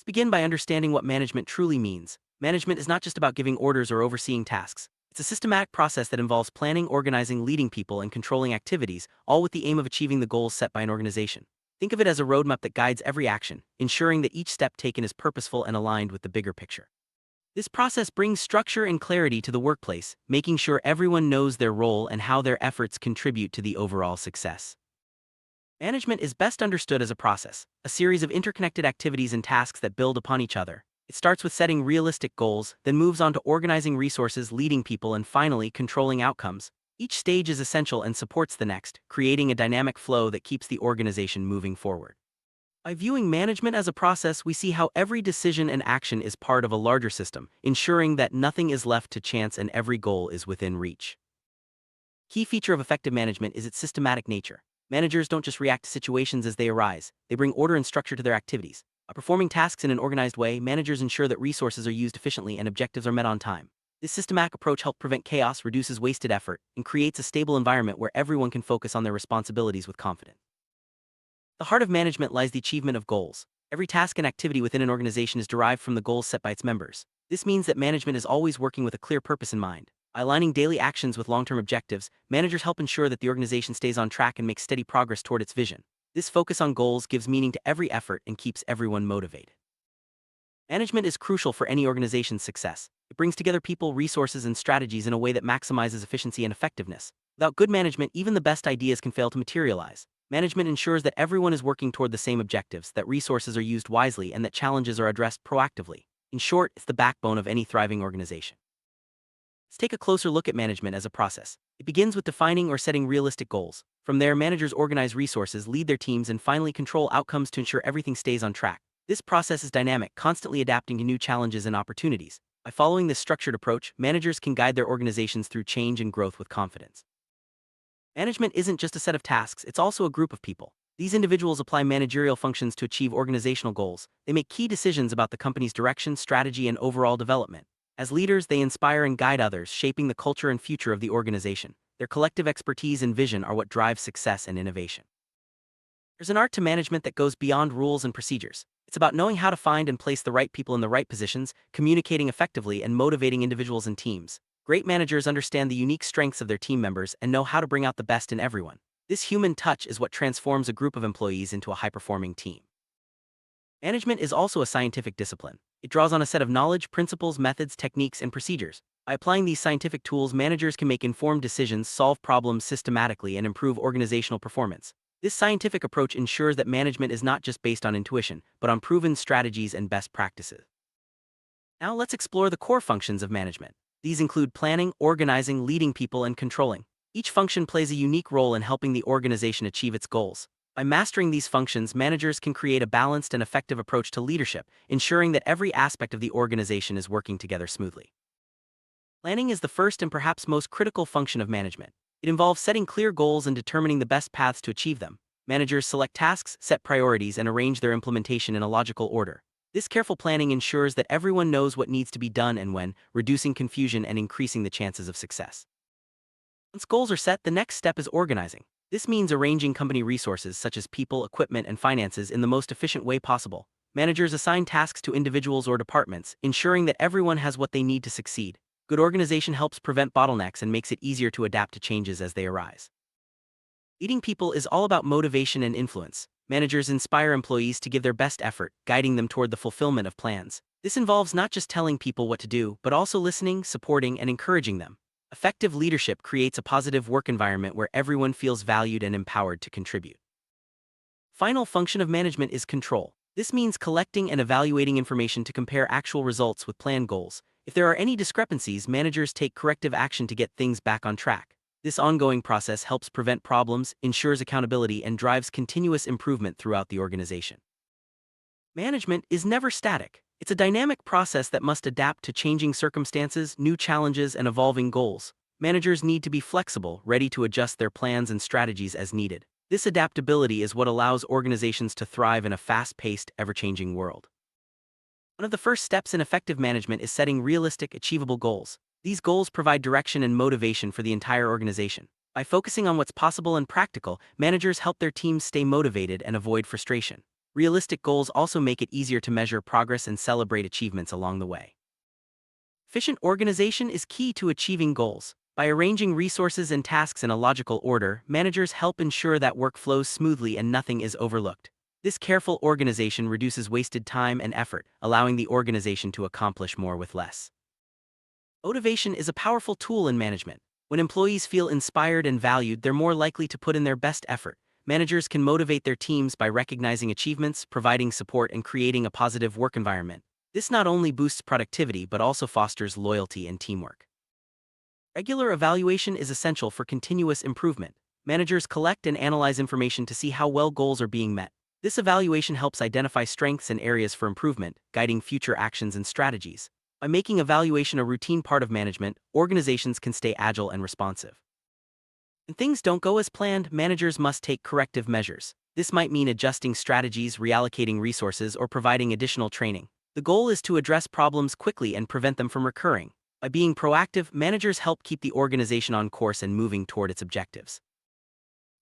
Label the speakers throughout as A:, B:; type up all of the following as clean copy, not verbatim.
A: Let's begin by understanding what management truly means. Management is not just about giving orders or overseeing tasks. It's a systematic process that involves planning, organizing, leading people, and controlling activities, all with the aim of achieving the goals set by an organization. Think of it as a roadmap that guides every action, ensuring that each step taken is purposeful and aligned with the bigger picture. This process brings structure and clarity to the workplace, making sure everyone knows their role and how their efforts contribute to the overall success. Management is best understood as a process, a series of interconnected activities and tasks that build upon each other. It starts with setting realistic goals, then moves on to organizing resources, leading people, and finally controlling outcomes. Each stage is essential and supports the next, creating a dynamic flow that keeps the organization moving forward. By viewing management as a process, we see how every decision and action is part of a larger system, ensuring that nothing is left to chance and every goal is within reach. Key feature of effective management is its systematic nature. Managers don't just react to situations as they arise, they bring order and structure to their activities. By performing tasks in an organized way, managers ensure that resources are used efficiently and objectives are met on time. This systematic approach helps prevent chaos, reduces wasted effort, and creates a stable environment where everyone can focus on their responsibilities with confidence. The heart of management lies the achievement of goals. Every task and activity within an organization is derived from the goals set by its members. This means that management is always working with a clear purpose in mind. By aligning daily actions with long-term objectives, managers help ensure that the organization stays on track and makes steady progress toward its vision. This focus on goals gives meaning to every effort and keeps everyone motivated. Management is crucial for any organization's success. It brings together people, resources, and strategies in a way that maximizes efficiency and effectiveness. Without good management, even the best ideas can fail to materialize. Management ensures that everyone is working toward the same objectives, that resources are used wisely, and that challenges are addressed proactively. In short, it's the backbone of any thriving organization. Let's take a closer look at management as a process. It begins with defining or setting realistic goals. From there, managers organize resources, lead their teams, and finally control outcomes to ensure everything stays on track. This process is dynamic, constantly adapting to new challenges and opportunities. By following this structured approach, managers can guide their organizations through change and growth with confidence. Management isn't just a set of tasks, it's also a group of people. These individuals apply managerial functions to achieve organizational goals. They make key decisions about the company's direction, strategy, and overall development. As leaders, they inspire and guide others, shaping the culture and future of the organization. Their collective expertise and vision are what drive success and innovation. There's an art to management that goes beyond rules and procedures. It's about knowing how to find and place the right people in the right positions, communicating effectively, and motivating individuals and teams. Great managers understand the unique strengths of their team members and know how to bring out the best in everyone. This human touch is what transforms a group of employees into a high-performing team. Management is also a scientific discipline. It draws on a set of knowledge, principles, methods, techniques, and procedures. By applying these scientific tools, managers can make informed decisions, solve problems systematically, and improve organizational performance. This scientific approach ensures that management is not just based on intuition, but on proven strategies and best practices. Now let's explore the core functions of management. These include planning, organizing, leading people, and controlling. Each function plays a unique role in helping the organization achieve its goals. By mastering these functions, managers can create a balanced and effective approach to leadership, ensuring that every aspect of the organization is working together smoothly. Planning is the first and perhaps most critical function of management. It involves setting clear goals and determining the best paths to achieve them. Managers select tasks, set priorities, and arrange their implementation in a logical order. This careful planning ensures that everyone knows what needs to be done and when, reducing confusion and increasing the chances of success. Once goals are set, the next step is organizing. This means arranging company resources such as people, equipment, and finances in the most efficient way possible. Managers assign tasks to individuals or departments, ensuring that everyone has what they need to succeed. Good organization helps prevent bottlenecks and makes it easier to adapt to changes as they arise. Leading people is all about motivation and influence. Managers inspire employees to give their best effort, guiding them toward the fulfillment of plans. This involves not just telling people what to do, but also listening, supporting, and encouraging them. Effective leadership creates a positive work environment where everyone feels valued and empowered to contribute. Final function of management is control. This means collecting and evaluating information to compare actual results with planned goals. If there are any discrepancies, managers take corrective action to get things back on track. This ongoing process helps prevent problems, ensures accountability, and drives continuous improvement throughout the organization. Management is never static. It's a dynamic process that must adapt to changing circumstances, new challenges, and evolving goals. Managers need to be flexible, ready to adjust their plans and strategies as needed. This adaptability is what allows organizations to thrive in a fast-paced, ever-changing world. One of the first steps in effective management is setting realistic, achievable goals. These goals provide direction and motivation for the entire organization. By focusing on what's possible and practical, managers help their teams stay motivated and avoid frustration. Realistic goals also make it easier to measure progress and celebrate achievements along the way. Efficient organization is key to achieving goals. By arranging resources and tasks in a logical order, managers help ensure that work flows smoothly and nothing is overlooked. This careful organization reduces wasted time and effort, allowing the organization to accomplish more with less. Motivation is a powerful tool in management. When employees feel inspired and valued, they're more likely to put in their best effort. Managers can motivate their teams by recognizing achievements, providing support, and creating a positive work environment. This not only boosts productivity but also fosters loyalty and teamwork. Regular evaluation is essential for continuous improvement. Managers collect and analyze information to see how well goals are being met. This evaluation helps identify strengths and areas for improvement, guiding future actions and strategies. By making evaluation a routine part of management, organizations can stay agile and responsive. When things don't go as planned, managers must take corrective measures. This might mean adjusting strategies, reallocating resources, or providing additional training. The goal is to address problems quickly and prevent them from recurring. By being proactive, managers help keep the organization on course and moving toward its objectives.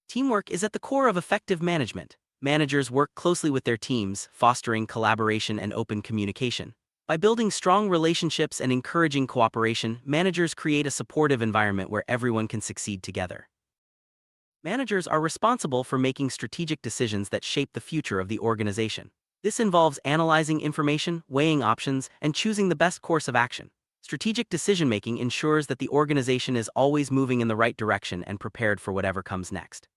A: Teamwork is at the core of effective management. Managers work closely with their teams, fostering collaboration and open communication. By building strong relationships and encouraging cooperation, managers create a supportive environment where everyone can succeed together. Managers are responsible for making strategic decisions that shape the future of the organization. This involves analyzing information, weighing options, and choosing the best course of action. Strategic decision-making ensures that the organization is always moving in the right direction and prepared for whatever comes next.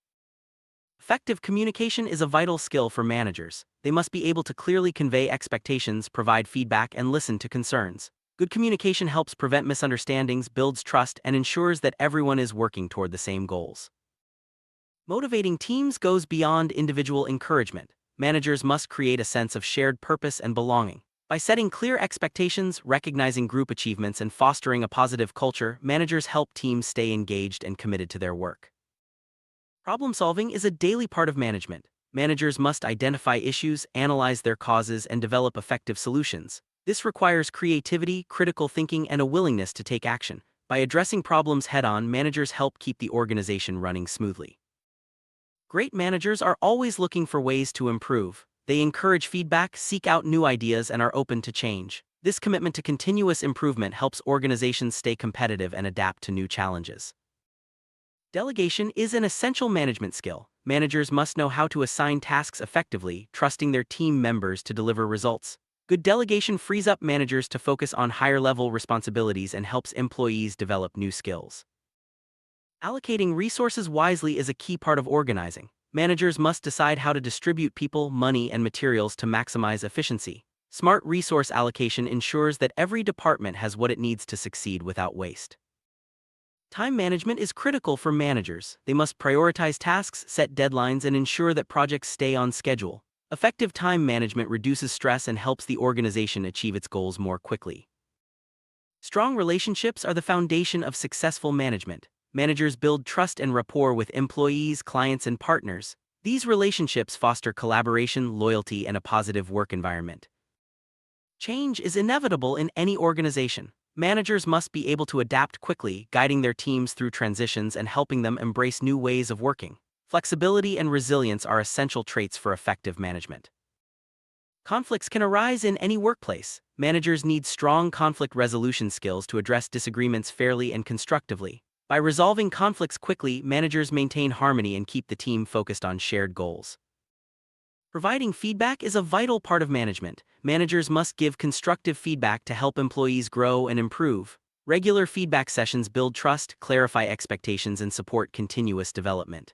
A: Effective communication is a vital skill for managers. They must be able to clearly convey expectations, provide feedback, and listen to concerns. Good communication helps prevent misunderstandings, builds trust, and ensures that everyone is working toward the same goals. Motivating teams goes beyond individual encouragement. Managers must create a sense of shared purpose and belonging. By setting clear expectations, recognizing group achievements, and fostering a positive culture, managers help teams stay engaged and committed to their work. Problem-solving is a daily part of management. Managers must identify issues, analyze their causes, and develop effective solutions. This requires creativity, critical thinking, and a willingness to take action. By addressing problems head-on, managers help keep the organization running smoothly. Great managers are always looking for ways to improve. They encourage feedback, seek out new ideas, and are open to change. This commitment to continuous improvement helps organizations stay competitive and adapt to new challenges. Delegation is an essential management skill. Managers must know how to assign tasks effectively, trusting their team members to deliver results. Good delegation frees up managers to focus on higher-level responsibilities and helps employees develop new skills. Allocating resources wisely is a key part of organizing. Managers must decide how to distribute people, money, and materials to maximize efficiency. Smart resource allocation ensures that every department has what it needs to succeed without waste. Time management is critical for managers. They must prioritize tasks, set deadlines, and ensure that projects stay on schedule. Effective time management reduces stress and helps the organization achieve its goals more quickly. Strong relationships are the foundation of successful management. Managers build trust and rapport with employees, clients, and partners. These relationships foster collaboration, loyalty, and a positive work environment. Change is inevitable in any organization. Managers must be able to adapt quickly, guiding their teams through transitions and helping them embrace new ways of working. Flexibility and resilience are essential traits for effective management. Conflicts can arise in any workplace. Managers need strong conflict resolution skills to address disagreements fairly and constructively. By resolving conflicts quickly, managers maintain harmony and keep the team focused on shared goals. Providing feedback is a vital part of management. Managers must give constructive feedback to help employees grow and improve. Regular feedback sessions build trust, clarify expectations, and support continuous development.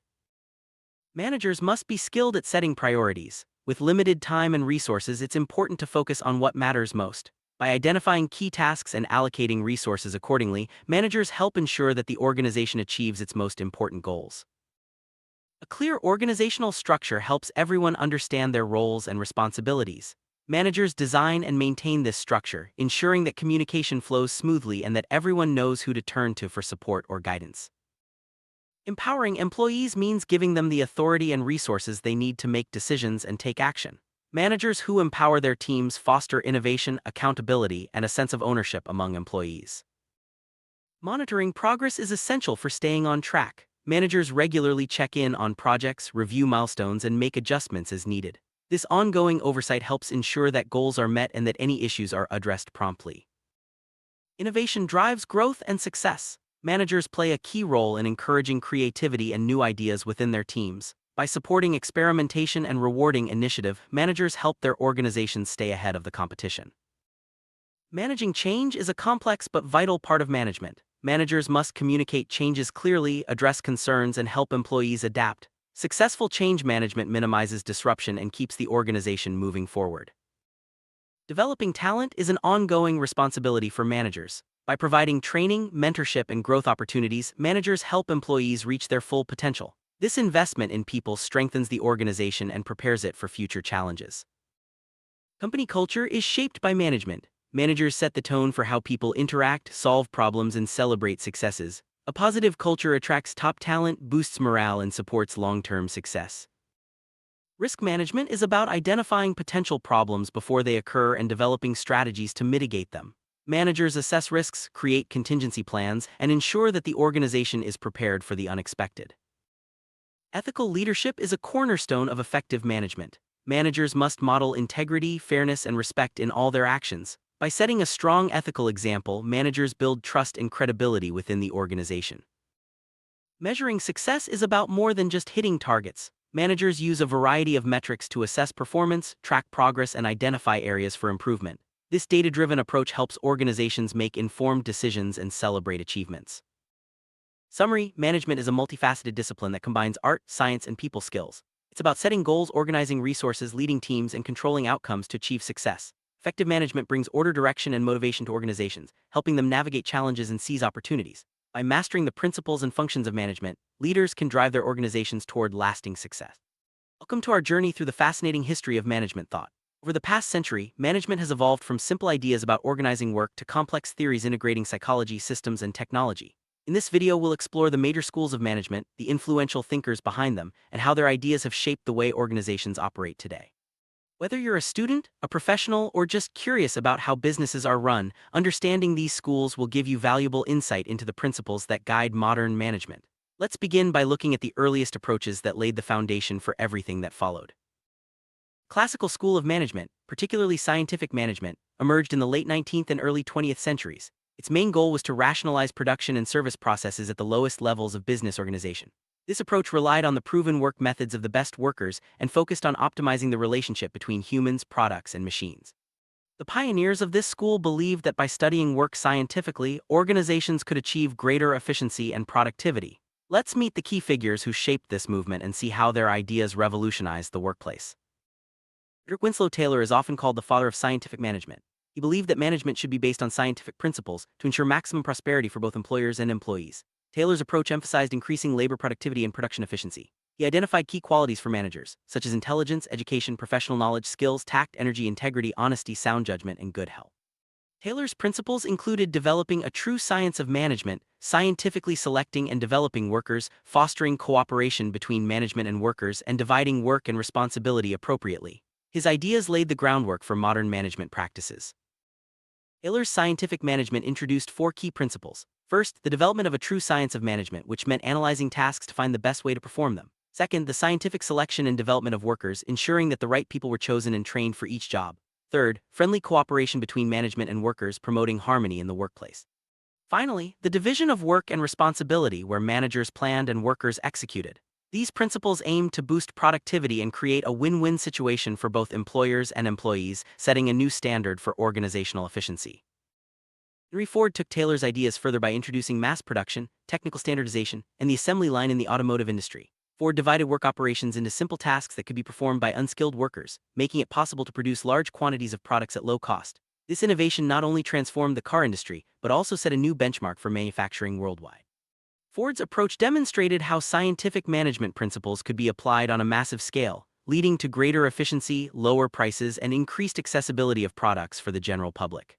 A: Managers must be skilled at setting priorities. With limited time and resources, it's important to focus on what matters most. By identifying key tasks and allocating resources accordingly, managers help ensure that the organization achieves its most important goals. A clear organizational structure helps everyone understand their roles and responsibilities. Managers design and maintain this structure, ensuring that communication flows smoothly and that everyone knows who to turn to for support or guidance. Empowering employees means giving them the authority and resources they need to make decisions and take action. Managers who empower their teams foster innovation, accountability, and a sense of ownership among employees. Monitoring progress is essential for staying on track. Managers regularly check in on projects, review milestones, and make adjustments as needed. This ongoing oversight helps ensure that goals are met and that any issues are addressed promptly. Innovation drives growth and success. Managers play a key role in encouraging creativity and new ideas within their teams. By supporting experimentation and rewarding initiative, managers help their organizations stay ahead of the competition. Managing change is a complex but vital part of management. Managers must communicate changes clearly, address concerns, and help employees adapt. Successful change management minimizes disruption and keeps the organization moving forward. Developing talent is an ongoing responsibility for managers. By providing training, mentorship, and growth opportunities, managers help employees reach their full potential. This investment in people strengthens the organization and prepares it for future challenges. Company culture is shaped by management. Managers set the tone for how people interact, solve problems, and celebrate successes. A positive culture attracts top talent, boosts morale, and supports long-term success. Risk management is about identifying potential problems before they occur and developing strategies to mitigate them. Managers assess risks, create contingency plans, and ensure that the organization is prepared for the unexpected. Ethical leadership is a cornerstone of effective management. Managers must model integrity, fairness, and respect in all their actions. By setting a strong ethical example, managers build trust and credibility within the organization. Measuring success is about more than just hitting targets. Managers use a variety of metrics to assess performance, track progress, and identify areas for improvement. This data-driven approach helps organizations make informed decisions and celebrate achievements. Summary: management is a multifaceted discipline that combines art, science, and people skills. It's about setting goals, organizing resources, leading teams, and controlling outcomes to achieve success. Effective management brings order, direction, and motivation to organizations, helping them navigate challenges and seize opportunities. By mastering the principles and functions of management, leaders can drive their organizations toward lasting success. Welcome to our journey through the fascinating history of management thought. Over the past century, management has evolved from simple ideas about organizing work to complex theories integrating psychology, systems, and technology. In this video, we'll explore the major schools of management, the influential thinkers behind them, and how their ideas have shaped the way organizations operate today. Whether you're a student, a professional, or just curious about how businesses are run, understanding these schools will give you valuable insight into the principles that guide modern management. Let's begin by looking at the earliest approaches that laid the foundation for everything that followed. Classical school of management, particularly scientific management, emerged in the late 19th and early 20th centuries. Its main goal was to rationalize production and service processes at the lowest levels of business organization. This approach relied on the proven work methods of the best workers and focused on optimizing the relationship between humans, products, and machines. The pioneers of this school believed that by studying work scientifically, organizations could achieve greater efficiency and productivity. Let's meet the key figures who shaped this movement and see how their ideas revolutionized the workplace. Frederick Winslow Taylor is often called the father of scientific management. He believed that management should be based on scientific principles to ensure maximum prosperity for both employers and employees. Taylor's approach emphasized increasing labor productivity and production efficiency. He identified key qualities for managers, such as intelligence, education, professional knowledge, skills, tact, energy, integrity, honesty, sound judgment, and good health. Taylor's principles included developing a true science of management, scientifically selecting and developing workers, fostering cooperation between management and workers, and dividing work and responsibility appropriately. His ideas laid the groundwork for modern management practices. Taylor's scientific management introduced four key principles. First, the development of a true science of management, which meant analyzing tasks to find the best way to perform them. Second, the scientific selection and development of workers, ensuring that the right people were chosen and trained for each job. Third, friendly cooperation between management and workers, promoting harmony in the workplace. Finally, the division of work and responsibility, where managers planned and workers executed. These principles aimed to boost productivity and create a win-win situation for both employers and employees, setting a new standard for organizational efficiency. Henry Ford took Taylor's ideas further by introducing mass production, technical standardization, and the assembly line in the automotive industry. Ford divided work operations into simple tasks that could be performed by unskilled workers, making it possible to produce large quantities of products at low cost. This innovation not only transformed the car industry, but also set a new benchmark for manufacturing worldwide. Ford's approach demonstrated how scientific management principles could be applied on a massive scale, leading to greater efficiency, lower prices, and increased accessibility of products for the general public.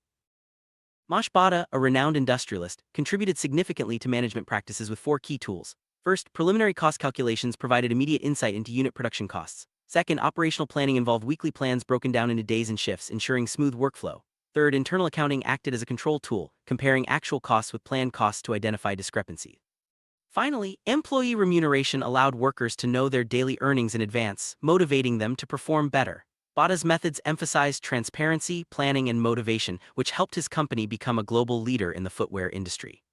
A: Mosh Bada, a renowned industrialist, contributed significantly to management practices with four key tools. First, preliminary cost calculations provided immediate insight into unit production costs. Second, operational planning involved weekly plans broken down into days and shifts, ensuring smooth workflow. Third, internal accounting acted as a control tool, comparing actual costs with planned costs to identify discrepancies. Finally, employee remuneration allowed workers to know their daily earnings in advance, motivating them to perform better. Bada's methods emphasized transparency, planning, and motivation, which helped his company become a global leader in the footwear industry.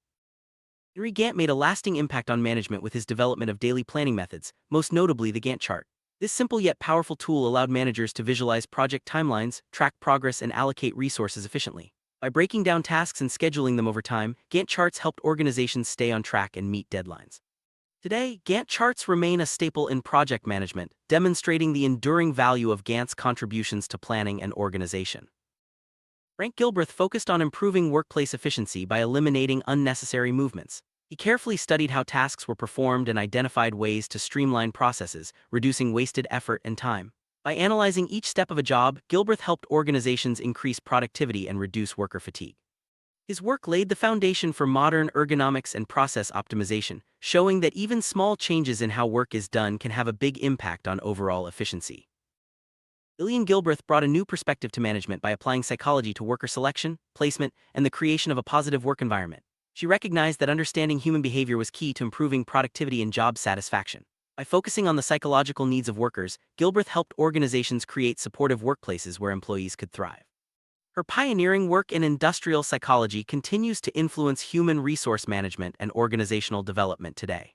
A: Henry Gantt made a lasting impact on management with his development of daily planning methods, most notably the Gantt chart. This simple yet powerful tool allowed managers to visualize project timelines, track progress, and allocate resources efficiently. By breaking down tasks and scheduling them over time, Gantt charts helped organizations stay on track and meet deadlines. Today, Gantt charts remain a staple in project management, demonstrating the enduring value of Gantt's contributions to planning and organization. Frank Gilbreth focused on improving workplace efficiency by eliminating unnecessary movements. He carefully studied how tasks were performed and identified ways to streamline processes, reducing wasted effort and time. By analyzing each step of a job, Gilbreth helped organizations increase productivity and reduce worker fatigue. His work laid the foundation for modern ergonomics and process optimization, showing that even small changes in how work is done can have a big impact on overall efficiency. Lillian Gilbreth brought a new perspective to management by applying psychology to worker selection, placement, and the creation of a positive work environment. She recognized that understanding human behavior was key to improving productivity and job satisfaction. By focusing on the psychological needs of workers, Gilbreth helped organizations create supportive workplaces where employees could thrive. Her pioneering work in industrial psychology continues to influence human resource management and organizational development today.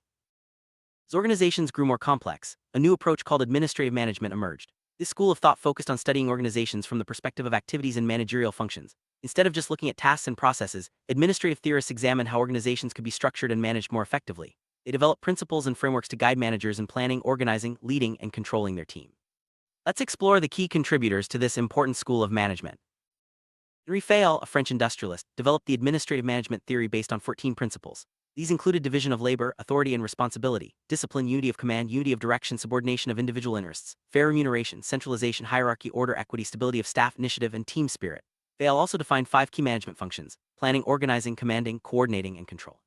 A: As organizations grew more complex, a new approach called administrative management emerged. This school of thought focused on studying organizations from the perspective of activities and managerial functions. Instead of just looking at tasks and processes, administrative theorists examined how organizations could be structured and managed more effectively. They developed principles and frameworks to guide managers in planning, organizing, leading, and controlling their team. Let's explore the key contributors to this important school of management. Henri Fayol, a French industrialist, developed the administrative management theory based on 14 principles. These included division of labor, authority and responsibility, discipline, unity of command, unity of direction, subordination of individual interests, fair remuneration, centralization, hierarchy, order, equity, stability of staff, initiative, and team spirit. Fayol also defined 5 key management functions: planning, organizing, commanding, coordinating, and control.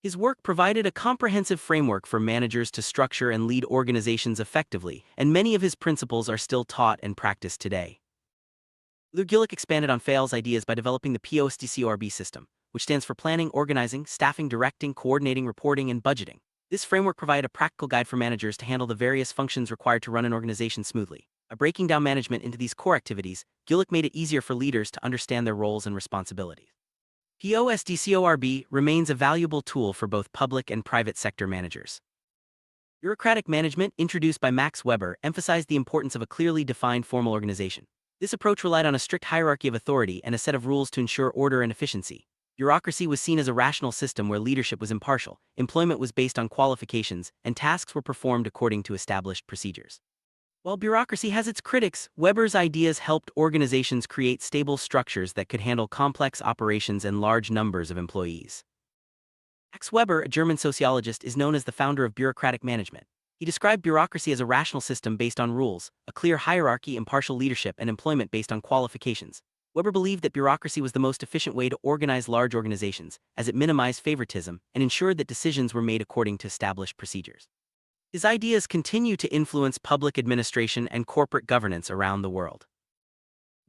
A: His work provided a comprehensive framework for managers to structure and lead organizations effectively, and many of his principles are still taught and practiced today. Luther Gillick expanded on Fayol's ideas by developing the POSDCORB system, which stands for planning, organizing, staffing, directing, coordinating, reporting, and budgeting. This framework provided a practical guide for managers to handle the various functions required to run an organization smoothly. By breaking down management into these core activities, Gillick made it easier for leaders to understand their roles and responsibilities. POSDCORB remains a valuable tool for both public and private sector managers. Bureaucratic management, introduced by Max Weber, emphasized the importance of a clearly defined formal organization. This approach relied on a strict hierarchy of authority and a set of rules to ensure order and efficiency. Bureaucracy was seen as a rational system where leadership was impartial, employment was based on qualifications, and tasks were performed according to established procedures. While bureaucracy has its critics, Weber's ideas helped organizations create stable structures that could handle complex operations and large numbers of employees. Max Weber, a German sociologist, is known as the founder of bureaucratic management. He described bureaucracy as a rational system based on rules, a clear hierarchy, impartial leadership, and employment based on qualifications. Weber believed that bureaucracy was the most efficient way to organize large organizations, as it minimized favoritism and ensured that decisions were made according to established procedures. His ideas continue to influence public administration and corporate governance around the world.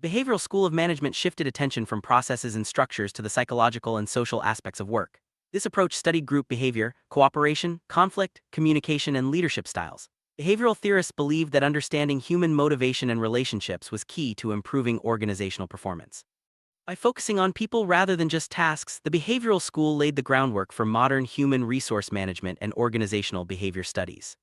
A: The behavioral school of management shifted attention from processes and structures to the psychological and social aspects of work. This approach studied group behavior, cooperation, conflict, communication, and leadership styles. Behavioral theorists believed that understanding human motivation and relationships was key to improving organizational performance. By focusing on people rather than just tasks, the behavioral school laid the groundwork for modern human resource management and organizational behavior studies.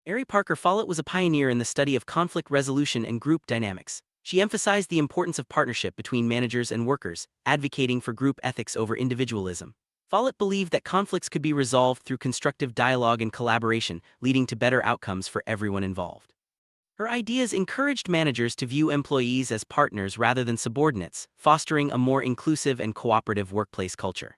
A: Mary Parker Follett was a pioneer in the study of conflict resolution and group dynamics. She emphasized the importance of partnership between managers and workers, advocating for group ethics over individualism. Follett believed that conflicts could be resolved through constructive dialogue and collaboration, leading to better outcomes for everyone involved. Her ideas encouraged managers to view employees as partners rather than subordinates, fostering a more inclusive and cooperative workplace culture.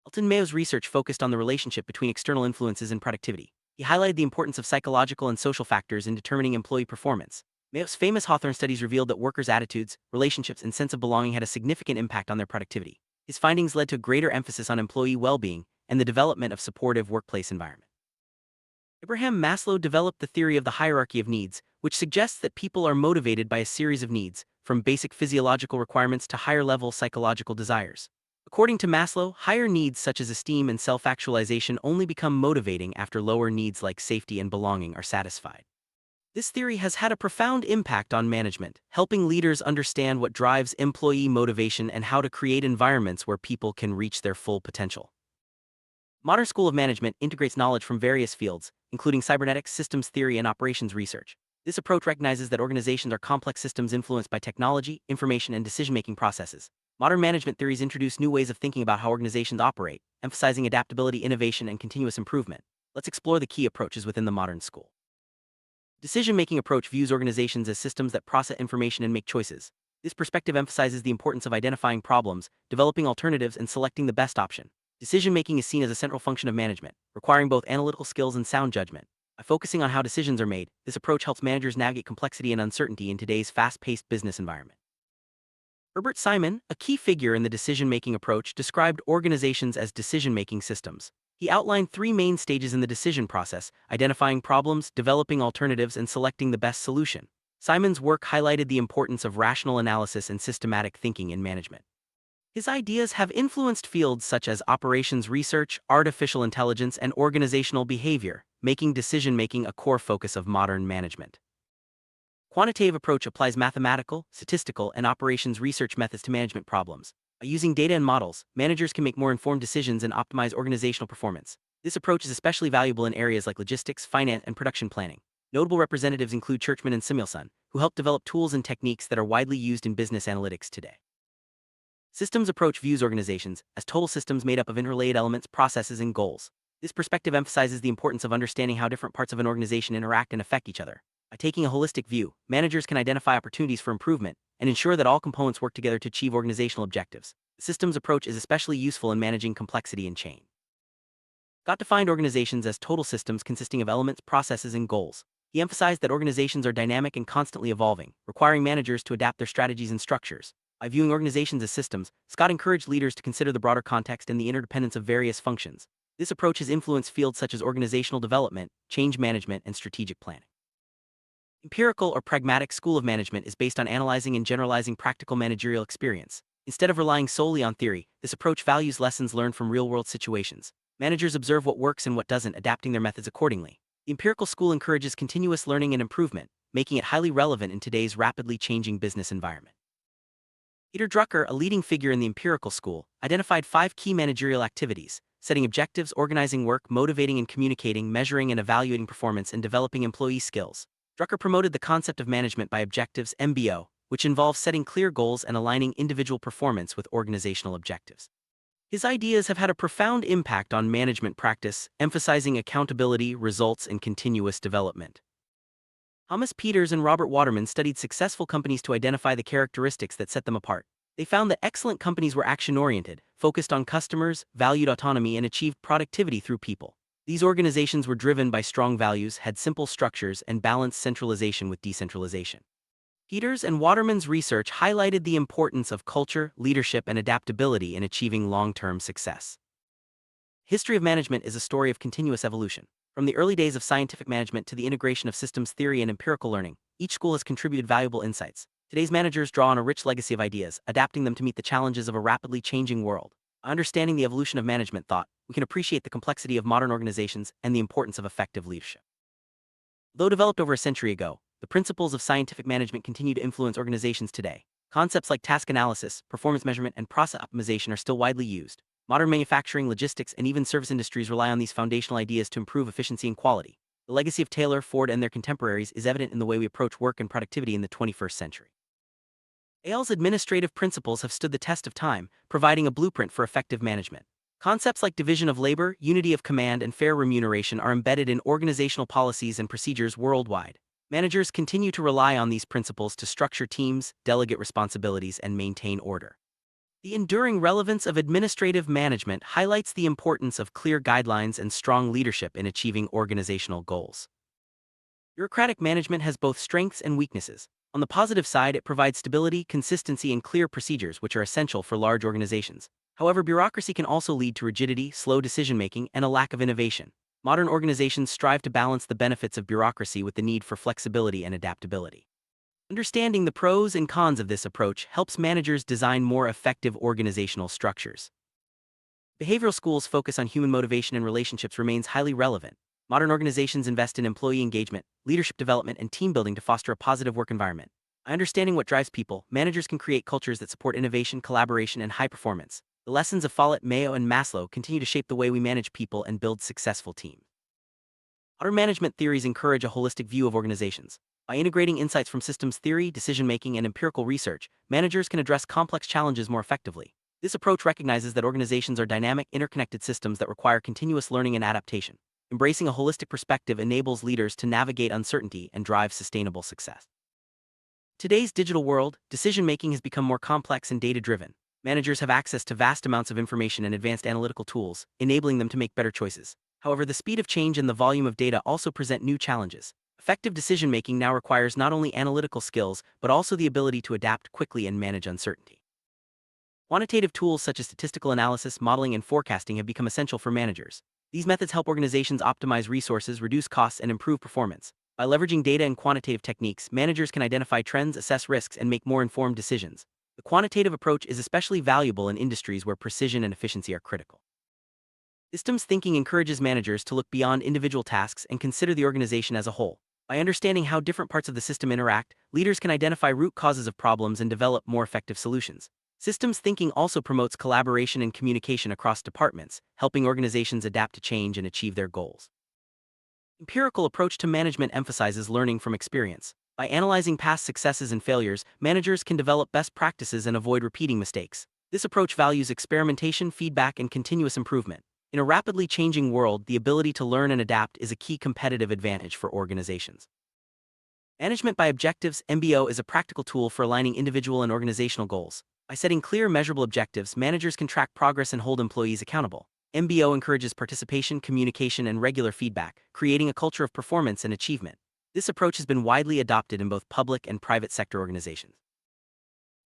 A: Elton Mayo's research focused on the relationship between external influences and productivity. He highlighted the importance of psychological and social factors in determining employee performance. Mayo's famous Hawthorne studies revealed that workers' attitudes, relationships, and sense of belonging had a significant impact on their productivity. His findings led to greater emphasis on employee well-being and the development of supportive workplace environment. Abraham Maslow developed the theory of the hierarchy of needs, which suggests that people are motivated by a series of needs, from basic physiological requirements to higher-level psychological desires. According to Maslow, higher needs such as esteem and self-actualization only become motivating after lower needs like safety and belonging are satisfied. This theory has had a profound impact on management, helping leaders understand what drives employee motivation and how to create environments where people can reach their full potential. Modern School of Management integrates knowledge from various fields, including cybernetics, systems theory, and operations research. This approach recognizes that organizations are complex systems influenced by technology, information, and decision-making processes. Modern management theories introduce new ways of thinking about how organizations operate, emphasizing adaptability, innovation, and continuous improvement. Let's explore the key approaches within the modern school. Decision-making approach views organizations as systems that process information and make choices. This perspective emphasizes the importance of identifying problems, developing alternatives, and selecting the best option. Decision-making is seen as a central function of management, requiring both analytical skills and sound judgment. By focusing on how decisions are made, this approach helps managers navigate complexity and uncertainty in today's fast-paced business environment. Herbert Simon, a key figure in the decision-making approach, described organizations as decision-making systems. He outlined three main stages in the decision process: identifying problems, developing alternatives, and selecting the best solution. Simon's work highlighted the importance of rational analysis and systematic thinking in management. His ideas have influenced fields such as operations research, artificial intelligence, and organizational behavior, making decision-making a core focus of modern management. Quantitative approach applies mathematical, statistical, and operations research methods to management problems. By using data and models, managers can make more informed decisions and optimize organizational performance. This approach is especially valuable in areas like logistics, finance, and production planning. Notable representatives include Churchman and Samuelson, who helped develop tools and techniques that are widely used in business analytics today. Systems approach views organizations as total systems made up of interrelated elements, processes, and goals. This perspective emphasizes the importance of understanding how different parts of an organization interact and affect each other. By taking a holistic view, managers can identify opportunities for improvement and ensure that all components work together to achieve organizational objectives. The systems approach is especially useful in managing complexity and change. Scott defined organizations as total systems consisting of elements, processes, and goals. He emphasized that organizations are dynamic and constantly evolving, requiring managers to adapt their strategies and structures. By viewing organizations as systems, Scott encouraged leaders to consider the broader context and the interdependence of various functions. This approach has influenced fields such as organizational development, change management, and strategic planning. Empirical or pragmatic school of management is based on analyzing and generalizing practical managerial experience. Instead of relying solely on theory, this approach values lessons learned from real-world situations. Managers observe what works and what doesn't, adapting their methods accordingly. The empirical school encourages continuous learning and improvement, making it highly relevant in today's rapidly changing business environment. Peter Drucker, a leading figure in the empirical school, identified 5 key managerial activities: setting objectives, organizing work, motivating and communicating, measuring and evaluating performance, and developing employee skills. Drucker promoted the concept of management by objectives (MBO), which involves setting clear goals and aligning individual performance with organizational objectives. His ideas have had a profound impact on management practice, emphasizing accountability, results, and continuous development. Thomas Peters and Robert Waterman studied successful companies to identify the characteristics that set them apart. They found that excellent companies were action-oriented, focused on customers, valued autonomy, and achieved productivity through people. These organizations were driven by strong values, had simple structures, and balanced centralization with decentralization. Peters and Waterman's research highlighted the importance of culture, leadership, and adaptability in achieving long-term success. History of management is a story of continuous evolution. From the early days of scientific management to the integration of systems theory and empirical learning, each school has contributed valuable insights. Today's managers draw on a rich legacy of ideas, adapting them to meet the challenges of a rapidly changing world. By understanding the evolution of management thought, we can appreciate the complexity of modern organizations and the importance of effective leadership. Though developed over a century ago, the principles of scientific management continue to influence organizations today. Concepts like task analysis, performance measurement, and process optimization are still widely used. Modern manufacturing, logistics, and even service industries rely on these foundational ideas to improve efficiency and quality. The legacy of Taylor, Ford, and their contemporaries is evident in the way we approach work and productivity in the 21st century. AL's administrative principles have stood the test of time, providing a blueprint for effective management. Concepts like division of labor, unity of command, and fair remuneration are embedded in organizational policies and procedures worldwide. Managers continue to rely on these principles to structure teams, delegate responsibilities, and maintain order. The enduring relevance of administrative management highlights the importance of clear guidelines and strong leadership in achieving organizational goals. Bureaucratic management has both strengths and weaknesses. On the positive side, it provides stability, consistency, and clear procedures, which are essential for large organizations. However, bureaucracy can also lead to rigidity, slow decision-making, and a lack of innovation. Modern organizations strive to balance the benefits of bureaucracy with the need for flexibility and adaptability. Understanding the pros and cons of this approach helps managers design more effective organizational structures. Behavioral schools' focus on human motivation and relationships remains highly relevant. Modern organizations invest in employee engagement, leadership development, and team building to foster a positive work environment. By understanding what drives people, managers can create cultures that support innovation, collaboration, and high performance. The lessons of Follett, Mayo, and Maslow continue to shape the way we manage people and build successful teams. Modern management theories encourage a holistic view of organizations. By integrating insights from systems theory, decision-making, and empirical research, managers can address complex challenges more effectively. This approach recognizes that organizations are dynamic, interconnected systems that require continuous learning and adaptation. Embracing a holistic perspective enables leaders to navigate uncertainty and drive sustainable success. Today's digital world, decision-making has become more complex and data-driven. Managers have access to vast amounts of information and advanced analytical tools, enabling them to make better choices. However, the speed of change and the volume of data also present new challenges. Effective decision-making now requires not only analytical skills, but also the ability to adapt quickly and manage uncertainty. Quantitative tools such as statistical analysis, modeling, and forecasting have become essential for managers. These methods help organizations optimize resources, reduce costs, and improve performance. By leveraging data and quantitative techniques, managers can identify trends, assess risks, and make more informed decisions. The quantitative approach is especially valuable in industries where precision and efficiency are critical. Systems thinking encourages managers to look beyond individual tasks and consider the organization as a whole. By understanding how different parts of the system interact, leaders can identify root causes of problems and develop more effective solutions. Systems thinking also promotes collaboration and communication across departments, helping organizations adapt to change and achieve their goals. Empirical approach to management emphasizes learning from experience. By analyzing past successes and failures, managers can develop best practices and avoid repeating mistakes. This approach values experimentation, feedback, and continuous improvement. In a rapidly changing world, the ability to learn and adapt is a key competitive advantage for organizations. Management by objectives (MBO) is a practical tool for aligning individual and organizational goals. By setting clear, measurable objectives, managers can track progress and hold employees accountable. MBO encourages participation, communication, and regular feedback, creating a culture of performance and achievement. This approach has been widely adopted in both public and private sector organizations.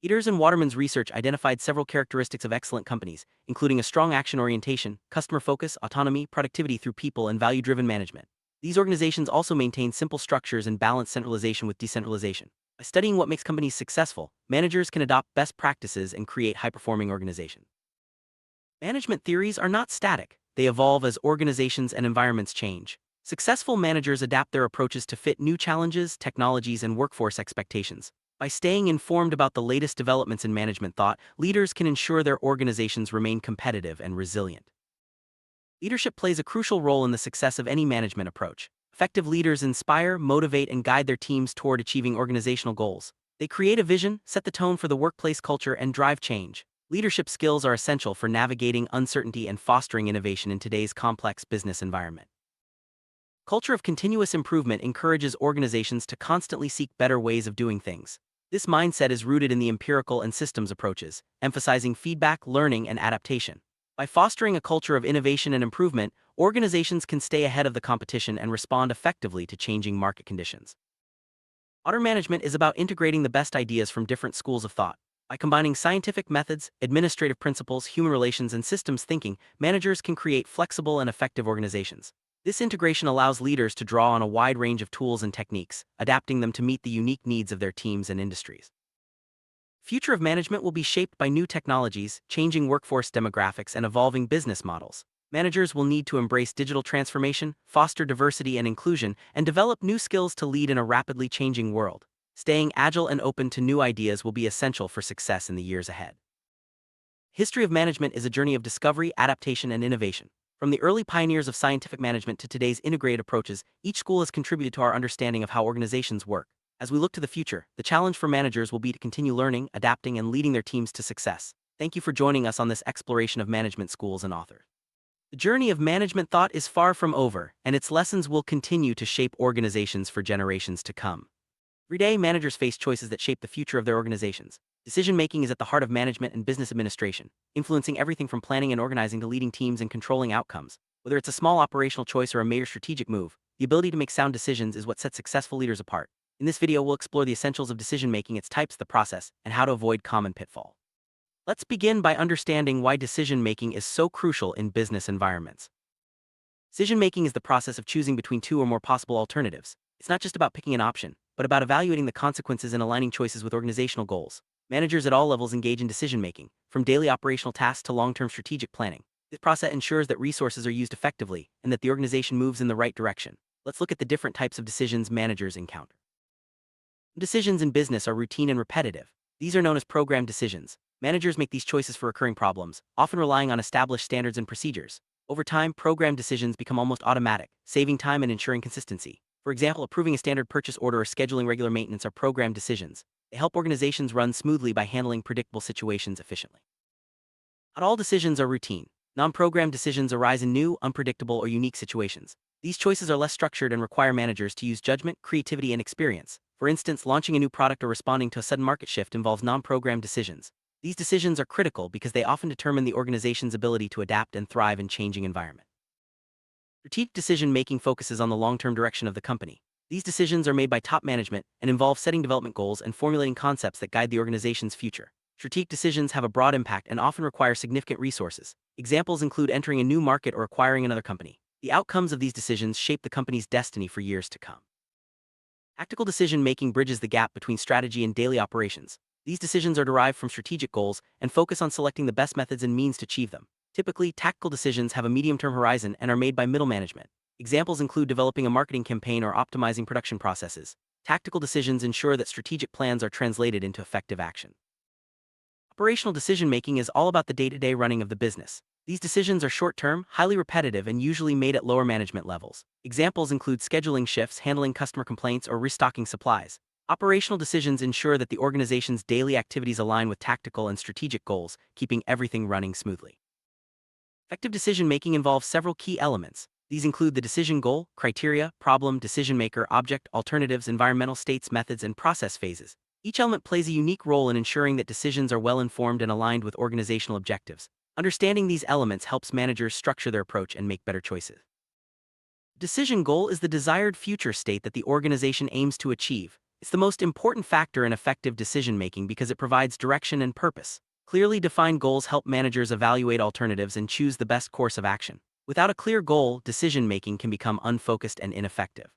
A: Peters and Waterman's research identified several characteristics of excellent companies, including a strong action orientation, customer focus, autonomy, productivity through people, and value-driven management. These organizations also maintain simple structures and balance centralization with decentralization. By studying what makes companies successful, managers can adopt best practices and create high-performing organizations. Management theories are not static. They evolve as organizations and environments change. Successful managers adapt their approaches to fit new challenges, technologies, and workforce expectations. By staying informed about the latest developments in management thought, leaders can ensure their organizations remain competitive and resilient. Leadership plays a crucial role in the success of any management approach. Effective leaders inspire, motivate, and guide their teams toward achieving organizational goals. They create a vision, set the tone for the workplace culture, and drive change. Leadership skills are essential for navigating uncertainty and fostering innovation in today's complex business environment. Culture of continuous improvement encourages organizations to constantly seek better ways of doing things. This mindset is rooted in the empirical and systems approaches, emphasizing feedback, learning, and adaptation. By fostering a culture of innovation and improvement, organizations can stay ahead of the competition and respond effectively to changing market conditions. Modern management is about integrating the best ideas from different schools of thought. By combining scientific methods, administrative principles, human relations, and systems thinking, managers can create flexible and effective organizations. This integration allows leaders to draw on a wide range of tools and techniques, adapting them to meet the unique needs of their teams and industries. Future of management will be shaped by new technologies, changing workforce demographics, and evolving business models. Managers will need to embrace digital transformation, foster diversity and inclusion, and develop new skills to lead in a rapidly changing world. Staying agile and open to new ideas will be essential for success in the years ahead. History of management is a journey of discovery, adaptation, and innovation. From the early pioneers of scientific management to today's integrated approaches, each school has contributed to our understanding of how organizations work. As we look to the future, the challenge for managers will be to continue learning, adapting, and leading their teams to success. Thank you for joining us on this exploration of management schools and authors. The journey of management thought is far from over, and its lessons will continue to shape organizations for generations to come. Every day, managers face choices that shape the future of their organizations. Decision-making is at the heart of management and business administration, influencing everything from planning and organizing to leading teams and controlling outcomes. Whether it's a small operational choice or a major strategic move, the ability to make sound decisions is what sets successful leaders apart. In this video, we'll explore the essentials of decision-making, its types, the process, and how to avoid common pitfalls. Let's begin by understanding why decision-making is so crucial in business environments. Decision-making is the process of choosing between two or more possible alternatives. It's not just about picking an option, but about evaluating the consequences and aligning choices with organizational goals. Managers at all levels engage in decision-making, from daily operational tasks to long-term strategic planning. This process ensures that resources are used effectively and that the organization moves in the right direction. Let's look at the different types of decisions managers encounter. Decisions in business are routine and repetitive. These are known as programmed decisions. Managers make these choices for recurring problems, often relying on established standards and procedures. Over time, programmed decisions become almost automatic, saving time and ensuring consistency. For example, approving a standard purchase order or scheduling regular maintenance are programmed decisions. They help organizations run smoothly by handling predictable situations efficiently. Not all decisions are routine. Non-programmed decisions arise in new, unpredictable, or unique situations. These choices are less structured and require managers to use judgment, creativity, and experience. For instance, launching a new product or responding to a sudden market shift involves non-programmed decisions. These decisions are critical because they often determine the organization's ability to adapt and thrive in changing environments. Strategic decision-making focuses on the long-term direction of the company. These decisions are made by top management and involve setting development goals and formulating concepts that guide the organization's future. Strategic decisions have a broad impact and often require significant resources. Examples include entering a new market or acquiring another company. The outcomes of these decisions shape the company's destiny for years to come. Tactical decision-making bridges the gap between strategy and daily operations. These decisions are derived from strategic goals and focus on selecting the best methods and means to achieve them. Typically, tactical decisions have a medium-term horizon and are made by middle management. Examples include developing a marketing campaign or optimizing production processes. Tactical decisions ensure that strategic plans are translated into effective action. Operational decision-making is all about the day-to-day running of the business. These decisions are short-term, highly repetitive, and usually made at lower management levels. Examples include scheduling shifts, handling customer complaints, or restocking supplies. Operational decisions ensure that the organization's daily activities align with tactical and strategic goals, keeping everything running smoothly. Effective decision-making involves several key elements. These include the decision goal, criteria, problem, decision-maker, object, alternatives, environmental states, methods, and process phases. Each element plays a unique role in ensuring that decisions are well-informed and aligned with organizational objectives. Understanding these elements helps managers structure their approach and make better choices. Decision goal is the desired future state that the organization aims to achieve. It's the most important factor in effective decision-making because it provides direction and purpose. Clearly defined goals help managers evaluate alternatives and choose the best course of action. Without a clear goal, decision-making can become unfocused and ineffective.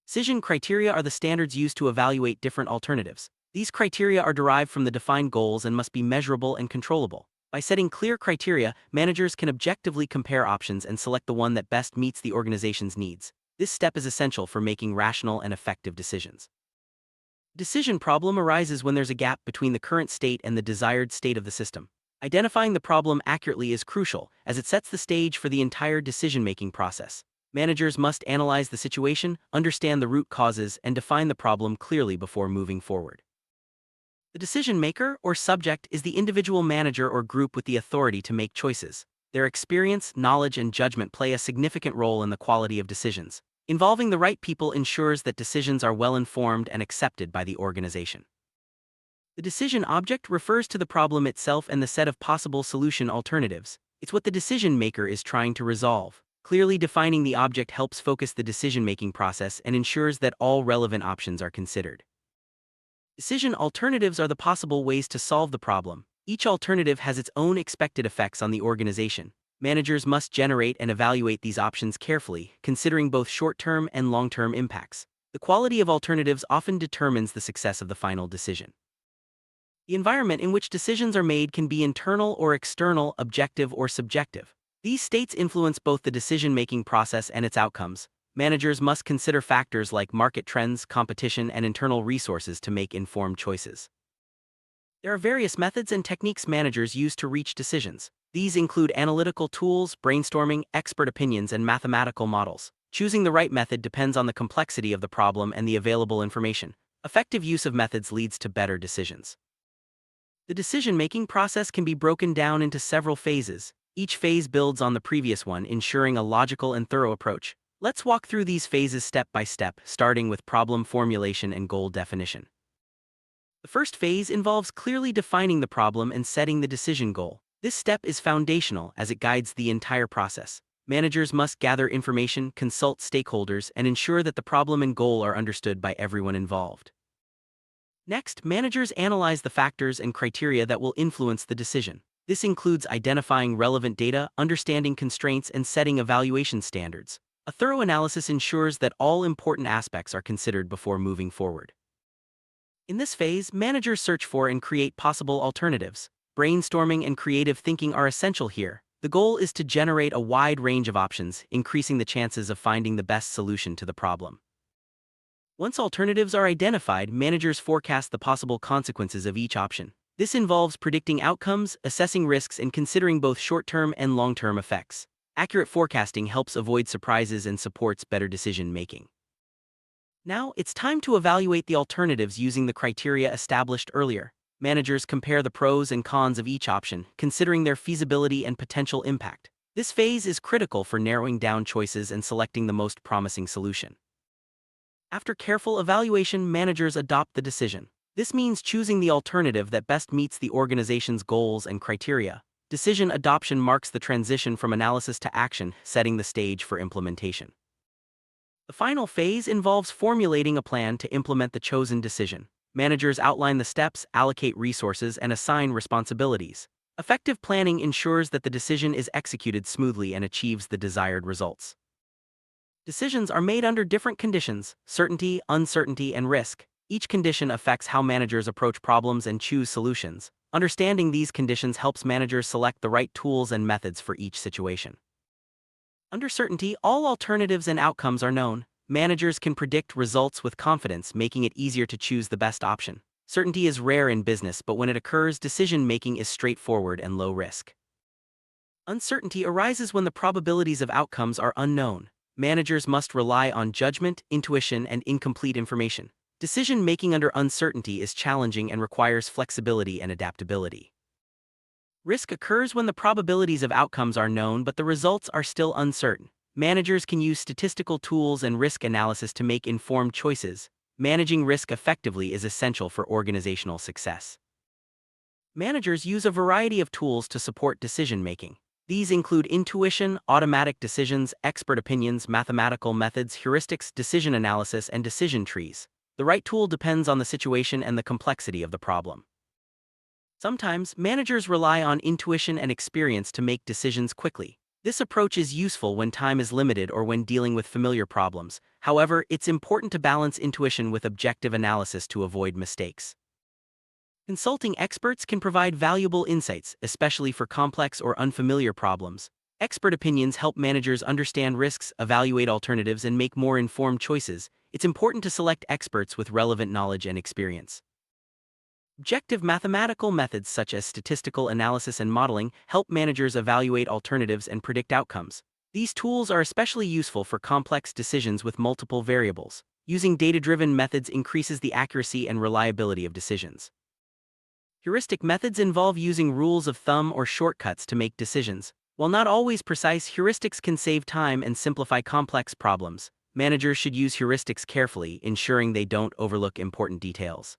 A: Decision criteria are the standards used to evaluate different alternatives. These criteria are derived from the defined goals and must be measurable and controllable. By setting clear criteria, managers can objectively compare options and select the one that best meets the organization's needs. This step is essential for making rational and effective decisions. Decision problem arises when there's a gap between the current state and the desired state of the system. Identifying the problem accurately is crucial, as it sets the stage for the entire decision-making process. Managers must analyze the situation, understand the root causes, and define the problem clearly before moving forward. The decision maker, or subject, is the individual manager or group with the authority to make choices. Their experience, knowledge, and judgment play a significant role in the quality of decisions. Involving the right people ensures that decisions are well-informed and accepted by the organization. The decision object refers to the problem itself and the set of possible solution alternatives. It's what the decision maker is trying to resolve. Clearly defining the object helps focus the decision-making process and ensures that all relevant options are considered. Decision alternatives are the possible ways to solve the problem. Each alternative has its own expected effects on the organization. Managers must generate and evaluate these options carefully, considering both short-term and long-term impacts. The quality of alternatives often determines the success of the final decision. The environment in which decisions are made can be internal or external, objective or subjective. These states influence both the decision-making process and its outcomes. Managers must consider factors like market trends, competition, and internal resources to make informed choices. There are various methods and techniques managers use to reach decisions. These include analytical tools, brainstorming, expert opinions, and mathematical models. Choosing the right method depends on the complexity of the problem and the available information. Effective use of methods leads to better decisions. The decision-making process can be broken down into several phases. Each phase builds on the previous one, ensuring a logical and thorough approach. Let's walk through these phases step by step, starting with problem formulation and goal definition. The first phase involves clearly defining the problem and setting the decision goal. This step is foundational as it guides the entire process. Managers must gather information, consult stakeholders, and ensure that the problem and goal are understood by everyone involved. Next, managers analyze the factors and criteria that will influence the decision. This includes identifying relevant data, understanding constraints, and setting evaluation standards. A thorough analysis ensures that all important aspects are considered before moving forward. In this phase, managers search for and create possible alternatives. Brainstorming and creative thinking are essential here. The goal is to generate a wide range of options, increasing the chances of finding the best solution to the problem. Once alternatives are identified, managers forecast the possible consequences of each option. This involves predicting outcomes, assessing risks, and considering both short-term and long-term effects. Accurate forecasting helps avoid surprises and supports better decision-making. Now, it's time to evaluate the alternatives using the criteria established earlier. Managers compare the pros and cons of each option, considering their feasibility and potential impact. This phase is critical for narrowing down choices and selecting the most promising solution. After careful evaluation, managers adopt the decision. This means choosing the alternative that best meets the organization's goals and criteria. Decision adoption marks the transition from analysis to action, setting the stage for implementation. The final phase involves formulating a plan to implement the chosen decision. Managers outline the steps, allocate resources, and assign responsibilities. Effective planning ensures that the decision is executed smoothly and achieves the desired results. Decisions are made under different conditions: certainty, uncertainty, and risk. Each condition affects how managers approach problems and choose solutions. Understanding these conditions helps managers select the right tools and methods for each situation. Under certainty, all alternatives and outcomes are known. Managers can predict results with confidence, making it easier to choose the best option. Certainty is rare in business, but when it occurs, decision-making is straightforward and low risk. Uncertainty arises when the probabilities of outcomes are unknown. Managers must rely on judgment, intuition, and incomplete information. Decision-making under uncertainty is challenging and requires flexibility and adaptability. Risk occurs when the probabilities of outcomes are known but the results are still uncertain. Managers can use statistical tools and risk analysis to make informed choices. Managing risk effectively is essential for organizational success. Managers use a variety of tools to support decision-making. These include intuition, automatic decisions, expert opinions, mathematical methods, heuristics, decision analysis, and decision trees. The right tool depends on the situation and the complexity of the problem. Sometimes, managers rely on intuition and experience to make decisions quickly. This approach is useful when time is limited or when dealing with familiar problems. However, it's important to balance intuition with objective analysis to avoid mistakes. Consulting experts can provide valuable insights, especially for complex or unfamiliar problems. Expert opinions help managers understand risks, evaluate alternatives, and make more informed choices. It's important to select experts with relevant knowledge and experience. Objective mathematical methods such as statistical analysis and modeling help managers evaluate alternatives and predict outcomes. These tools are especially useful for complex decisions with multiple variables. Using data-driven methods increases the accuracy and reliability of decisions. Heuristic methods involve using rules of thumb or shortcuts to make decisions. While not always precise, heuristics can save time and simplify complex problems. Managers should use heuristics carefully, ensuring they don't overlook important details.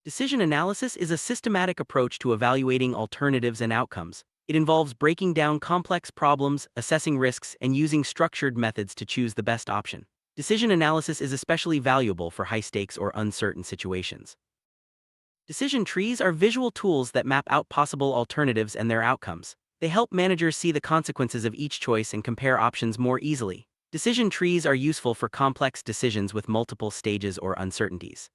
A: Decision analysis is a systematic approach to evaluating alternatives and outcomes. It involves breaking down complex problems, assessing risks, and using structured methods to choose the best option. Decision analysis is especially valuable for high-stakes or uncertain situations. Decision trees are visual tools that map out possible alternatives and their outcomes. They help managers see the consequences of each choice and compare options more easily. Decision trees are useful for complex decisions with multiple stages or uncertainties.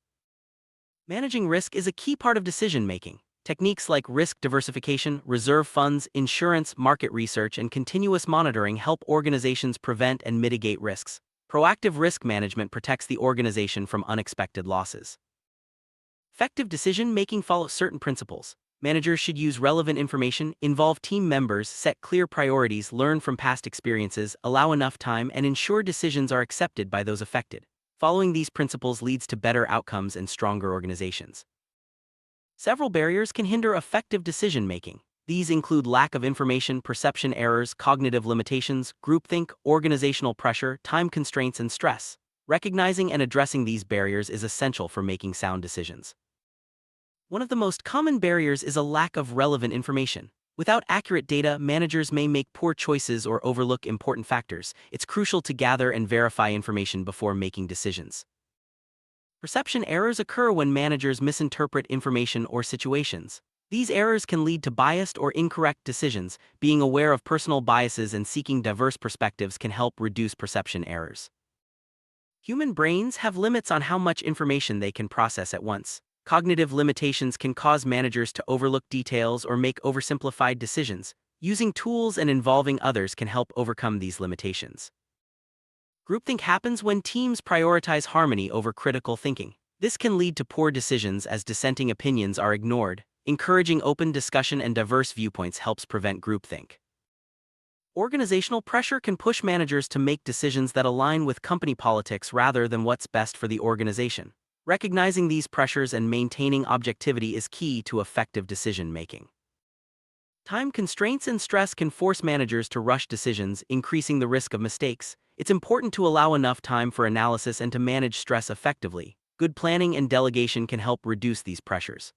A: Managing risk is a key part of decision-making. Techniques like risk diversification, reserve funds, insurance, market research, and continuous monitoring help organizations prevent and mitigate risks. Proactive risk management protects the organization from unexpected losses. Effective decision-making follows certain principles. Managers should use relevant information, involve team members, set clear priorities, learn from past experiences, allow enough time, and ensure decisions are accepted by those affected. Following these principles leads to better outcomes and stronger organizations. Several barriers can hinder effective decision-making. These include lack of information, perception errors, cognitive limitations, groupthink, organizational pressure, time constraints, and stress. Recognizing and addressing these barriers is essential for making sound decisions. One of the most common barriers is a lack of relevant information. Without accurate data, managers may make poor choices or overlook important factors. It's crucial to gather and verify information before making decisions. Perception errors occur when managers misinterpret information or situations. These errors can lead to biased or incorrect decisions. Being aware of personal biases and seeking diverse perspectives can help reduce perception errors. Human brains have limits on how much information they can process at once. Cognitive limitations can cause managers to overlook details or make oversimplified decisions. Using tools and involving others can help overcome these limitations. Groupthink happens when teams prioritize harmony over critical thinking. This can lead to poor decisions as dissenting opinions are ignored. Encouraging open discussion and diverse viewpoints helps prevent groupthink. Organizational pressure can push managers to make decisions that align with company politics rather than what's best for the organization. Recognizing these pressures and maintaining objectivity is key to effective decision-making. Time constraints and stress can force managers to rush decisions, increasing the risk of mistakes. It's important to allow enough time for analysis and to manage stress effectively. Good planning and delegation can help reduce these pressures.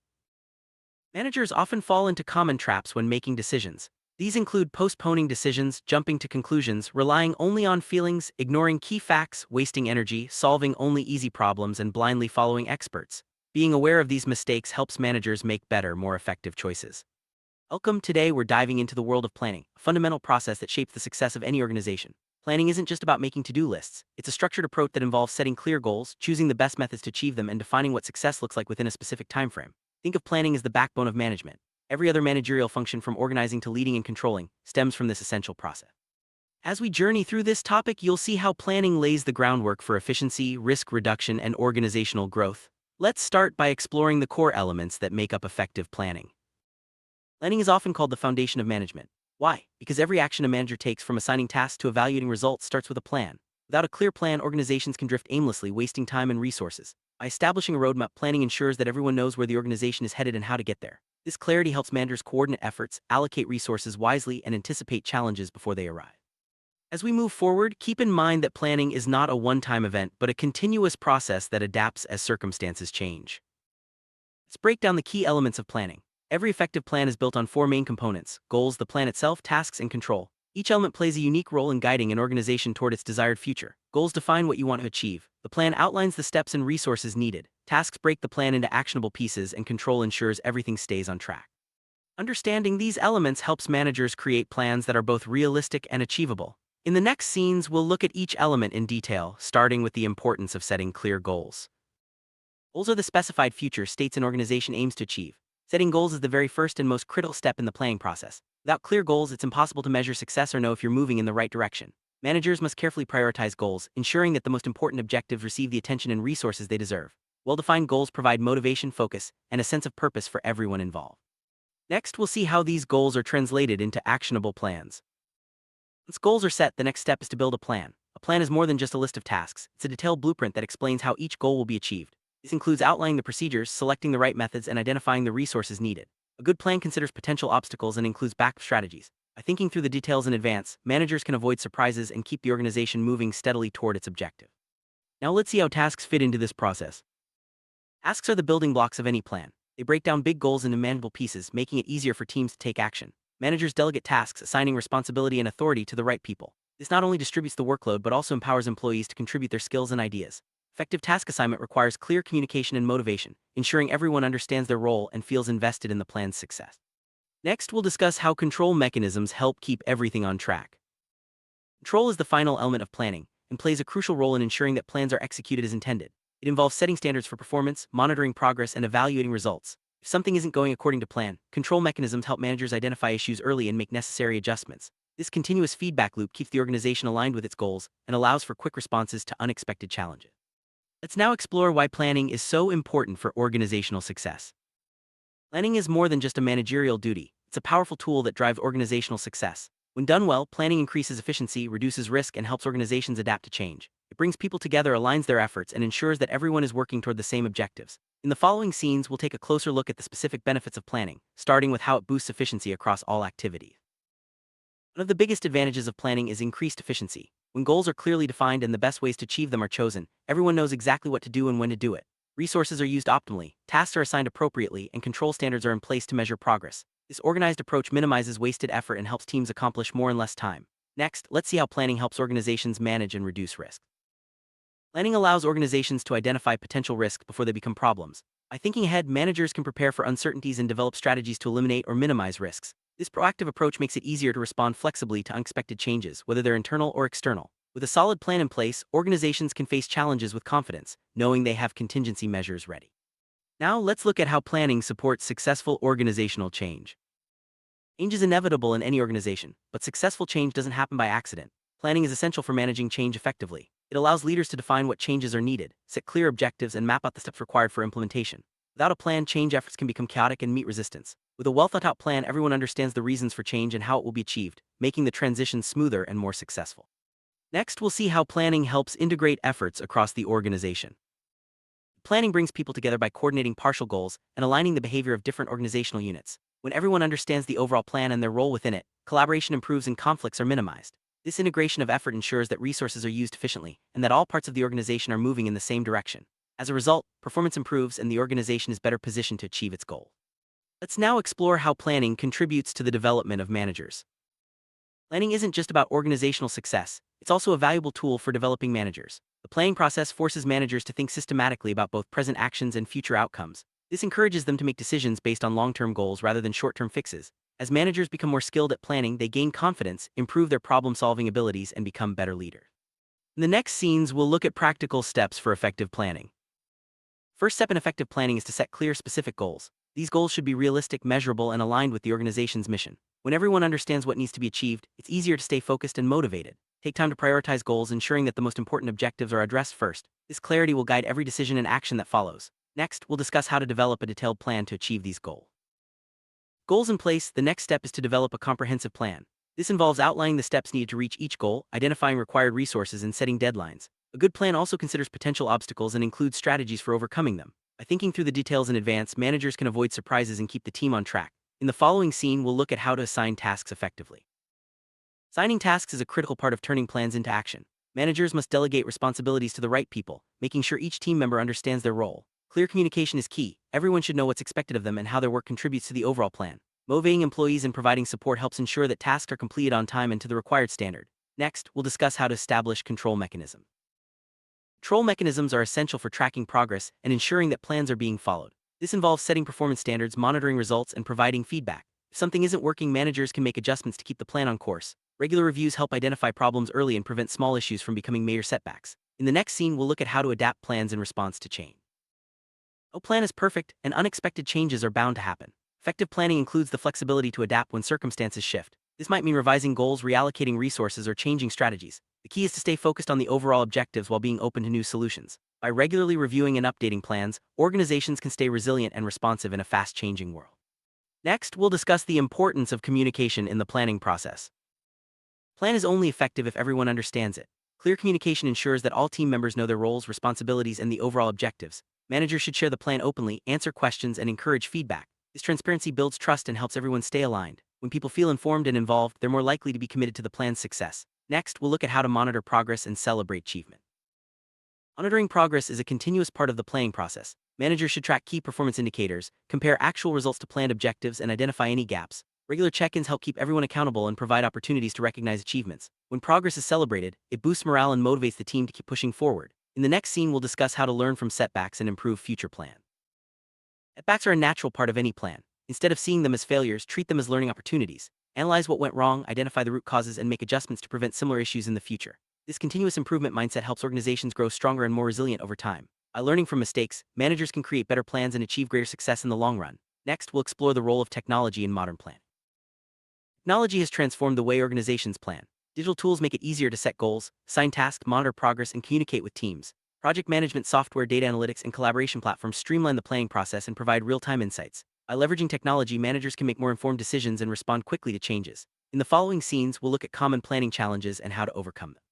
A: Managers often fall into common traps when making decisions. These include postponing decisions, jumping to conclusions, relying only on feelings, ignoring key facts, wasting energy, solving only easy problems, and blindly following experts. Being aware of these mistakes helps managers make better, more effective choices. Welcome. Today we're diving into the world of planning, a fundamental process that shapes the success of any organization. Planning isn't just about making to-do lists. It's a structured approach that involves setting clear goals, choosing the best methods to achieve them, and defining what success looks like within a specific time frame. Think of planning as the backbone of management. Every other managerial function, from organizing to leading and controlling, stems from this essential process. As we journey through this topic, you'll see how planning lays the groundwork for efficiency, risk reduction, and organizational growth. Let's start by exploring the core elements that make up effective planning. Planning is often called the foundation of management. Why? Because every action a manager takes, from assigning tasks to evaluating results, starts with a plan. Without a clear plan, organizations can drift aimlessly, wasting time and resources. By establishing a roadmap, planning ensures that everyone knows where the organization is headed and how to get there. This clarity helps managers coordinate efforts, allocate resources wisely, and anticipate challenges before they arrive. As we move forward, keep in mind that planning is not a one-time event, but a continuous process that adapts as circumstances change. Let's break down the key elements of planning. Every effective plan is built on four main components: goals, the plan itself, tasks, and control. Each element plays a unique role in guiding an organization toward its desired future. Goals define what you want to achieve. The plan outlines the steps and resources needed. Tasks break the plan into actionable pieces, and control ensures everything stays on track. Understanding these elements helps managers create plans that are both realistic and achievable. In the next scenes, we'll look at each element in detail, starting with the importance of setting clear goals. Goals are the specified future states an organization aims to achieve. Setting goals is the very first and most critical step in the planning process. Without clear goals, it's impossible to measure success or know if you're moving in the right direction. Managers must carefully prioritize goals, ensuring that the most important objectives receive the attention and resources they deserve. Well-defined goals provide motivation, focus, and a sense of purpose for everyone involved. Next, we'll see how these goals are translated into actionable plans. Once goals are set, the next step is to build a plan. A plan is more than just a list of tasks. It's a detailed blueprint that explains how each goal will be achieved. This includes outlining the procedures, selecting the right methods, and identifying the resources needed. A good plan considers potential obstacles and includes backup strategies. By thinking through the details in advance, managers can avoid surprises and keep the organization moving steadily toward its objective. Now let's see how tasks fit into this process. Tasks are the building blocks of any plan. They break down big goals into manageable pieces, making it easier for teams to take action. Managers delegate tasks, assigning responsibility and authority to the right people. This not only distributes the workload but also empowers employees to contribute their skills and ideas. Effective task assignment requires clear communication and motivation, ensuring everyone understands their role and feels invested in the plan's success. Next, we'll discuss how control mechanisms help keep everything on track. Control is the final element of planning and plays a crucial role in ensuring that plans are executed as intended. It involves setting standards for performance, monitoring progress, and evaluating results. If something isn't going according to plan, control mechanisms help managers identify issues early and make necessary adjustments. This continuous feedback loop keeps the organization aligned with its goals and allows for quick responses to unexpected challenges. Let's now explore why planning is so important for organizational success. Planning is more than just a managerial duty. It's a powerful tool that drives organizational success. When done well, planning increases efficiency, reduces risk, and helps organizations adapt to change. It brings people together, aligns their efforts, and ensures that everyone is working toward the same objectives. In the following scenes, we'll take a closer look at the specific benefits of planning, starting with how it boosts efficiency across all activities. One of the biggest advantages of planning is increased efficiency. When goals are clearly defined and the best ways to achieve them are chosen, everyone knows exactly what to do and when to do it. Resources are used optimally, tasks are assigned appropriately, and control standards are in place to measure progress. This organized approach minimizes wasted effort and helps teams accomplish more in less time. Next, let's see how planning helps organizations manage and reduce risk. Planning allows organizations to identify potential risks before they become problems. By thinking ahead, managers can prepare for uncertainties and develop strategies to eliminate or minimize risks. This proactive approach makes it easier to respond flexibly to unexpected changes, whether they're internal or external. With a solid plan in place, organizations can face challenges with confidence, knowing they have contingency measures ready. Now let's look at how planning supports successful organizational change. Change is inevitable in any organization, but successful change doesn't happen by accident. Planning is essential for managing change effectively. It allows leaders to define what changes are needed, set clear objectives, and map out the steps required for implementation. Without a plan, change efforts can become chaotic and meet resistance. With a well-thought-out plan, everyone understands the reasons for change and how it will be achieved, making the transition smoother and more successful. Next, we'll see how planning helps integrate efforts across the organization. Planning brings people together by coordinating partial goals and aligning the behavior of different organizational units. When everyone understands the overall plan and their role within it, collaboration improves and conflicts are minimized. This integration of effort ensures that resources are used efficiently and that all parts of the organization are moving in the same direction. As a result, performance improves and the organization is better positioned to achieve its goal. Let's now explore how planning contributes to the development of managers. Planning isn't just about organizational success, it's also a valuable tool for developing managers. The planning process forces managers to think systematically about both present actions and future outcomes. This encourages them to make decisions based on long-term goals rather than short-term fixes. As managers become more skilled at planning, they gain confidence, improve their problem-solving abilities, and become better leaders. In the next scenes, we'll look at practical steps for effective planning. First step in effective planning is to set clear, specific goals. These goals should be realistic, measurable, and aligned with the organization's mission. When everyone understands what needs to be achieved, it's easier to stay focused and motivated. Take time to prioritize goals, ensuring that the most important objectives are addressed first. This clarity will guide every decision and action that follows. Next, we'll discuss how to develop a detailed plan to achieve these goals. Goals in place, the next step is to develop a comprehensive plan. This involves outlining the steps needed to reach each goal, identifying required resources, and setting deadlines. A good plan also considers potential obstacles and includes strategies for overcoming them. By thinking through the details in advance, managers can avoid surprises and keep the team on track. In the following scene, we'll look at how to assign tasks effectively. Assigning tasks is a critical part of turning plans into action. Managers must delegate responsibilities to the right people, making sure each team member understands their role. Clear communication is key. Everyone should know what's expected of them and how their work contributes to the overall plan. Motivating employees and providing support helps ensure that tasks are completed on time and to the required standard. Next, we'll discuss how to establish control mechanisms. Control mechanisms are essential for tracking progress and ensuring that plans are being followed. This involves setting performance standards, monitoring results, and providing feedback. If something isn't working, managers can make adjustments to keep the plan on course. Regular reviews help identify problems early and prevent small issues from becoming major setbacks. In the next scene, we'll look at how to adapt plans in response to change. No plan is perfect, and unexpected changes are bound to happen. Effective planning includes the flexibility to adapt when circumstances shift. This might mean revising goals, reallocating resources, or changing strategies. The key is to stay focused on the overall objectives while being open to new solutions. By regularly reviewing and updating plans, organizations can stay resilient and responsive in a fast-changing world. Next, we'll discuss the importance of communication in the planning process. Plan is only effective if everyone understands it. Clear communication ensures that all team members know their roles, responsibilities, and the overall objectives. Managers should share the plan openly, answer questions, and encourage feedback. This transparency builds trust and helps everyone stay aligned. When people feel informed and involved, they're more likely to be committed to the plan's success. Next, we'll look at how to monitor progress and celebrate achievement. Monitoring progress is a continuous part of the planning process. Managers should track key performance indicators, compare actual results to planned objectives, and identify any gaps. Regular check-ins help keep everyone accountable and provide opportunities to recognize achievements. When progress is celebrated, it boosts morale and motivates the team to keep pushing forward. In the next scene, we'll discuss how to learn from setbacks and improve future plans. Setbacks are a natural part of any plan. Instead of seeing them as failures, treat them as learning opportunities. Analyze what went wrong, identify the root causes, and make adjustments to prevent similar issues in the future. This continuous improvement mindset helps organizations grow stronger and more resilient over time. By learning from mistakes, managers can create better plans and achieve greater success in the long run. Next, we'll explore the role of technology in modern planning. Technology has transformed the way organizations plan. Digital tools make it easier to set goals, assign tasks, monitor progress, and communicate with teams. Project management software, data analytics, and collaboration platforms streamline the planning process and provide real-time insights. By leveraging technology, managers can make more informed decisions and respond quickly to changes. In the following scenes, we'll look at common planning challenges and how to overcome them.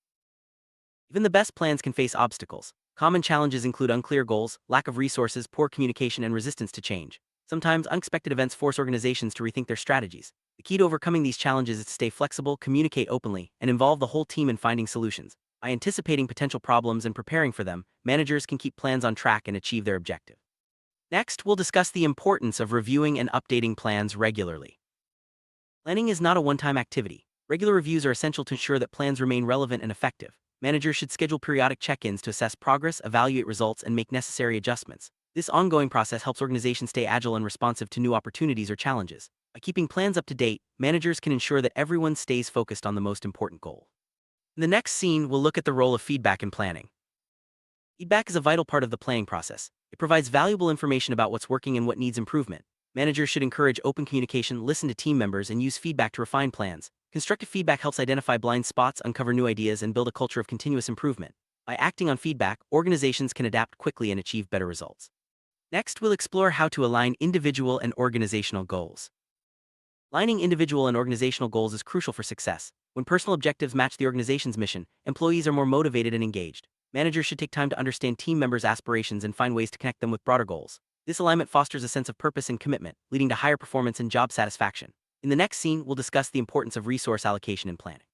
A: Even the best plans can face obstacles. Common challenges include unclear goals, lack of resources, poor communication, and resistance to change. Sometimes unexpected events force organizations to rethink their strategies. The key to overcoming these challenges is to stay flexible, communicate openly, and involve the whole team in finding solutions. By anticipating potential problems and preparing for them, managers can keep plans on track and achieve their objective. Next, we'll discuss the importance of reviewing and updating plans regularly. Planning is not a one-time activity. Regular reviews are essential to ensure that plans remain relevant and effective. Managers should schedule periodic check-ins to assess progress, evaluate results, and make necessary adjustments. This ongoing process helps organizations stay agile and responsive to new opportunities or challenges. By keeping plans up to date, managers can ensure that everyone stays focused on the most important goal. In the next scene, we'll look at the role of feedback in planning. Feedback is a vital part of the planning process. It provides valuable information about what's working and what needs improvement. Managers should encourage open communication, listen to team members, and use feedback to refine plans. Constructive feedback helps identify blind spots, uncover new ideas, and build a culture of continuous improvement. By acting on feedback, organizations can adapt quickly and achieve better results. Next, we'll explore how to align individual and organizational goals. Aligning individual and organizational goals is crucial for success. When personal objectives match the organization's mission, employees are more motivated and engaged. Managers should take time to understand team members' aspirations and find ways to connect them with broader goals. This alignment fosters a sense of purpose and commitment, leading to higher performance and job satisfaction. In the next scene, we'll discuss the importance of resource allocation and planning.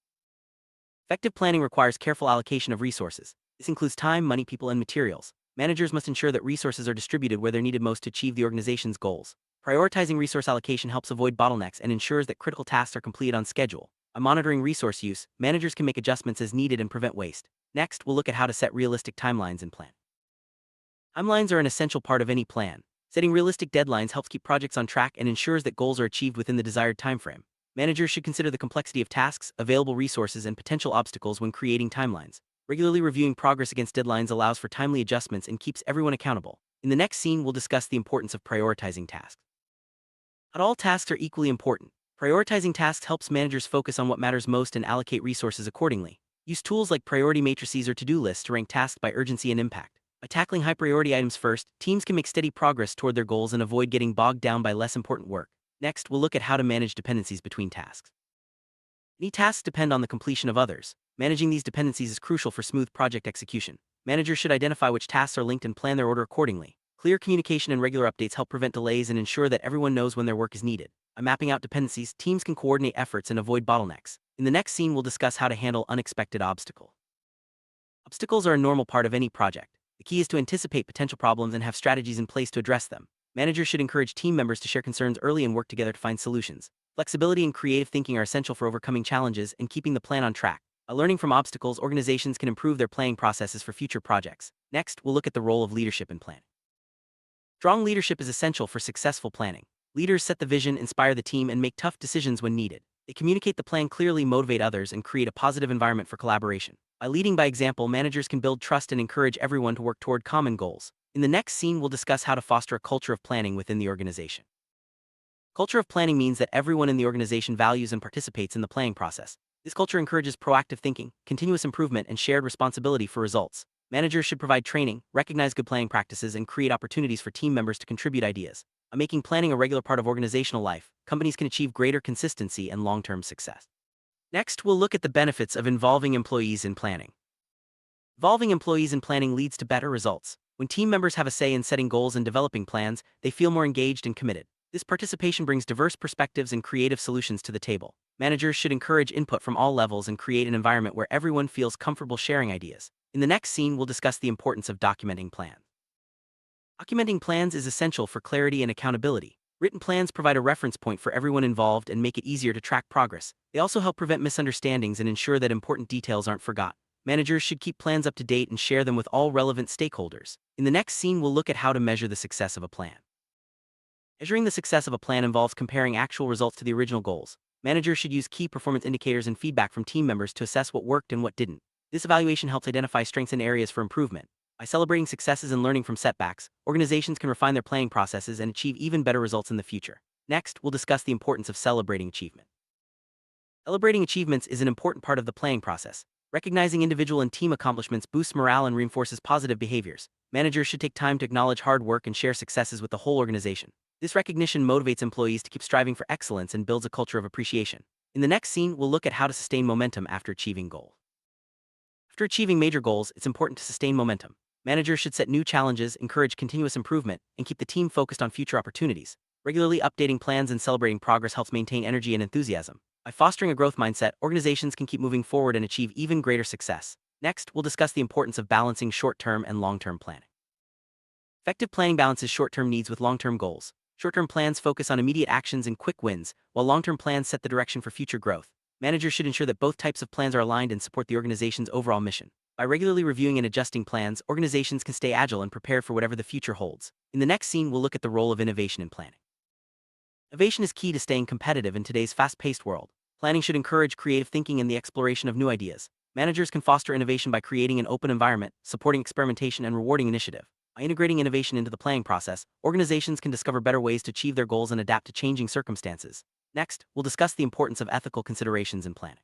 A: Effective planning requires careful allocation of resources. This includes time, money, people, and materials. Managers must ensure that resources are distributed where they're needed most to achieve the organization's goals. Prioritizing resource allocation helps avoid bottlenecks and ensures that critical tasks are completed on schedule. By monitoring resource use, managers can make adjustments as needed and prevent waste. Next, we'll look at how to set realistic timelines and plan. Timelines are an essential part of any plan. Setting realistic deadlines helps keep projects on track and ensures that goals are achieved within the desired timeframe. Managers should consider the complexity of tasks, available resources, and potential obstacles when creating timelines. Regularly reviewing progress against deadlines allows for timely adjustments and keeps everyone accountable. In the next scene, we'll discuss the importance of prioritizing tasks. Not all tasks are equally important. Prioritizing tasks helps managers focus on what matters most and allocate resources accordingly. Use tools like priority matrices or to-do lists to rank tasks by urgency and impact. By tackling high-priority items first, teams can make steady progress toward their goals and avoid getting bogged down by less important work. Next, we'll look at how to manage dependencies between tasks. Many tasks depend on the completion of others. Managing these dependencies is crucial for smooth project execution. Managers should identify which tasks are linked and plan their order accordingly. Clear communication and regular updates help prevent delays and ensure that everyone knows when their work is needed. By mapping out dependencies, teams can coordinate efforts and avoid bottlenecks. In the next scene, we'll discuss how to handle unexpected obstacles. Obstacles are a normal part of any project. The key is to anticipate potential problems and have strategies in place to address them. Managers should encourage team members to share concerns early and work together to find solutions. Flexibility and creative thinking are essential for overcoming challenges and keeping the plan on track. By learning from obstacles, organizations can improve their planning processes for future projects. Next, we'll look at the role of leadership in planning. Strong leadership is essential for successful planning. Leaders set the vision, inspire the team, and make tough decisions when needed. They communicate the plan clearly, motivate others, and create a positive environment for collaboration. By leading by example, managers can build trust and encourage everyone to work toward common goals. In the next scene, we'll discuss how to foster a culture of planning within the organization. Culture of planning means that everyone in the organization values and participates in the planning process. This culture encourages proactive thinking, continuous improvement, and shared responsibility for results. Managers should provide training, recognize good planning practices, and create opportunities for team members to contribute ideas. By making planning a regular part of organizational life, companies can achieve greater consistency and long-term success. Next, we'll look at the benefits of involving employees in planning. Involving employees in planning leads to better results. When team members have a say in setting goals and developing plans, they feel more engaged and committed. This participation brings diverse perspectives and creative solutions to the table. Managers should encourage input from all levels and create an environment where everyone feels comfortable sharing ideas. In the next scene, we'll discuss the importance of documenting plans. Documenting plans is essential for clarity and accountability. Written plans provide a reference point for everyone involved and make it easier to track progress. They also help prevent misunderstandings and ensure that important details aren't forgotten. Managers should keep plans up to date and share them with all relevant stakeholders. In the next scene, we'll look at how to measure the success of a plan. Measuring the success of a plan involves comparing actual results to the original goals. Managers should use key performance indicators and feedback from team members to assess what worked and what didn't. This evaluation helps identify strengths and areas for improvement. By celebrating successes and learning from setbacks, organizations can refine their planning processes and achieve even better results in the future. Next, we'll discuss the importance of celebrating achievement. Celebrating achievements is an important part of the planning process. Recognizing individual and team accomplishments boosts morale and reinforces positive behaviors. Managers should take time to acknowledge hard work and share successes with the whole organization. This recognition motivates employees to keep striving for excellence and builds a culture of appreciation. In the next scene, we'll look at how to sustain momentum after achieving goals. After achieving major goals, it's important to sustain momentum. Managers should set new challenges, encourage continuous improvement, and keep the team focused on future opportunities. Regularly updating plans and celebrating progress helps maintain energy and enthusiasm. By fostering a growth mindset, organizations can keep moving forward and achieve even greater success. Next, we'll discuss the importance of balancing short-term and long-term planning. Effective planning balances short-term needs with long-term goals. Short-term plans focus on immediate actions and quick wins, while long-term plans set the direction for future growth. Managers should ensure that both types of plans are aligned and support the organization's overall mission. By regularly reviewing and adjusting plans, organizations can stay agile and prepared for whatever the future holds. In the next scene, we'll look at the role of innovation in planning. Innovation is key to staying competitive in today's fast-paced world. Planning should encourage creative thinking and the exploration of new ideas. Managers can foster innovation by creating an open environment, supporting experimentation, and rewarding initiative. By integrating innovation into the planning process, organizations can discover better ways to achieve their goals and adapt to changing circumstances. Next, we'll discuss the importance of ethical considerations in planning.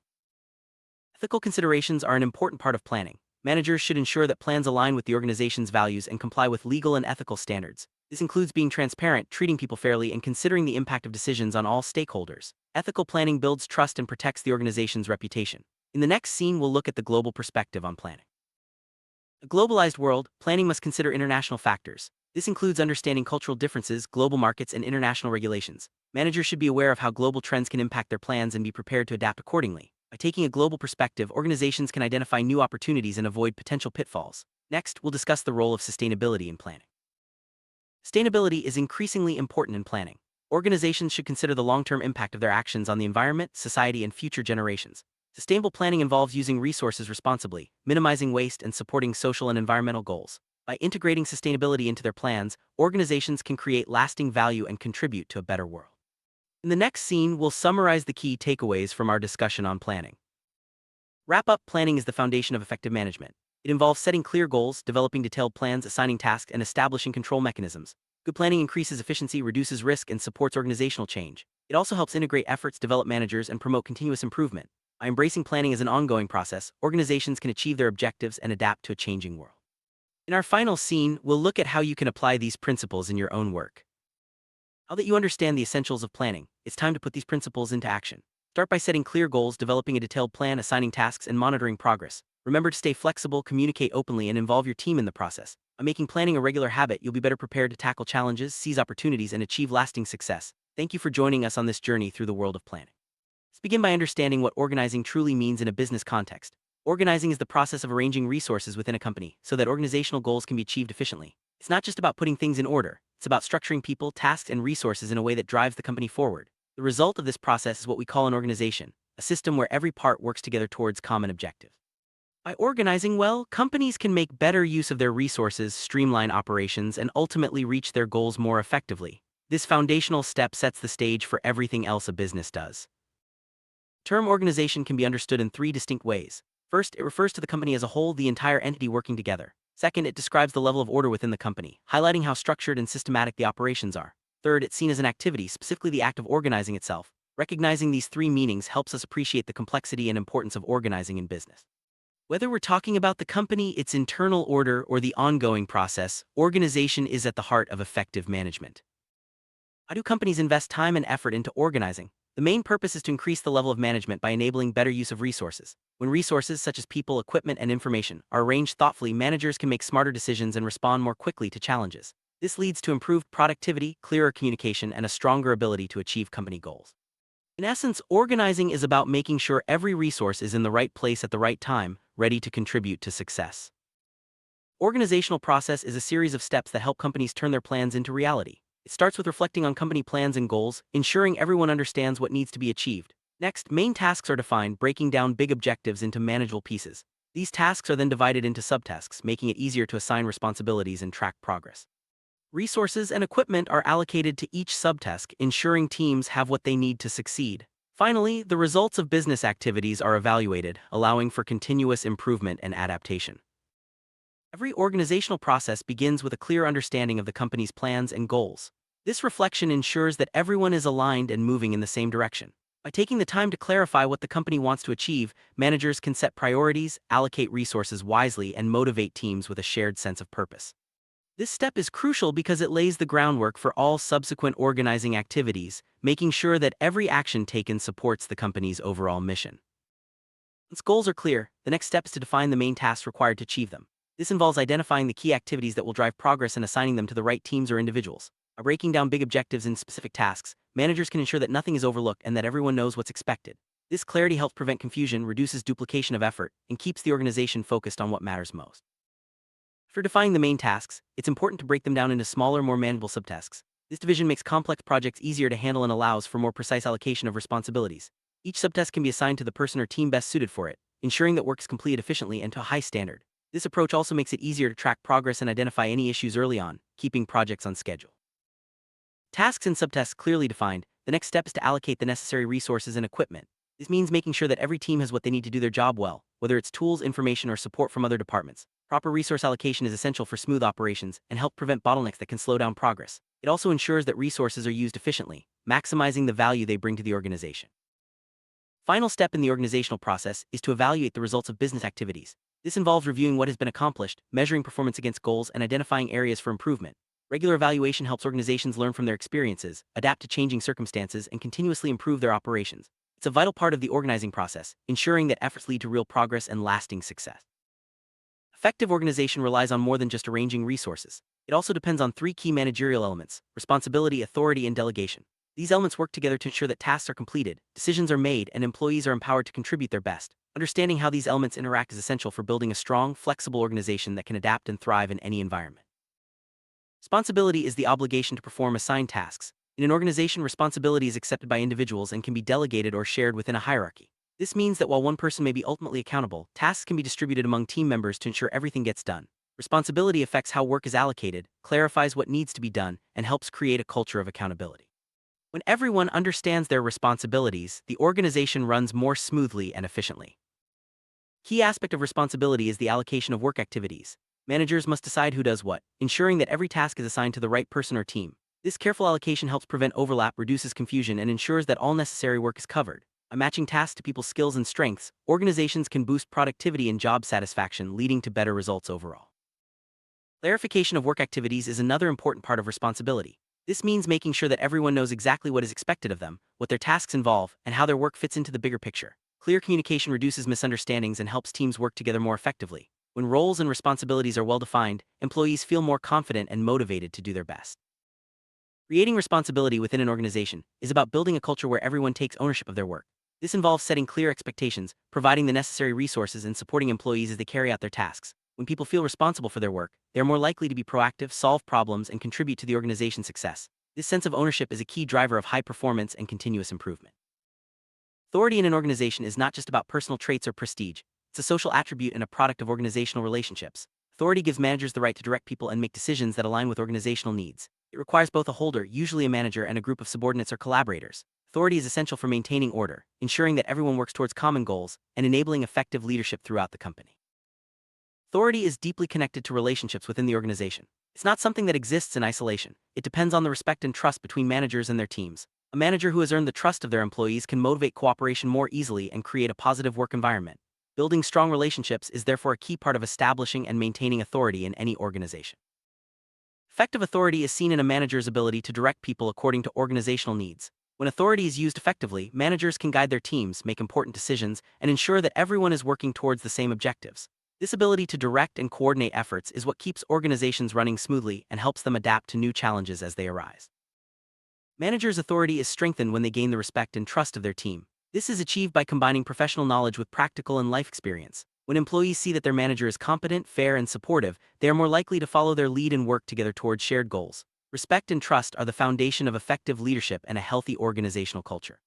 A: Ethical considerations are an important part of planning. Managers should ensure that plans align with the organization's values and comply with legal and ethical standards. This includes being transparent, treating people fairly, and considering the impact of decisions on all stakeholders. Ethical planning builds trust and protects the organization's reputation. In the next scene, we'll look at the global perspective on planning. In a globalized world, planning must consider international factors. This includes understanding cultural differences, global markets, and international regulations. Managers should be aware of how global trends can impact their plans and be prepared to adapt accordingly. By taking a global perspective, organizations can identify new opportunities and avoid potential pitfalls. Next, we'll discuss the role of sustainability in planning. Sustainability is increasingly important in planning. Organizations should consider the long-term impact of their actions on the environment, society, and future generations. Sustainable planning involves using resources responsibly, minimizing waste, and supporting social and environmental goals. By integrating sustainability into their plans, organizations can create lasting value and contribute to a better world. In the next scene, we'll summarize the key takeaways from our discussion on planning. Wrap up: planning is the foundation of effective management. It involves setting clear goals, developing detailed plans, assigning tasks, and establishing control mechanisms. Good planning increases efficiency, reduces risk, and supports organizational change. It also helps integrate efforts, develop managers, and promote continuous improvement. By embracing planning as an ongoing process, organizations can achieve their objectives and adapt to a changing world. In our final scene, we'll look at how you can apply these principles in your own work. Now that you understand the essentials of planning, it's time to put these principles into action. Start by setting clear goals, developing a detailed plan, assigning tasks, and monitoring progress. Remember to stay flexible, communicate openly, and involve your team in the process. By making planning a regular habit, you'll be better prepared to tackle challenges, seize opportunities, and achieve lasting success. Thank you for joining us on this journey through the world of planning. Let's begin by understanding what organizing truly means in a business context. Organizing is the process of arranging resources within a company so that organizational goals can be achieved efficiently. It's not just about putting things in order, it's about structuring people, tasks, and resources in a way that drives the company forward. The result of this process is what we call an organization, a system where every part works together towards common objectives. By organizing well, companies can make better use of their resources, streamline operations, and ultimately reach their goals more effectively. This foundational step sets the stage for everything else a business does. The term organization can be understood in three distinct ways. First, it refers to the company as a whole, the entire entity working together. Second, it describes the level of order within the company, highlighting how structured and systematic the operations are. Third, it's seen as an activity, specifically the act of organizing itself. Recognizing these three meanings helps us appreciate the complexity and importance of organizing in business. Whether we're talking about the company, its internal order, or the ongoing process, organization is at the heart of effective management. How do companies invest time and effort into organizing? The main purpose is to increase the level of management by enabling better use of resources. When resources such as people, equipment, and information are arranged thoughtfully, managers can make smarter decisions and respond more quickly to challenges. This leads to improved productivity, clearer communication, and a stronger ability to achieve company goals. In essence, organizing is about making sure every resource is in the right place at the right time, ready to contribute to success. Organizational process is a series of steps that help companies turn their plans into reality. It starts with reflecting on company plans and goals, ensuring everyone understands what needs to be achieved. Next, main tasks are defined, breaking down big objectives into manageable pieces. These tasks are then divided into subtasks, making it easier to assign responsibilities and track progress. Resources and equipment are allocated to each subtask, ensuring teams have what they need to succeed. Finally, the results of business activities are evaluated, allowing for continuous improvement and adaptation. Every organizational process begins with a clear understanding of the company's plans and goals. This reflection ensures that everyone is aligned and moving in the same direction. By taking the time to clarify what the company wants to achieve, managers can set priorities, allocate resources wisely, and motivate teams with a shared sense of purpose. This step is crucial because it lays the groundwork for all subsequent organizing activities, making sure that every action taken supports the company's overall mission. Once goals are clear, the next step is to define the main tasks required to achieve them. This involves identifying the key activities that will drive progress and assigning them to the right teams or individuals. By breaking down big objectives into specific tasks, managers can ensure that nothing is overlooked and that everyone knows what's expected. This clarity helps prevent confusion, reduces duplication of effort, and keeps the organization focused on what matters most. For defining the main tasks, it's important to break them down into smaller, more manageable subtasks. This division makes complex projects easier to handle and allows for more precise allocation of responsibilities. Each subtask can be assigned to the person or team best suited for it, ensuring that work is completed efficiently and to a high standard. This approach also makes it easier to track progress and identify any issues early on, keeping projects on schedule. Tasks and subtasks clearly defined, the next step is to allocate the necessary resources and equipment. This means making sure that every team has what they need to do their job well, whether it's tools, information, or support from other departments. Proper resource allocation is essential for smooth operations and help prevent bottlenecks that can slow down progress. It also ensures that resources are used efficiently, maximizing the value they bring to the organization. Final step in the organizational process is to evaluate the results of business activities. This involves reviewing what has been accomplished, measuring performance against goals, and identifying areas for improvement. Regular evaluation helps organizations learn from their experiences, adapt to changing circumstances, and continuously improve their operations. It's a vital part of the organizing process, ensuring that efforts lead to real progress and lasting success. Effective organization relies on more than just arranging resources. It also depends on three key managerial elements: responsibility, authority, and delegation. These elements work together to ensure that tasks are completed, decisions are made, and employees are empowered to contribute their best. Understanding how these elements interact is essential for building a strong, flexible organization that can adapt and thrive in any environment. Responsibility is the obligation to perform assigned tasks. In an organization, responsibility is accepted by individuals and can be delegated or shared within a hierarchy. This means that while one person may be ultimately accountable, tasks can be distributed among team members to ensure everything gets done. Responsibility affects how work is allocated, clarifies what needs to be done, and helps create a culture of accountability. When everyone understands their responsibilities, the organization runs more smoothly and efficiently. Key aspect of responsibility is the allocation of work activities. Managers must decide who does what, ensuring that every task is assigned to the right person or team. This careful allocation helps prevent overlap, reduces confusion, and ensures that all necessary work is covered. By matching tasks to people's skills and strengths, organizations can boost productivity and job satisfaction, leading to better results overall. Clarification of work activities is another important part of responsibility. This means making sure that everyone knows exactly what is expected of them, what their tasks involve, and how their work fits into the bigger picture. Clear communication reduces misunderstandings and helps teams work together more effectively. When roles and responsibilities are well defined, employees feel more confident and motivated to do their best. Creating responsibility within an organization is about building a culture where everyone takes ownership of their work. This involves setting clear expectations, providing the necessary resources, and supporting employees as they carry out their tasks. When people feel responsible for their work, they are more likely to be proactive, solve problems, and contribute to the organization's success. This sense of ownership is a key driver of high performance and continuous improvement. Authority in an organization is not just about personal traits or prestige. It's a social attribute and a product of organizational relationships. Authority gives managers the right to direct people and make decisions that align with organizational needs. It requires both a holder, usually a manager, and a group of subordinates or collaborators. Authority is essential for maintaining order, ensuring that everyone works towards common goals, and enabling effective leadership throughout the company. Authority is deeply connected to relationships within the organization. It's not something that exists in isolation. It depends on the respect and trust between managers and their teams. A manager who has earned the trust of their employees can motivate cooperation more easily and create a positive work environment. Building strong relationships is therefore a key part of establishing and maintaining authority in any organization. Effective authority is seen in a manager's ability to direct people according to organizational needs. When authority is used effectively, managers can guide their teams, make important decisions, and ensure that everyone is working towards the same objectives. This ability to direct and coordinate efforts is what keeps organizations running smoothly and helps them adapt to new challenges as they arise. Managers' authority is strengthened when they gain the respect and trust of their team. This is achieved by combining professional knowledge with practical and life experience. When employees see that their manager is competent, fair, and supportive, they are more likely to follow their lead and work together towards shared goals. Respect and trust are the foundation of effective leadership and a healthy organizational culture.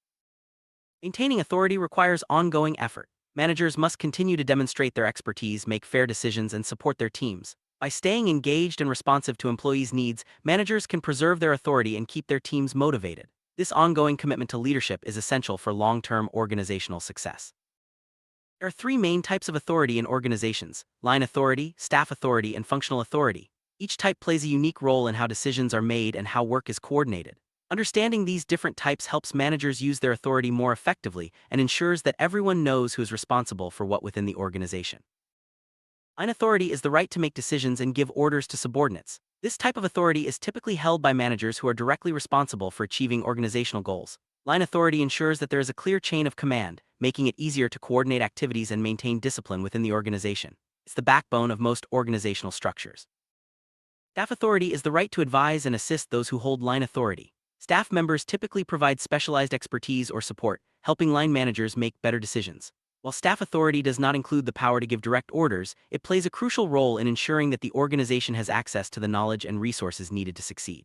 A: Maintaining authority requires ongoing effort. Managers must continue to demonstrate their expertise, make fair decisions, and support their teams. By staying engaged and responsive to employees' needs, managers can preserve their authority and keep their teams motivated. This ongoing commitment to leadership is essential for long-term organizational success. There are three main types of authority in organizations: line authority, staff authority, and functional authority. Each type plays a unique role in how decisions are made and how work is coordinated. Understanding these different types helps managers use their authority more effectively and ensures that everyone knows who is responsible for what within the organization. Line authority is the right to make decisions and give orders to subordinates. This type of authority is typically held by managers who are directly responsible for achieving organizational goals. Line authority ensures that there is a clear chain of command, making it easier to coordinate activities and maintain discipline within the organization. It's the backbone of most organizational structures. Staff authority is the right to advise and assist those who hold line authority. Staff members typically provide specialized expertise or support, helping line managers make better decisions. While staff authority does not include the power to give direct orders, it plays a crucial role in ensuring that the organization has access to the knowledge and resources needed to succeed.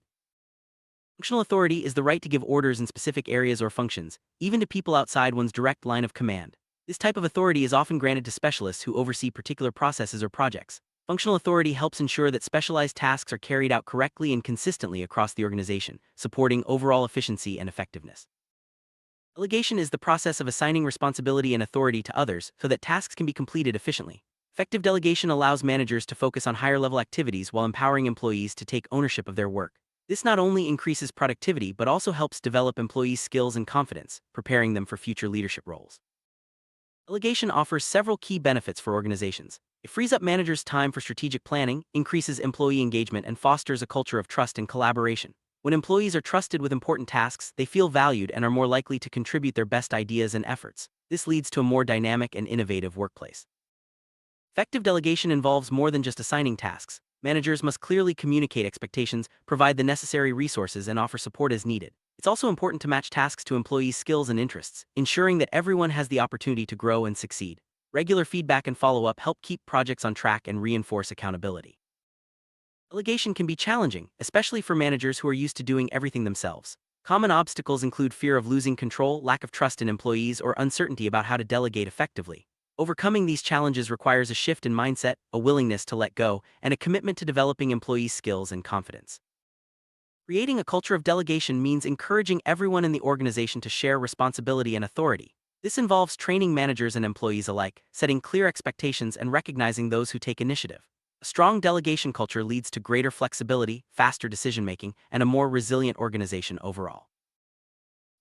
A: Functional authority is the right to give orders in specific areas or functions, even to people outside one's direct line of command. This type of authority is often granted to specialists who oversee particular processes or projects. Functional authority helps ensure that specialized tasks are carried out correctly and consistently across the organization, supporting overall efficiency and effectiveness. Delegation is the process of assigning responsibility and authority to others so that tasks can be completed efficiently. Effective delegation allows managers to focus on higher-level activities while empowering employees to take ownership of their work. This not only increases productivity but also helps develop employees' skills and confidence, preparing them for future leadership roles. Delegation offers several key benefits for organizations. It frees up managers' time for strategic planning, increases employee engagement, and fosters a culture of trust and collaboration. When employees are trusted with important tasks, they feel valued and are more likely to contribute their best ideas and efforts. This leads to a more dynamic and innovative workplace. Effective delegation involves more than just assigning tasks. Managers must clearly communicate expectations, provide the necessary resources, and offer support as needed. It's also important to match tasks to employees' skills and interests, ensuring that everyone has the opportunity to grow and succeed. Regular feedback and follow-up help keep projects on track and reinforce accountability. Delegation can be challenging, especially for managers who are used to doing everything themselves. Common obstacles include fear of losing control, lack of trust in employees, or uncertainty about how to delegate effectively. Overcoming these challenges requires a shift in mindset, a willingness to let go, and a commitment to developing employees' skills and confidence. Creating a culture of delegation means encouraging everyone in the organization to share responsibility and authority. This involves training managers and employees alike, setting clear expectations, and recognizing those who take initiative. A strong delegation culture leads to greater flexibility, faster decision-making, and a more resilient organization overall.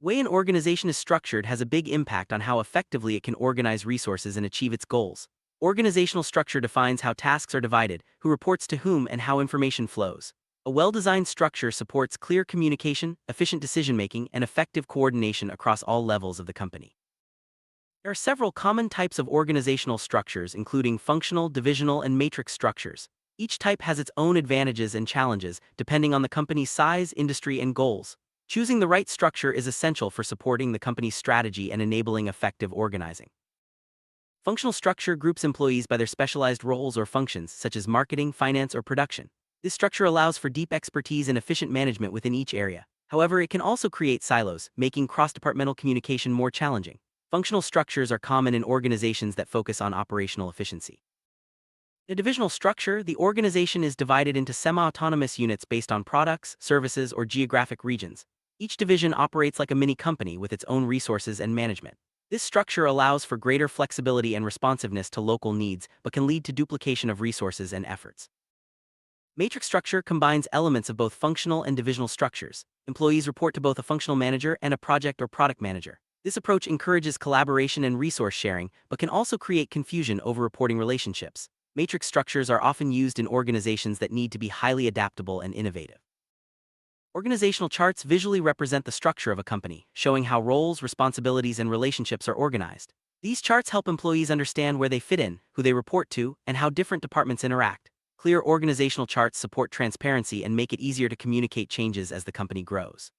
A: The way an organization is structured has a big impact on how effectively it can organize resources and achieve its goals. Organizational structure defines how tasks are divided, who reports to whom, and how information flows. A well-designed structure supports clear communication, efficient decision-making, and effective coordination across all levels of the company. There are several common types of organizational structures, including functional, divisional, and matrix structures. Each type has its own advantages and challenges, depending on the company's size, industry, and goals. Choosing the right structure is essential for supporting the company's strategy and enabling effective organizing. Functional structure groups employees by their specialized roles or functions, such as marketing, finance, or production. This structure allows for deep expertise and efficient management within each area. However, it can also create silos, making cross-departmental communication more challenging. Functional structures are common in organizations that focus on operational efficiency. In a divisional structure, the organization is divided into semi-autonomous units based on products, services, or geographic regions. Each division operates like a mini-company with its own resources and management. This structure allows for greater flexibility and responsiveness to local needs, but can lead to duplication of resources and efforts. Matrix structure combines elements of both functional and divisional structures. Employees report to both a functional manager and a project or product manager. This approach encourages collaboration and resource sharing, but can also create confusion over reporting relationships. Matrix structures are often used in organizations that need to be highly adaptable and innovative. Organizational charts visually represent the structure of a company, showing how roles, responsibilities, and relationships are organized. These charts help employees understand where they fit in, who they report to, and how different departments interact. Clear organizational charts support transparency and make it easier to communicate changes as the company grows.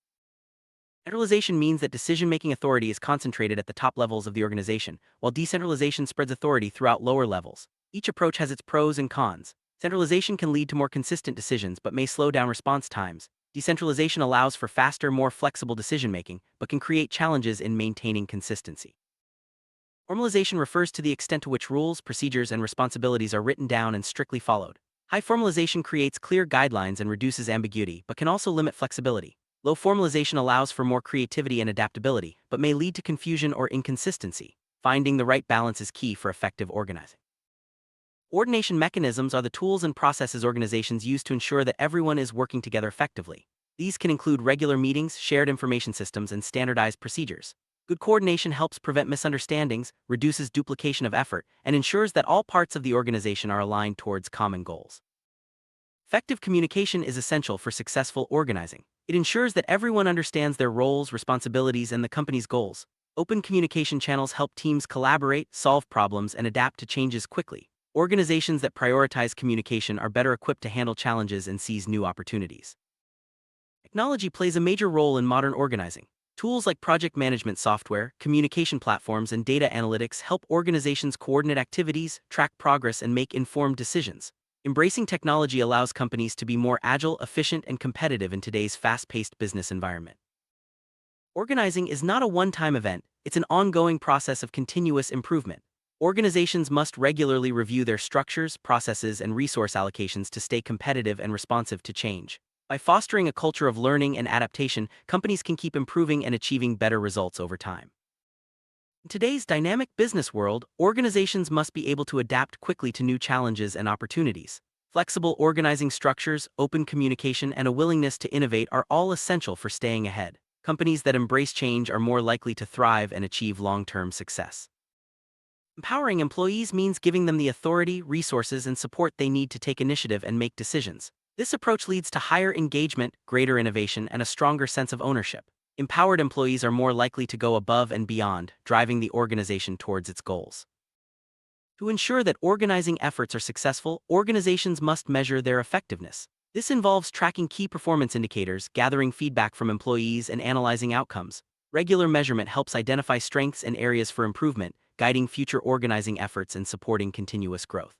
A: Centralization means that decision-making authority is concentrated at the top levels of the organization, while decentralization spreads authority throughout lower levels. Each approach has its pros and cons. Centralization can lead to more consistent decisions but may slow down response times. Decentralization allows for faster, more flexible decision-making, but can create challenges in maintaining consistency. Formalization refers to the extent to which rules, procedures, and responsibilities are written down and strictly followed. High formalization creates clear guidelines and reduces ambiguity, but can also limit flexibility. Low formalization allows for more creativity and adaptability, but may lead to confusion or inconsistency. Finding the right balance is key for effective organizing. Coordination mechanisms are the tools and processes organizations use to ensure that everyone is working together effectively. These can include regular meetings, shared information systems, and standardized procedures. Good coordination helps prevent misunderstandings, reduces duplication of effort, and ensures that all parts of the organization are aligned towards common goals. Effective communication is essential for successful organizing. It ensures that everyone understands their roles, responsibilities, and the company's goals. Open communication channels help teams collaborate, solve problems, and adapt to changes quickly. Organizations that prioritize communication are better equipped to handle challenges and seize new opportunities. Technology plays a major role in modern organizing. Tools like project management software, communication platforms, and data analytics help organizations coordinate activities, track progress, and make informed decisions. Embracing technology allows companies to be more agile, efficient, and competitive in today's fast-paced business environment. Organizing is not a one-time event, it's an ongoing process of continuous improvement. Organizations must regularly review their structures, processes, and resource allocations to stay competitive and responsive to change. By fostering a culture of learning and adaptation, companies can keep improving and achieving better results over time. In today's dynamic business world, organizations must be able to adapt quickly to new challenges and opportunities. Flexible organizing structures, open communication, and a willingness to innovate are all essential for staying ahead. Companies that embrace change are more likely to thrive and achieve long-term success. Empowering employees means giving them the authority, resources, and support they need to take initiative and make decisions. This approach leads to higher engagement, greater innovation, and a stronger sense of ownership. Empowered employees are more likely to go above and beyond, driving the organization towards its goals. To ensure that organizing efforts are successful, organizations must measure their effectiveness. This involves tracking key performance indicators, gathering feedback from employees, and analyzing outcomes. Regular measurement helps identify strengths and areas for improvement, guiding future organizing efforts and supporting continuous growth.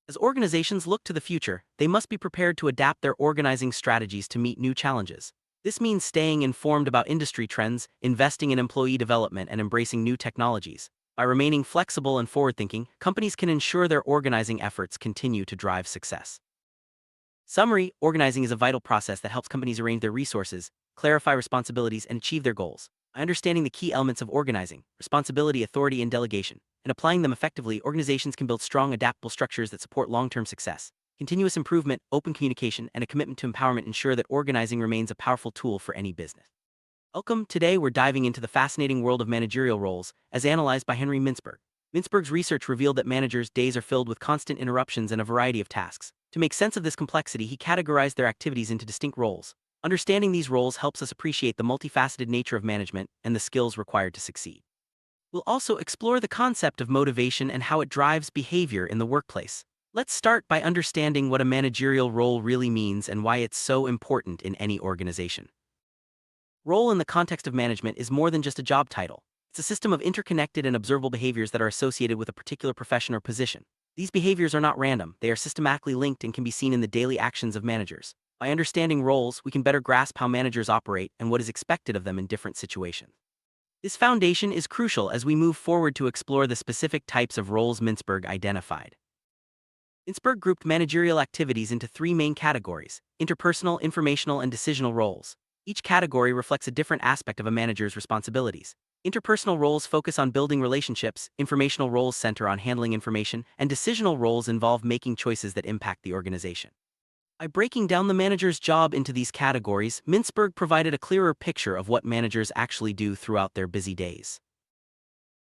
A: As organizations look to the future, they must be prepared to adapt their organizing strategies to meet new challenges. This means staying informed about industry trends, investing in employee development, and embracing new technologies. By remaining flexible and forward-thinking, companies can ensure their organizing efforts continue to drive success. Summary: organizing is a vital process that helps companies arrange their resources, clarify responsibilities, and achieve their goals. By understanding the key elements of organizing, responsibility, authority, and delegation, and applying them effectively, organizations can build strong, adaptable structures that support long-term success. Continuous improvement, open communication, and a commitment to empowerment ensure that organizing remains a powerful tool for any business. Welcome. Today we're diving into the fascinating world of managerial roles, as analyzed by Henry Mintzberg. Mintzberg's research revealed that managers' days are filled with constant interruptions and a variety of tasks. To make sense of this complexity, he categorized their activities into distinct roles. Understanding these roles helps us appreciate the multifaceted nature of management and the skills required to succeed. We'll also explore the concept of motivation and how it drives behavior in the workplace. Let's start by understanding what a managerial role really means and why it's so important in any organization. Role in the context of management is more than just a job title. It's a system of interconnected and observable behaviors that are associated with a particular profession or position. These behaviors are not random, they are systematically linked and can be seen in the daily actions of managers. By understanding roles, we can better grasp how managers operate and what is expected of them in different situations. This foundation is crucial as we move forward to explore the specific types of roles Mintzberg identified. Mintzberg grouped managerial activities into three main categories: interpersonal, informational, and decisional roles. Each category reflects a different aspect of a manager's responsibilities. Interpersonal roles focus on building relationships, informational roles center on handling information, and decisional roles involve making choices that impact the organization. By breaking down the manager's job into these categories, Mintzberg provided a clearer picture of what managers actually do throughout their busy days.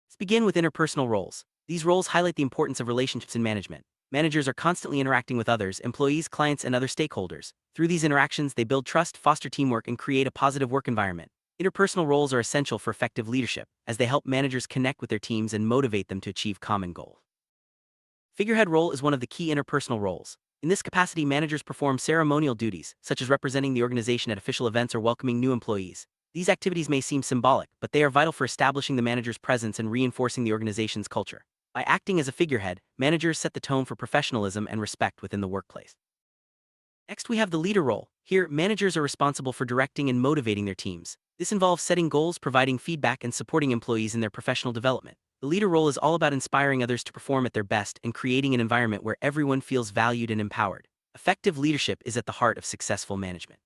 A: Let's begin with interpersonal roles. These roles highlight the importance of relationships in management. Managers are constantly interacting with others, employees, clients, and other stakeholders. Through these interactions, they build trust, foster teamwork, and create a positive work environment. Interpersonal roles are essential for effective leadership, as they help managers connect with their teams and motivate them to achieve common goals. Figurehead role is one of the key interpersonal roles. In this capacity, managers perform ceremonial duties, such as representing the organization at official events or welcoming new employees. These activities may seem symbolic, but they are vital for establishing the manager's presence and reinforcing the organization's culture. By acting as a figurehead, managers set the tone for professionalism and respect within the workplace. Next, we have the leader role. Here, managers are responsible for directing and motivating their teams. This involves setting goals, providing feedback, and supporting employees in their professional development. The leader role is all about inspiring others to perform at their best and creating an environment where everyone feels valued and empowered. Effective leadership is at the heart of successful management.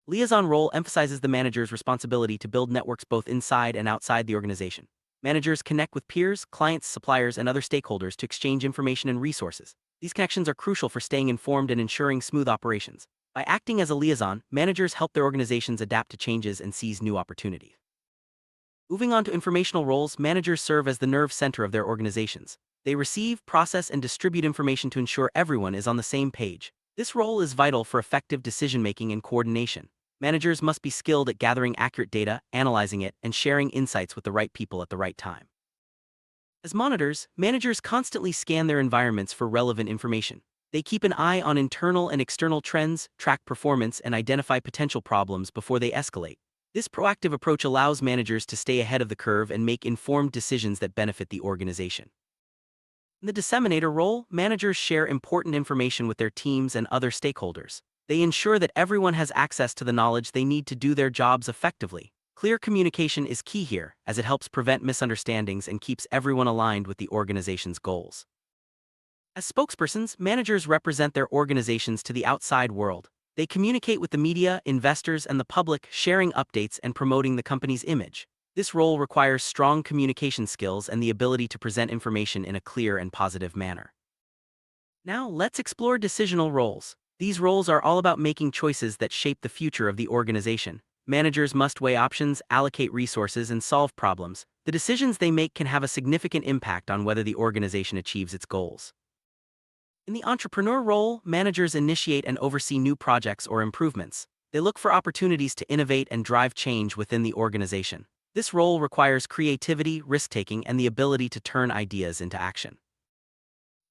A: Liaison role emphasizes the manager's responsibility to build networks both inside and outside the organization. Managers connect with peers, clients, suppliers, and other stakeholders to exchange information and resources. These connections are crucial for staying informed and ensuring smooth operations. By acting as a liaison, managers help their organizations adapt to changes and seize new opportunities. Moving on to informational roles, managers serve as the nerve center of their organizations. They receive, process, and distribute information to ensure everyone is on the same page. This role is vital for effective decision-making and coordination. Managers must be skilled at gathering accurate data, analyzing it, and sharing insights with the right people at the right time. As monitors, managers constantly scan their environments for relevant information. They keep an eye on internal and external trends, track performance, and identify potential problems before they escalate. This proactive approach allows managers to stay ahead of the curve and make informed decisions that benefit the organization. In the disseminator role, managers share important information with their teams and other stakeholders. They ensure that everyone has access to the knowledge they need to do their jobs effectively. Clear communication is key here, as it helps prevent misunderstandings and keeps everyone aligned with the organization's goals. As spokespersons, managers represent their organizations to the outside world. They communicate with the media, investors, and the public, sharing updates and promoting the company's image. This role requires strong communication skills and the ability to present information in a clear and positive manner. Now, let's explore decisional roles. These roles are all about making choices that shape the future of the organization. Managers must weigh options, allocate resources, and solve problems. The decisions they make can have a significant impact on whether the organization achieves its goals. In the entrepreneur role, managers initiate and oversee new projects or improvements. They look for opportunities to innovate and drive change within the organization. This role requires creativity, risk-taking, and the ability to turn ideas into action.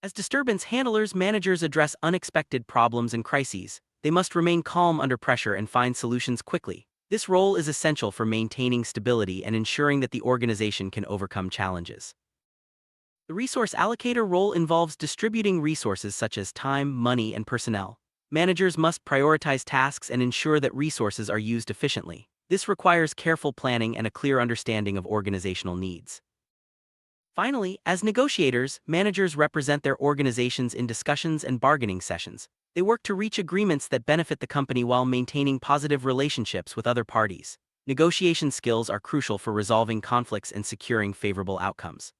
A: As disturbance handlers, managers address unexpected problems and crises. They must remain calm under pressure and find solutions quickly. This role is essential for maintaining stability and ensuring that the organization can overcome challenges. The resource allocator role involves distributing resources such as time, money, and personnel. Managers must prioritize tasks and ensure that resources are used efficiently. This requires careful planning and a clear understanding of organizational needs. Finally, as negotiators, managers represent their organizations in discussions and bargaining sessions. They work to reach agreements that benefit the company while maintaining positive relationships with other parties. Negotiation skills are crucial for resolving conflicts and securing favorable outcomes.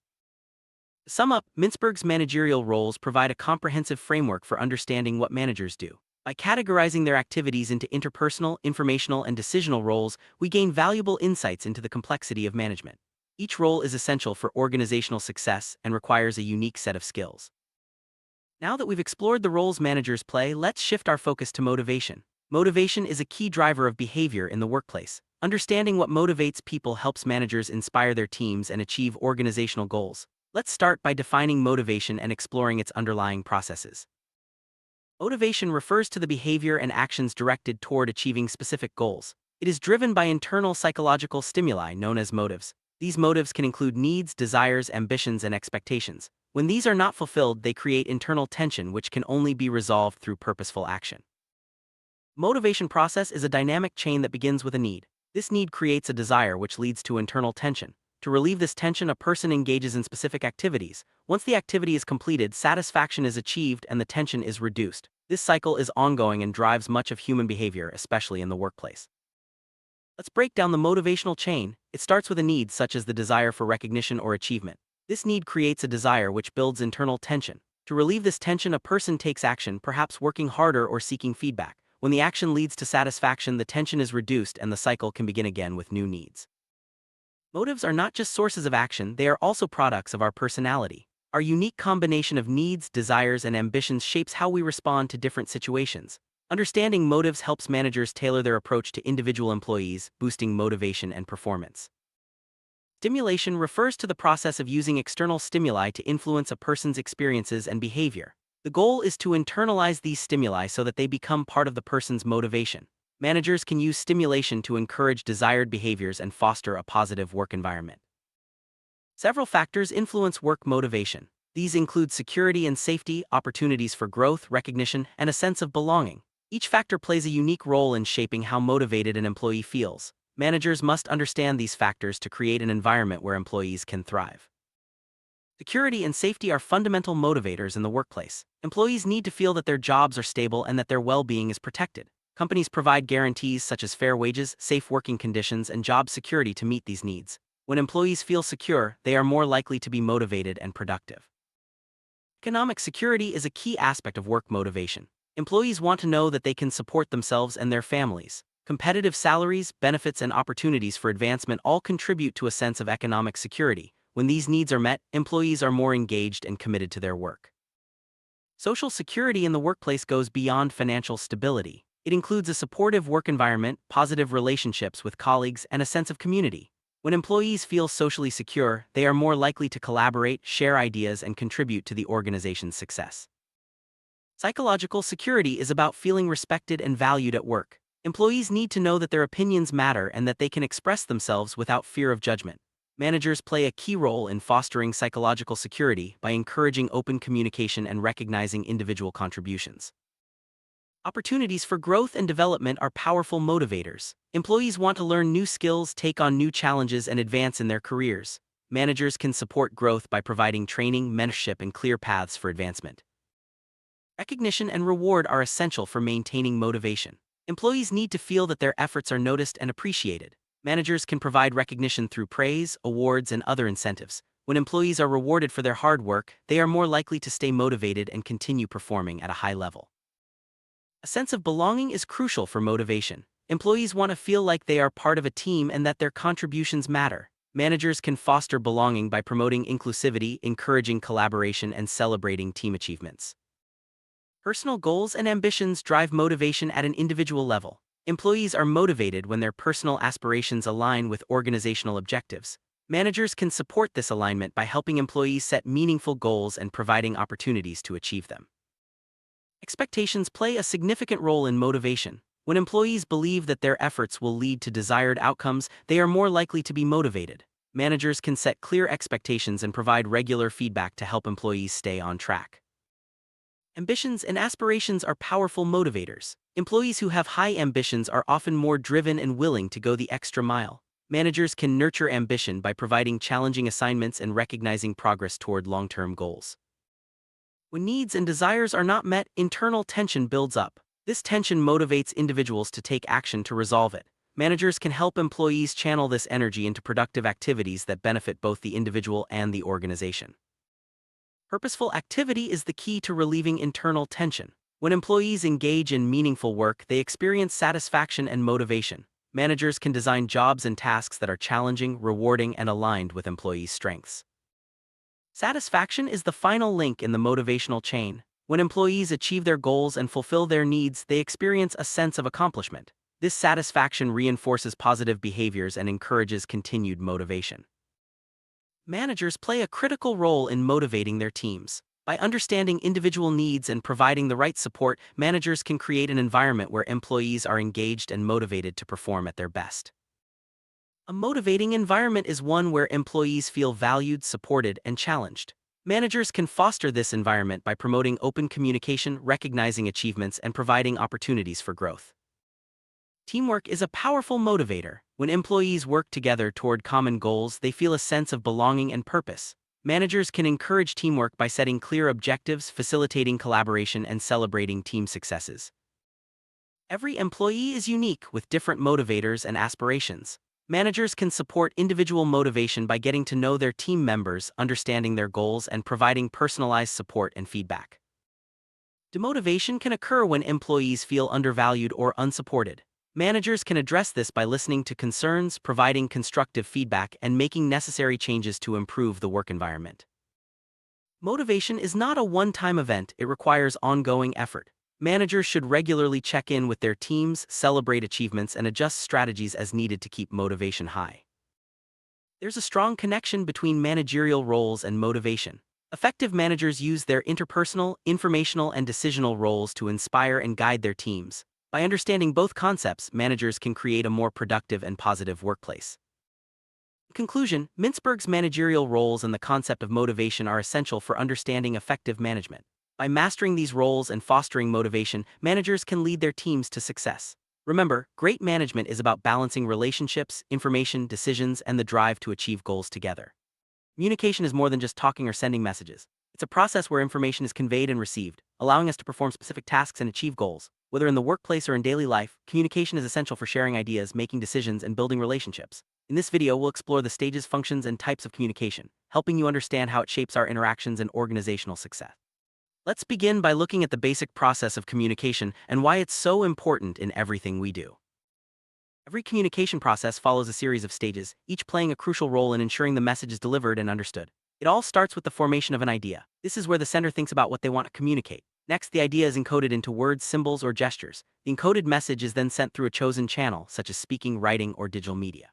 A: To sum up, Mintzberg's managerial roles provide a comprehensive framework for understanding what managers do. By categorizing their activities into interpersonal, informational, and decisional roles, we gain valuable insights into the complexity of management. Each role is essential for organizational success and requires a unique set of skills. Now that we've explored the roles managers play, let's shift our focus to motivation. Motivation is a key driver of behavior in the workplace. Understanding what motivates people helps managers inspire their teams and achieve organizational goals. Let's start by defining motivation and exploring its underlying processes. Motivation refers to the behavior and actions directed toward achieving specific goals. It is driven by internal psychological stimuli known as motives. These motives can include needs, desires, ambitions, and expectations. When these are not fulfilled, they create internal tension which can only be resolved through purposeful action. Motivation process is a dynamic chain that begins with a need. This need creates a desire which leads to internal tension. To relieve this tension, a person engages in specific activities. Once the activity is completed, satisfaction is achieved and the tension is reduced. This cycle is ongoing and drives much of human behavior, especially in the workplace. Let's break down the motivational chain. It starts with a need such as the desire for recognition or achievement. This need creates a desire which builds internal tension. To relieve this tension, a person takes action, perhaps working harder or seeking feedback. When the action leads to satisfaction, the tension is reduced and the cycle can begin again with new needs. Motives are not just sources of action, they are also products of our personality. Our unique combination of needs, desires, and ambitions shapes how we respond to different situations. Understanding motives helps managers tailor their approach to individual employees, boosting motivation and performance. Stimulation refers to the process of using external stimuli to influence a person's experiences and behavior. The goal is to internalize these stimuli so that they become part of the person's motivation. Managers can use stimulation to encourage desired behaviors and foster a positive work environment. Several factors influence work motivation. These include security and safety, opportunities for growth, recognition, and a sense of belonging. Each factor plays a unique role in shaping how motivated an employee feels. Managers must understand these factors to create an environment where employees can thrive. Security and safety are fundamental motivators in the workplace. Employees need to feel that their jobs are stable and that their well-being is protected. Companies provide guarantees such as fair wages, safe working conditions, and job security to meet these needs. When employees feel secure, they are more likely to be motivated and productive. Economic security is a key aspect of work motivation. Employees want to know that they can support themselves and their families. Competitive salaries, benefits, and opportunities for advancement all contribute to a sense of economic security. When these needs are met, employees are more engaged and committed to their work. Social security in the workplace goes beyond financial stability. It includes a supportive work environment, positive relationships with colleagues, and a sense of community. When employees feel socially secure, they are more likely to collaborate, share ideas, and contribute to the organization's success. Psychological security is about feeling respected and valued at work. Employees need to know that their opinions matter and that they can express themselves without fear of judgment. Managers play a key role in fostering psychological security by encouraging open communication and recognizing individual contributions. Opportunities for growth and development are powerful motivators. Employees want to learn new skills, take on new challenges, and advance in their careers. Managers can support growth by providing training, mentorship, and clear paths for advancement. Recognition and reward are essential for maintaining motivation. Employees need to feel that their efforts are noticed and appreciated. Managers can provide recognition through praise, awards, and other incentives. When employees are rewarded for their hard work, they are more likely to stay motivated and continue performing at a high level. A sense of belonging is crucial for motivation. Employees want to feel like they are part of a team and that their contributions matter. Managers can foster belonging by promoting inclusivity, encouraging collaboration, and celebrating team achievements. Personal goals and ambitions drive motivation at an individual level. Employees are motivated when their personal aspirations align with organizational objectives. Managers can support this alignment by helping employees set meaningful goals and providing opportunities to achieve them. Expectations play a significant role in motivation. When employees believe that their efforts will lead to desired outcomes, they are more likely to be motivated. Managers can set clear expectations and provide regular feedback to help employees stay on track. Ambitions and aspirations are powerful motivators. Employees who have high ambitions are often more driven and willing to go the extra mile. Managers can nurture ambition by providing challenging assignments and recognizing progress toward long-term goals. When needs and desires are not met, internal tension builds up. This tension motivates individuals to take action to resolve it. Managers can help employees channel this energy into productive activities that benefit both the individual and the organization. Purposeful activity is the key to relieving internal tension. When employees engage in meaningful work, they experience satisfaction and motivation. Managers can design jobs and tasks that are challenging, rewarding, and aligned with employees' strengths. Satisfaction is the final link in the motivational chain. When employees achieve their goals and fulfill their needs, they experience a sense of accomplishment. This satisfaction reinforces positive behaviors and encourages continued motivation. Managers play a critical role in motivating their teams. By understanding individual needs and providing the right support, managers can create an environment where employees are engaged and motivated to perform at their best. A motivating environment is one where employees feel valued, supported, and challenged. Managers can foster this environment by promoting open communication, recognizing achievements, and providing opportunities for growth. Teamwork is a powerful motivator. When employees work together toward common goals, they feel a sense of belonging and purpose. Managers can encourage teamwork by setting clear objectives, facilitating collaboration, and celebrating team successes. Every employee is unique with different motivators and aspirations. Managers can support individual motivation by getting to know their team members, understanding their goals, and providing personalized support and feedback. Demotivation can occur when employees feel undervalued or unsupported. Managers can address this by listening to concerns, providing constructive feedback, and making necessary changes to improve the work environment. Motivation is not a one-time event, it requires ongoing effort. Managers should regularly check in with their teams, celebrate achievements, and adjust strategies as needed to keep motivation high. There's a strong connection between managerial roles and motivation. Effective managers use their interpersonal, informational, and decisional roles to inspire and guide their teams. By understanding both concepts, managers can create a more productive and positive workplace. In conclusion, Mintzberg's managerial roles and the concept of motivation are essential for understanding effective management. By mastering these roles and fostering motivation, managers can lead their teams to success. Remember, great management is about balancing relationships, information, decisions, and the drive to achieve goals together. Communication is more than just talking or sending messages. It's a process where information is conveyed and received, allowing us to perform specific tasks and achieve goals. Whether in the workplace or in daily life, communication is essential for sharing ideas, making decisions, and building relationships. In this video, we'll explore the stages, functions, and types of communication, helping you understand how it shapes our interactions and organizational success. Let's begin by looking at the basic process of communication and why it's so important in everything we do. Every communication process follows a series of stages, each playing a crucial role in ensuring the message is delivered and understood. It all starts with the formation of an idea. This is where the sender thinks about what they want to communicate. Next, the idea is encoded into words, symbols, or gestures. The encoded message is then sent through a chosen channel, such as speaking, writing, or digital media.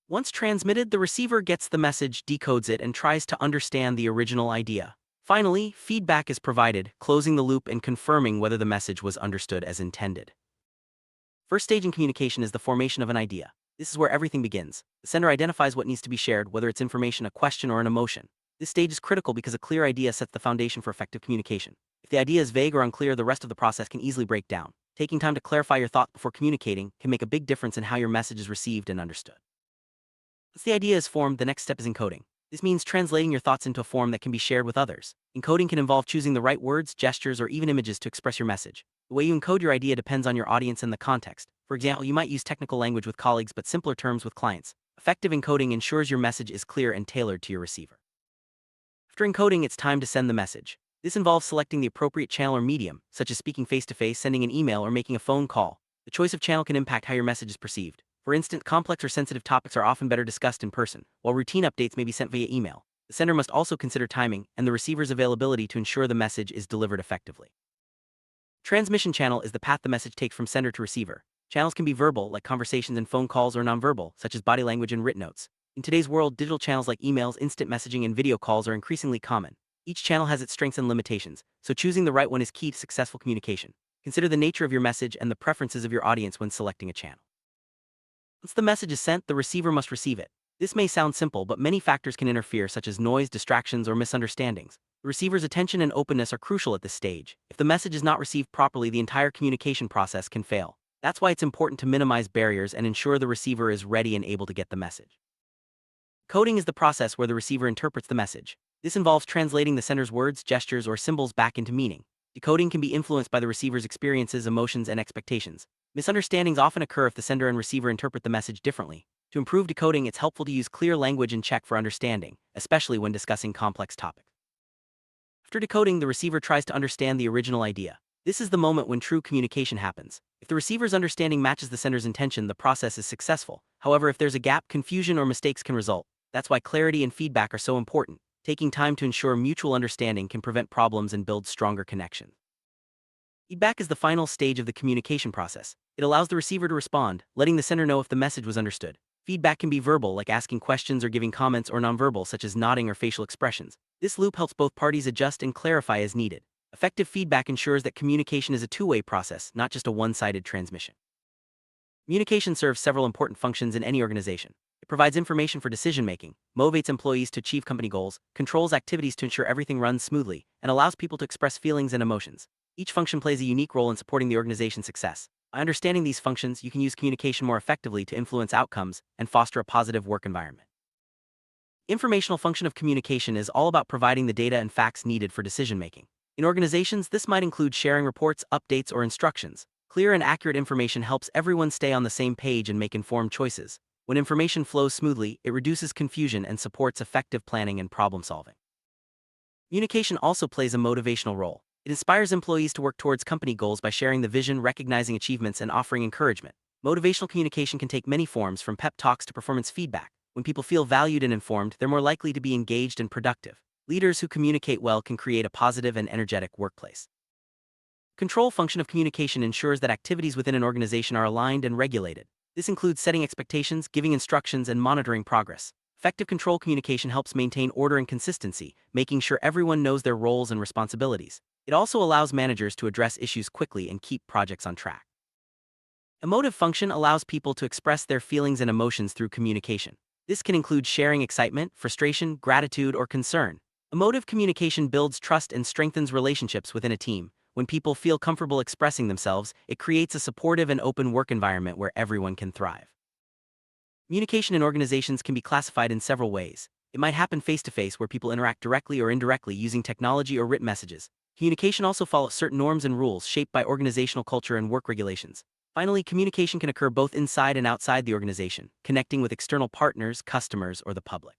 A: Once transmitted, the receiver gets the message, decodes it, and tries to understand the original idea. Finally, feedback is provided, closing the loop and confirming whether the message was understood as intended. First stage in communication is the formation of an idea. This is where everything begins. The sender identifies what needs to be shared, whether it's information, a question, or an emotion. This stage is critical because a clear idea sets the foundation for effective communication. If the idea is vague or unclear, the rest of the process can easily break down. Taking time to clarify your thought before communicating can make a big difference in how your message is received and understood. Once the idea is formed, the next step is encoding. This means translating your thoughts into a form that can be shared with others. Encoding can involve choosing the right words, gestures, or even images to express your message. The way you encode your idea depends on your audience and the context. For example, you might use technical language with colleagues but simpler terms with clients. Effective encoding ensures your message is clear and tailored to your receiver. After encoding, it's time to send the message. This involves selecting the appropriate channel or medium, such as speaking face-to-face, sending an email, or making a phone call. The choice of channel can impact how your message is perceived. For instance, complex or sensitive topics are often better discussed in person, while routine updates may be sent via email. The sender must also consider timing and the receiver's availability to ensure the message is delivered effectively. Transmission channel is the path the message takes from sender to receiver. Channels can be verbal, like conversations and phone calls, or nonverbal, such as body language and written notes. In today's world, digital channels like emails, instant messaging, and video calls are increasingly common. Each channel has its strengths and limitations, so choosing the right one is key to successful communication. Consider the nature of your message and the preferences of your audience when selecting a channel. Once the message is sent, the receiver must receive it. This may sound simple, but many factors can interfere, such as noise, distractions, or misunderstandings. The receiver's attention and openness are crucial at this stage. If the message is not received properly, the entire communication process can fail. That's why it's important to minimize barriers and ensure the receiver is ready and able to get the message. Coding is the process where the receiver interprets the message. This involves translating the sender's words, gestures, or symbols back into meaning. Decoding can be influenced by the receiver's experiences, emotions, and expectations. Misunderstandings often occur if the sender and receiver interpret the message differently. To improve decoding, it's helpful to use clear language and check for understanding, especially when discussing complex topics. After decoding, the receiver tries to understand the original idea. This is the moment when true communication happens. If the receiver's understanding matches the sender's intention, the process is successful. However, if there's a gap, confusion or mistakes can result. That's why clarity and feedback are so important. Taking time to ensure mutual understanding can prevent problems and build stronger connections. Feedback is the final stage of the communication process. It allows the receiver to respond, letting the sender know if the message was understood. Feedback can be verbal, like asking questions or giving comments, or nonverbal, such as nodding or facial expressions. This loop helps both parties adjust and clarify as needed. Effective feedback ensures that communication is a two-way process, not just a one-sided transmission. Communication serves several important functions in any organization. It provides information for decision-making, motivates employees to achieve company goals, controls activities to ensure everything runs smoothly, and allows people to express feelings and emotions. Each function plays a unique role in supporting the organization's success. By understanding these functions, you can use communication more effectively to influence outcomes and foster a positive work environment. Informational function of communication is all about providing the data and facts needed for decision-making. In organizations, this might include sharing reports, updates, or instructions. Clear and accurate information helps everyone stay on the same page and make informed choices. When information flows smoothly, it reduces confusion and supports effective planning and problem-solving. Communication also plays a motivational role. It inspires employees to work towards company goals by sharing the vision, recognizing achievements, and offering encouragement. Motivational communication can take many forms, from pep talks to performance feedback. When people feel valued and informed, they're more likely to be engaged and productive. Leaders who communicate well can create a positive and energetic workplace. Control function of communication ensures that activities within an organization are aligned and regulated. This includes setting expectations, giving instructions, and monitoring progress. Effective control communication helps maintain order and consistency, making sure everyone knows their roles and responsibilities. It also allows managers to address issues quickly and keep projects on track. Emotive function allows people to express their feelings and emotions through communication. This can include sharing excitement, frustration, gratitude, or concern. Emotive communication builds trust and strengthens relationships within a team. When people feel comfortable expressing themselves, it creates a supportive and open work environment where everyone can thrive. Communication in organizations can be classified in several ways. It might happen face-to-face, where people interact directly or indirectly using technology or written messages. Communication also follows certain norms and rules shaped by organizational culture and work regulations. Finally, communication can occur both inside and outside the organization, connecting with external partners, customers, or the public.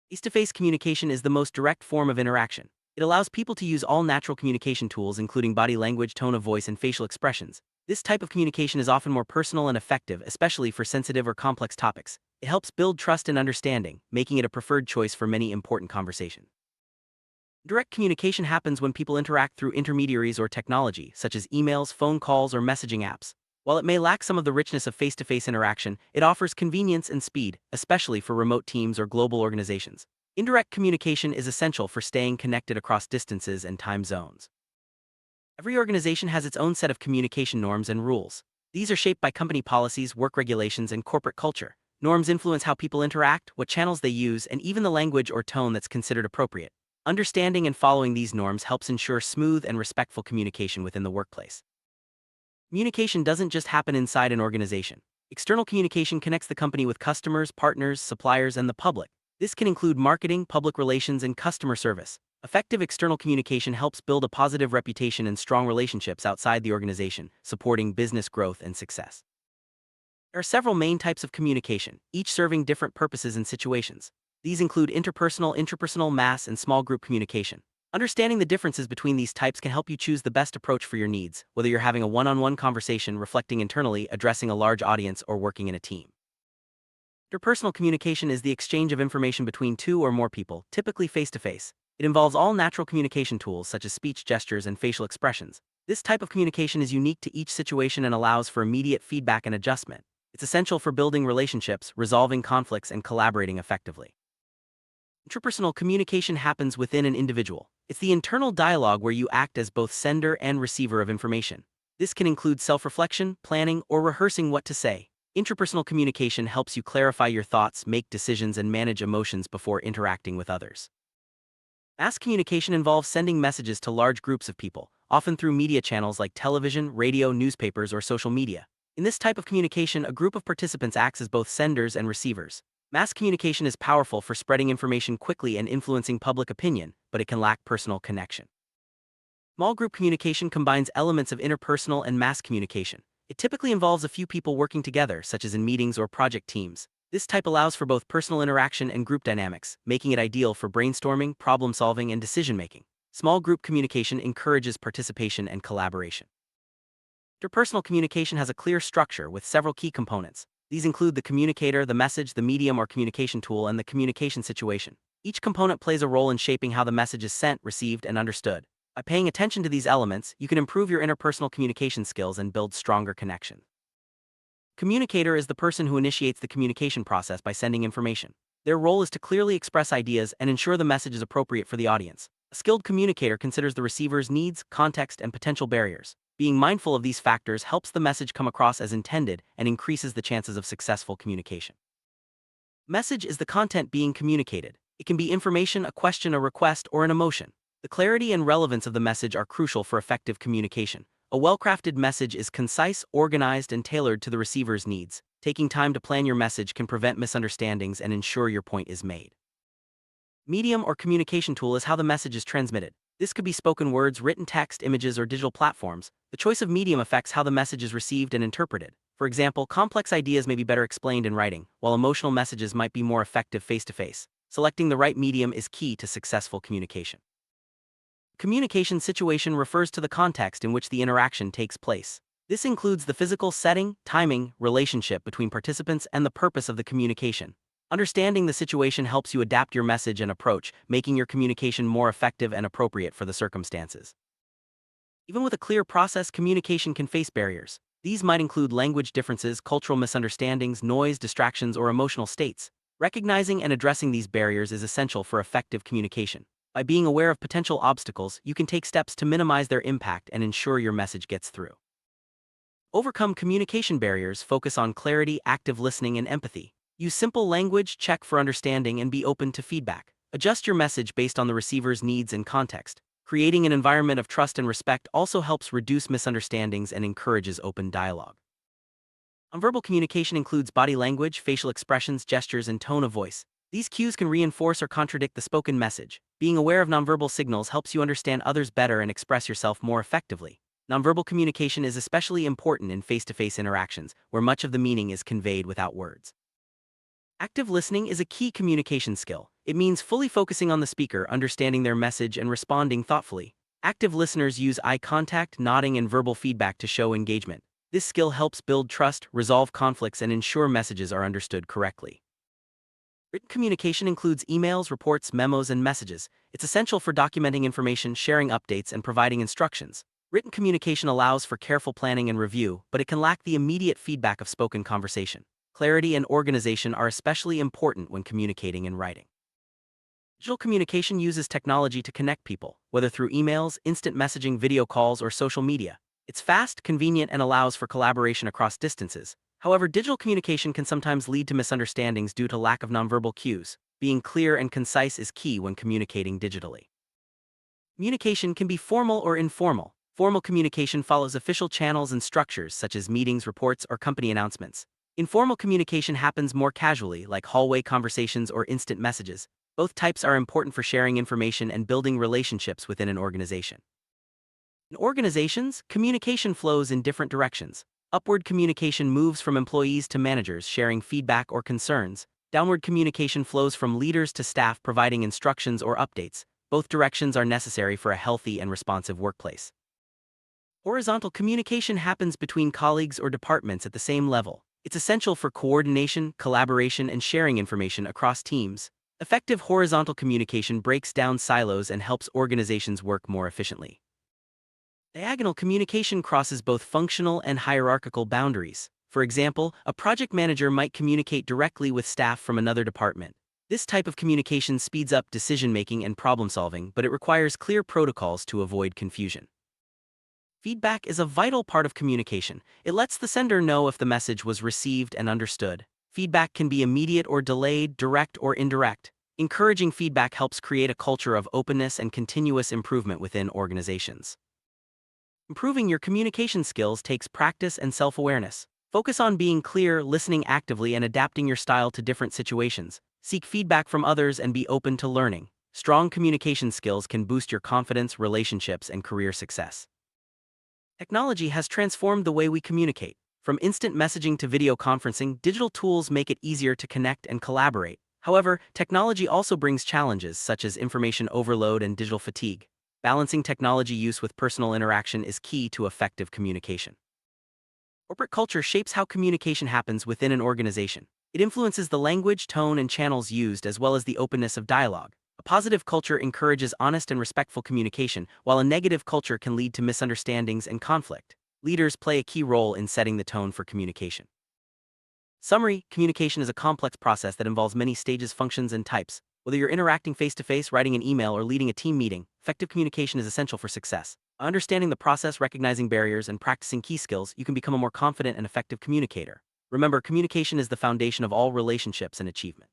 A: Face-to-face communication is the most direct form of interaction. It allows people to use all natural communication tools, including body language, tone of voice, and facial expressions. This type of communication is often more personal and effective, especially for sensitive or complex topics. It helps build trust and understanding, making it a preferred choice for many important conversations. Direct communication happens when people interact through intermediaries or technology, such as emails, phone calls, or messaging apps. While it may lack some of the richness of face-to-face interaction, it offers convenience and speed, especially for remote teams or global organizations. Indirect communication is essential for staying connected across distances and time zones. Every organization has its own set of communication norms and rules. These are shaped by company policies, work regulations, and corporate culture. Norms influence how people interact, what channels they use, and even the language or tone that's considered appropriate. Understanding and following these norms helps ensure smooth and respectful communication within the workplace. Communication doesn't just happen inside an organization. External communication connects the company with customers, partners, suppliers, and the public. This can include marketing, public relations, and customer service. Effective external communication helps build a positive reputation and strong relationships outside the organization, supporting business growth and success. There are several main types of communication, each serving different purposes and situations. These include interpersonal, intrapersonal, mass, and small group communication. Understanding the differences between these types can help you choose the best approach for your needs, whether you're having a one-on-one conversation, reflecting internally, addressing a large audience, or working in a team. Interpersonal communication is the exchange of information between two or more people, typically face-to-face. It involves all natural communication tools such as speech, gestures, and facial expressions. This type of communication is unique to each situation and allows for immediate feedback and adjustment. It's essential for building relationships, resolving conflicts, and collaborating effectively. Interpersonal communication happens within an individual. It's the internal dialogue where you act as both sender and receiver of information. This can include self-reflection, planning, or rehearsing what to say. Interpersonal communication helps you clarify your thoughts, make decisions, and manage emotions before interacting with others. Mass communication involves sending messages to large groups of people, often through media channels like television, radio, newspapers, or social media. In this type of communication, a group of participants acts as both senders and receivers. Mass communication is powerful for spreading information quickly and influencing public opinion, but it can lack personal connection. Small group communication combines elements of interpersonal and mass communication. It typically involves a few people working together, such as in meetings or project teams. This type allows for both personal interaction and group dynamics, making it ideal for brainstorming, problem-solving, and decision-making. Small group communication encourages participation and collaboration. Interpersonal communication has a clear structure with several key components. These include the communicator, the message, the medium or communication tool, and the communication situation. Each component plays a role in shaping how the message is sent, received, and understood. By paying attention to these elements, you can improve your interpersonal communication skills and build stronger connections. Communicator is the person who initiates the communication process by sending information. Their role is to clearly express ideas and ensure the message is appropriate for the audience. A skilled communicator considers the receiver's needs, context, and potential barriers. Being mindful of these factors helps the message come across as intended and increases the chances of successful communication. Message is the content being communicated. It can be information, a question, a request, or an emotion. The clarity and relevance of the message are crucial for effective communication. A well-crafted message is concise, organized, and tailored to the receiver's needs. Taking time to plan your message can prevent misunderstandings and ensure your point is made. Medium or communication tool is how the message is transmitted. This could be spoken words, written text, images, or digital platforms. The choice of medium affects how the message is received and interpreted. For example, complex ideas may be better explained in writing, while emotional messages might be more effective face-to-face. Selecting the right medium is key to successful communication. Communication situation refers to the context in which the interaction takes place. This includes the physical setting, timing, relationship between participants, and the purpose of the communication. Understanding the situation helps you adapt your message and approach, making your communication more effective and appropriate for the circumstances. Even with a clear process, communication can face barriers. These might include language differences, cultural misunderstandings, noise, distractions, or emotional states. Recognizing and addressing these barriers is essential for effective communication. By being aware of potential obstacles, you can take steps to minimize their impact and ensure your message gets through. Overcome communication barriers. Focus on clarity, active listening, and empathy. Use simple language, check for understanding, and be open to feedback. Adjust your message based on the receiver's needs and context. Creating an environment of trust and respect also helps reduce misunderstandings and encourages open dialogue. Nonverbal communication includes body language, facial expressions, gestures, and tone of voice. These cues can reinforce or contradict the spoken message. Being aware of nonverbal signals helps you understand others better and express yourself more effectively. Nonverbal communication is especially important in face-to-face interactions, where much of the meaning is conveyed without words. Active listening is a key communication skill. It means fully focusing on the speaker, understanding their message, and responding thoughtfully. Active listeners use eye contact, nodding, and verbal feedback to show engagement. This skill helps build trust, resolve conflicts, and ensure messages are understood correctly. Written communication includes emails, reports, memos, and messages. It's essential for documenting information, sharing updates, and providing instructions. Written communication allows for careful planning and review, but it can lack the immediate feedback of spoken conversation. Clarity and organization are especially important when communicating in writing. Digital communication uses technology to connect people, whether through emails, instant messaging, video calls, or social media. It's fast, convenient, and allows for collaboration across distances. However, digital communication can sometimes lead to misunderstandings due to lack of nonverbal cues. Being clear and concise is key when communicating digitally. Communication can be formal or informal. Formal communication follows official channels and structures such as meetings, reports, or company announcements. Informal communication happens more casually, like hallway conversations or instant messages. Both types are important for sharing information and building relationships within an organization. In organizations, communication flows in different directions. Upward communication moves from employees to managers sharing feedback or concerns. Downward communication flows from leaders to staff providing instructions or updates. Both directions are necessary for a healthy and responsive workplace. Horizontal communication happens between colleagues or departments at the same level. It's essential for coordination, collaboration, and sharing information across teams. Effective horizontal communication breaks down silos and helps organizations work more efficiently. Diagonal communication crosses both functional and hierarchical boundaries. For example, a project manager might communicate directly with staff from another department. This type of communication speeds up decision-making and problem-solving, but it requires clear protocols to avoid confusion. Feedback is a vital part of communication. It lets the sender know if the message was received and understood. Feedback can be immediate or delayed, direct or indirect. Encouraging feedback helps create a culture of openness and continuous improvement within organizations. Improving your communication skills takes practice and self-awareness. Focus on being clear, listening actively, and adapting your style to different situations. Seek feedback from others and be open to learning. Strong communication skills can boost your confidence, relationships, and career success. Technology has transformed the way we communicate. From instant messaging to video conferencing, digital tools make it easier to connect and collaborate. However, technology also brings challenges such as information overload and digital fatigue. Balancing technology use with personal interaction is key to effective communication. Corporate culture shapes how communication happens within an organization. It influences the language, tone, and channels used, as well as the openness of dialogue. A positive culture encourages honest and respectful communication, while a negative culture can lead to misunderstandings and conflict. Leaders play a key role in setting the tone for communication. Summary: communication is a complex process that involves many stages, functions, and types. Whether you're interacting face-to-face, writing an email, or leading a team meeting, effective communication is essential for success. By understanding the process, recognizing barriers, and practicing key skills, you can become a more confident and effective communicator. Remember, communication is the foundation of all relationships and achievement.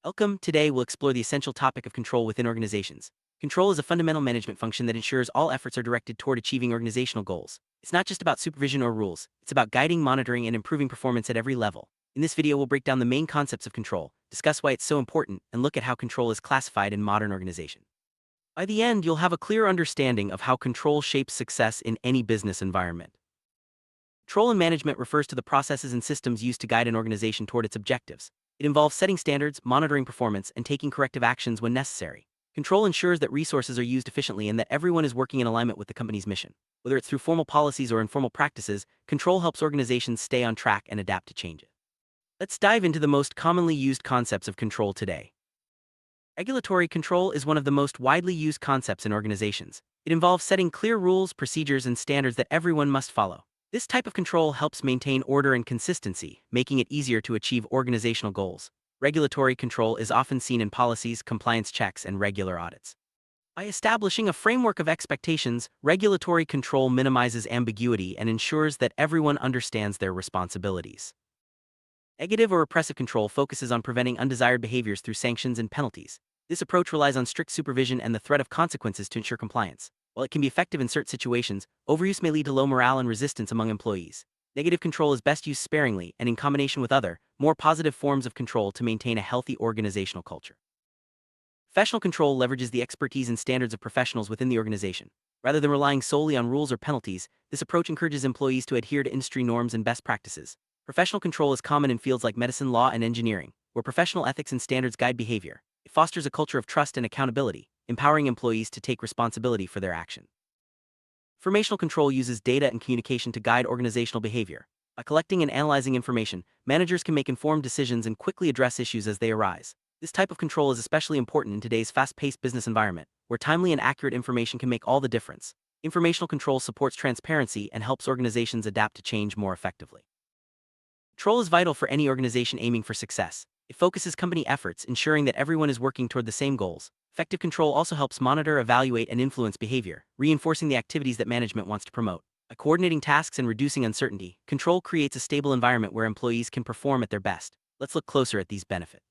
A: Welcome. Today, we'll explore the essential topic of control within organizations. Control is a fundamental management function that ensures all efforts are directed toward achieving organizational goals. It's not just about supervision or rules, it's about guiding, monitoring, and improving performance at every level. In this video, we'll break down the main concepts of control, discuss why it's so important, and look at how control is classified in modern organizations. By the end, you'll have a clear understanding of how control shapes success in any business environment. Control in management refers to the processes and systems used to guide an organization toward its objectives. It involves setting standards, monitoring performance, and taking corrective actions when necessary. Control ensures that resources are used efficiently and that everyone is working in alignment with the company's mission. Whether it's through formal policies or informal practices, control helps organizations stay on track and adapt to changes. Let's dive into the most commonly used concepts of control today. Regulatory control is one of the most widely used concepts in organizations. It involves setting clear rules, procedures, and standards that everyone must follow. This type of control helps maintain order and consistency, making it easier to achieve organizational goals. Regulatory control is often seen in policies, compliance checks, and regular audits. By establishing a framework of expectations, regulatory control minimizes ambiguity and ensures that everyone understands their responsibilities. Negative or repressive control focuses on preventing undesired behaviors through sanctions and penalties. This approach relies on strict supervision and the threat of consequences to ensure compliance. While it can be effective in certain situations, overuse may lead to low morale and resistance among employees. Negative control is best used sparingly and in combination with other, more positive forms of control to maintain a healthy organizational culture. Professional control leverages the expertise and standards of professionals within the organization. Rather than relying solely on rules or penalties, this approach encourages employees to adhere to industry norms and best practices. Professional control is common in fields like medicine, law, and engineering, where professional ethics and standards guide behavior. It fosters a culture of trust and accountability, empowering employees to take responsibility for their action. Informational control uses data and communication to guide organizational behavior. By collecting and analyzing information, managers can make informed decisions and quickly address issues as they arise. This type of control is especially important in today's fast-paced business environment, where timely and accurate information can make all the difference. Informational control supports transparency and helps organizations adapt to change more effectively. Control is vital for any organization aiming for success. It focuses company efforts, ensuring that everyone is working toward the same goals. Effective control also helps monitor, evaluate, and influence behavior, reinforcing the activities that management wants to promote. By coordinating tasks and reducing uncertainty, control creates a stable environment where employees can perform at their best. Let's look closer at these benefits.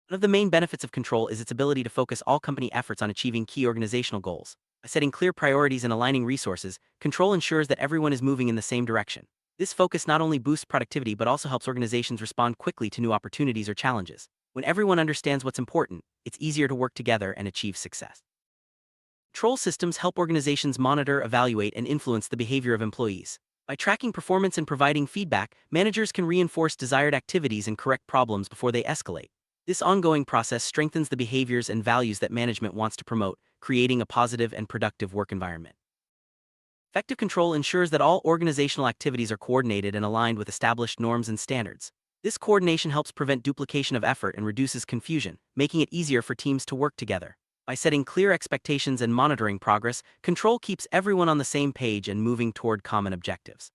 A: One of the main benefits of control is its ability to focus all company efforts on achieving key organizational goals. By setting clear priorities and aligning resources, control ensures that everyone is moving in the same direction. This focus not only boosts productivity but also helps organizations respond quickly to new opportunities or challenges. When everyone understands what's important, it's easier to work together and achieve success. Control systems help organizations monitor, evaluate, and influence the behavior of employees. By tracking performance and providing feedback, managers can reinforce desired activities and correct problems before they escalate. This ongoing process strengthens the behaviors and values that management wants to promote, creating a positive and productive work environment. Effective control ensures that all organizational activities are coordinated and aligned with established norms and standards. This coordination helps prevent duplication of effort and reduces confusion, making it easier for teams to work together. By setting clear expectations and monitoring progress, control keeps everyone on the same page and moving toward common objectives.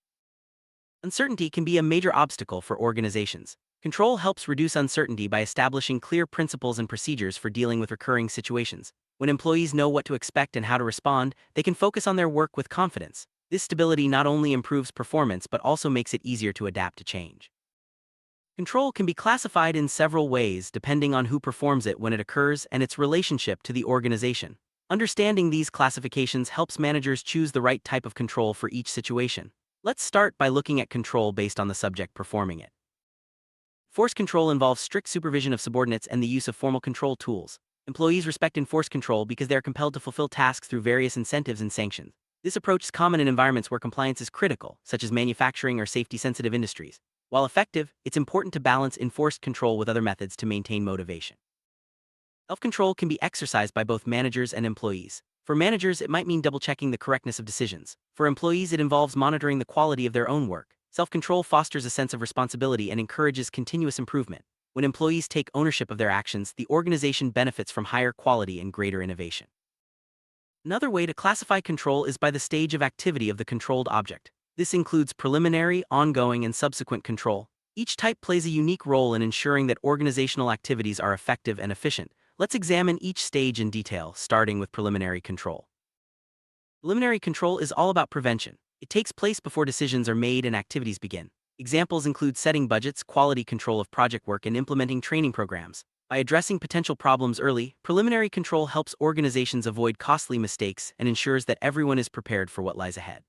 A: Uncertainty can be a major obstacle for organizations. Control helps reduce uncertainty by establishing clear principles and procedures for dealing with recurring situations. When employees know what to expect and how to respond, they can focus on their work with confidence. This stability not only improves performance but also makes it easier to adapt to change. Control can be classified in several ways depending on who performs it when it occurs and its relationship to the organization. Understanding these classifications helps managers choose the right type of control for each situation. Let's start by looking at control based on the subject performing it. Force control involves strict supervision of subordinates and the use of formal control tools. Employees respect enforced control because they are compelled to fulfill tasks through various incentives and sanctions. This approach is common in environments where compliance is critical, such as manufacturing or safety-sensitive industries. While effective, it's important to balance enforced control with other methods to maintain motivation. Self-control can be exercised by both managers and employees. For managers, it might mean double-checking the correctness of decisions. For employees, it involves monitoring the quality of their own work. Self-control fosters a sense of responsibility and encourages continuous improvement. When employees take ownership of their actions, the organization benefits from higher quality and greater innovation. Another way to classify control is by the stage of activity of the controlled object. This includes preliminary, ongoing, and subsequent control. Each type plays a unique role in ensuring that organizational activities are effective and efficient. Let's examine each stage in detail, starting with preliminary control. Preliminary control is all about prevention. It takes place before decisions are made and activities begin. Examples include setting budgets, quality control of project work, and implementing training programs. By addressing potential problems early, preliminary control helps organizations avoid costly mistakes and ensures that everyone is prepared for what lies ahead.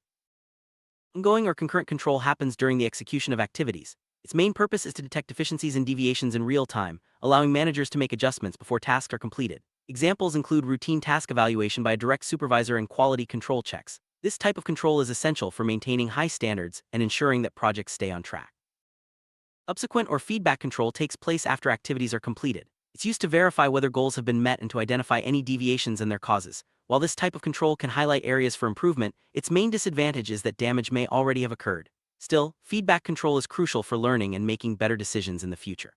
A: Ongoing or concurrent control happens during the execution of activities. Its main purpose is to detect deficiencies and deviations in real time, allowing managers to make adjustments before tasks are completed. Examples include routine task evaluation by a direct supervisor and quality control checks. This type of control is essential for maintaining high standards and ensuring that projects stay on track. Subsequent or feedback control takes place after activities are completed. It's used to verify whether goals have been met and to identify any deviations and their causes. While this type of control can highlight areas for improvement, its main disadvantage is that damage may already have occurred. Still, feedback control is crucial for learning and making better decisions in the future.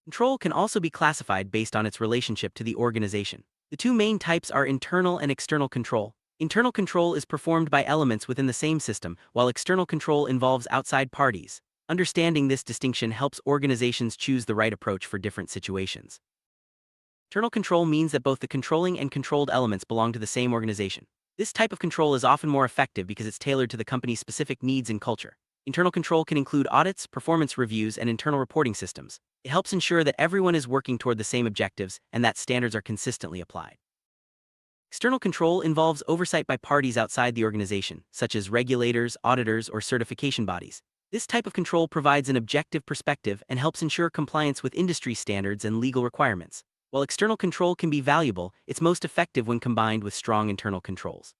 A: Control can also be classified based on its relationship to the organization. The two main types are internal and external control. Internal control is performed by elements within the same system, while external control involves outside parties. Understanding this distinction helps organizations choose the right approach for different situations. Internal control means that both the controlling and controlled elements belong to the same organization. This type of control is often more effective because it's tailored to the company's specific needs and culture. Internal control can include audits, performance reviews, and internal reporting systems. It helps ensure that everyone is working toward the same objectives and that standards are consistently applied. External control involves oversight by parties outside the organization, such as regulators, auditors, or certification bodies. This type of control provides an objective perspective and helps ensure compliance with industry standards and legal requirements. While external control can be valuable, it's most effective when combined with strong internal controls.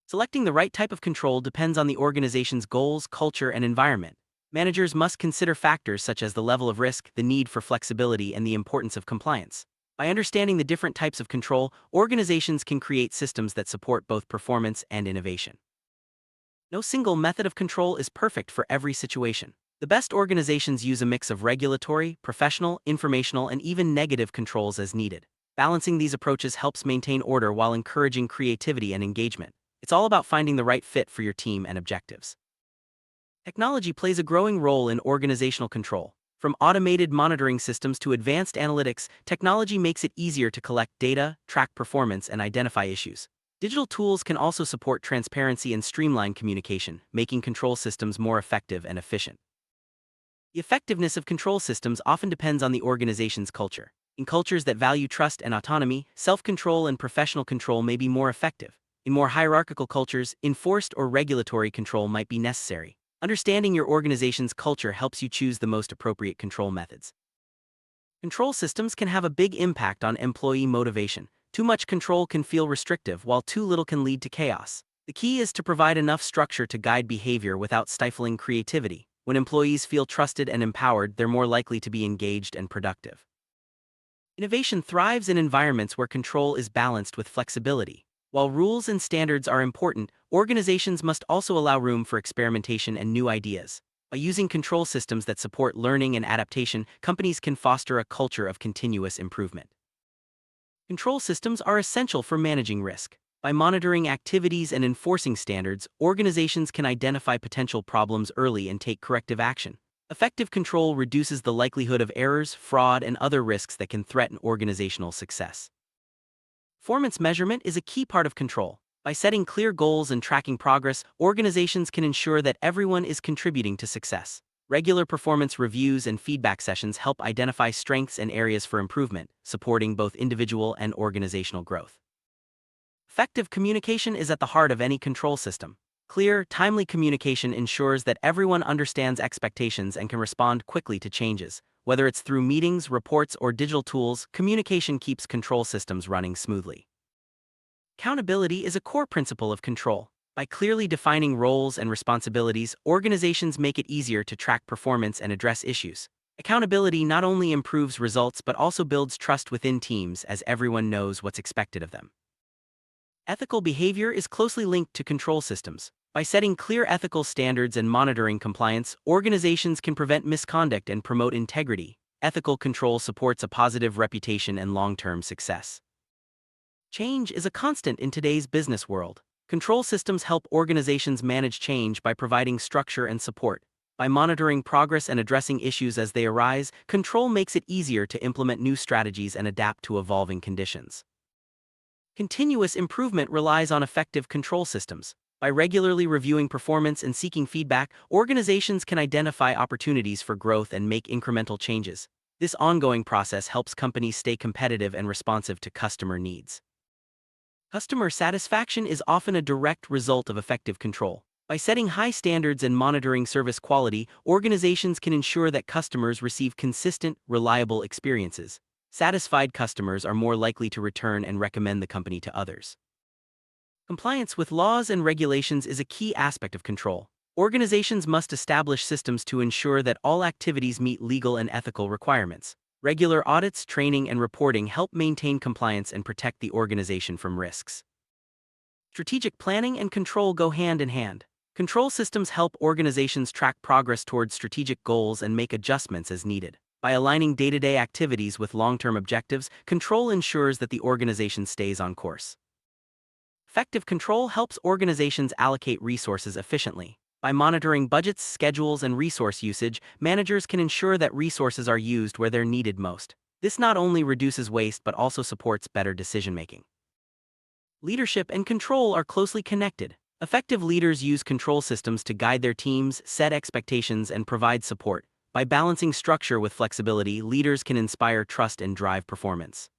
A: Selecting the right type of control depends on the organization's goals, culture, and environment. Managers must consider factors such as the level of risk, the need for flexibility, and the importance of compliance. By understanding the different types of control, organizations can create systems that support both performance and innovation. No single method of control is perfect for every situation. The best organizations use a mix of regulatory, professional, informational, and even negative controls as needed. Balancing these approaches helps maintain order while encouraging creativity and engagement. It's all about finding the right fit for your team and objectives. Technology plays a growing role in organizational control. From automated monitoring systems to advanced analytics, technology makes it easier to collect data, track performance, and identify issues. Digital tools can also support transparency and streamline communication, making control systems more effective and efficient. The effectiveness of control systems often depends on the organization's culture. In cultures that value trust and autonomy, self-control and professional control may be more effective. In more hierarchical cultures, enforced or regulatory control might be necessary. Understanding your organization's culture helps you choose the most appropriate control methods. Control systems can have a big impact on employee motivation. Too much control can feel restrictive, while too little can lead to chaos. The key is to provide enough structure to guide behavior without stifling creativity. When employees feel trusted and empowered, they're more likely to be engaged and productive. Innovation thrives in environments where control is balanced with flexibility. While rules and standards are important, organizations must also allow room for experimentation and new ideas. By using control systems that support learning and adaptation, companies can foster a culture of continuous improvement. Control systems are essential for managing risk. By monitoring activities and enforcing standards, organizations can identify potential problems early and take corrective action. Effective control reduces the likelihood of errors, fraud, and other risks that can threaten organizational success. Performance measurement is a key part of control. By setting clear goals and tracking progress, organizations can ensure that everyone is contributing to success. Regular performance reviews and feedback sessions help identify strengths and areas for improvement, supporting both individual and organizational growth. Effective communication is at the heart of any control system. Clear, timely communication ensures that everyone understands expectations and can respond quickly to changes. Whether it's through meetings, reports, or digital tools, communication keeps control systems running smoothly. Accountability is a core principle of control. By clearly defining roles and responsibilities, organizations make it easier to track performance and address issues. Accountability not only improves results but also builds trust within teams, as everyone knows what's expected of them. Ethical behavior is closely linked to control systems. By setting clear ethical standards and monitoring compliance, organizations can prevent misconduct and promote integrity. Ethical control supports a positive reputation and long-term success. Change is a constant in today's business world. Control systems help organizations manage change by providing structure and support. By monitoring progress and addressing issues as they arise, control makes it easier to implement new strategies and adapt to evolving conditions. Continuous improvement relies on effective control systems. By regularly reviewing performance and seeking feedback, organizations can identify opportunities for growth and make incremental changes. This ongoing process helps companies stay competitive and responsive to customer needs. Customer satisfaction is often a direct result of effective control. By setting high standards and monitoring service quality, organizations can ensure that customers receive consistent, reliable experiences. Satisfied customers are more likely to return and recommend the company to others. Compliance with laws and regulations is a key aspect of control. Organizations must establish systems to ensure that all activities meet legal and ethical requirements. Regular audits, training, and reporting help maintain compliance and protect the organization from risks. Strategic planning and control go hand in hand. Control systems help organizations track progress towards strategic goals and make adjustments as needed. By aligning day-to-day activities with long-term objectives, control ensures that the organization stays on course. Effective control helps organizations allocate resources efficiently. By monitoring budgets, schedules, and resource usage, managers can ensure that resources are used where they're needed most. This not only reduces waste but also supports better decision-making. Leadership and control are closely connected. Effective leaders use control systems to guide their teams, set expectations, and provide support. By balancing structure with flexibility, leaders can inspire trust and drive performance.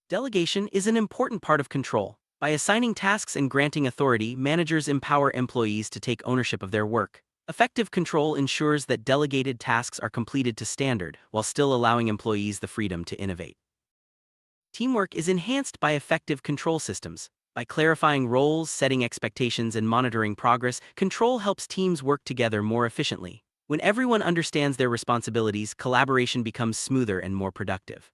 A: Delegation is an important part of control. By assigning tasks and granting authority, managers empower employees to take ownership of their work. Effective control ensures that delegated tasks are completed to standard, while still allowing employees the freedom to innovate. Teamwork is enhanced by effective control systems. By clarifying roles, setting expectations, and monitoring progress, control helps teams work together more efficiently. When everyone understands their responsibilities, collaboration becomes smoother and more productive.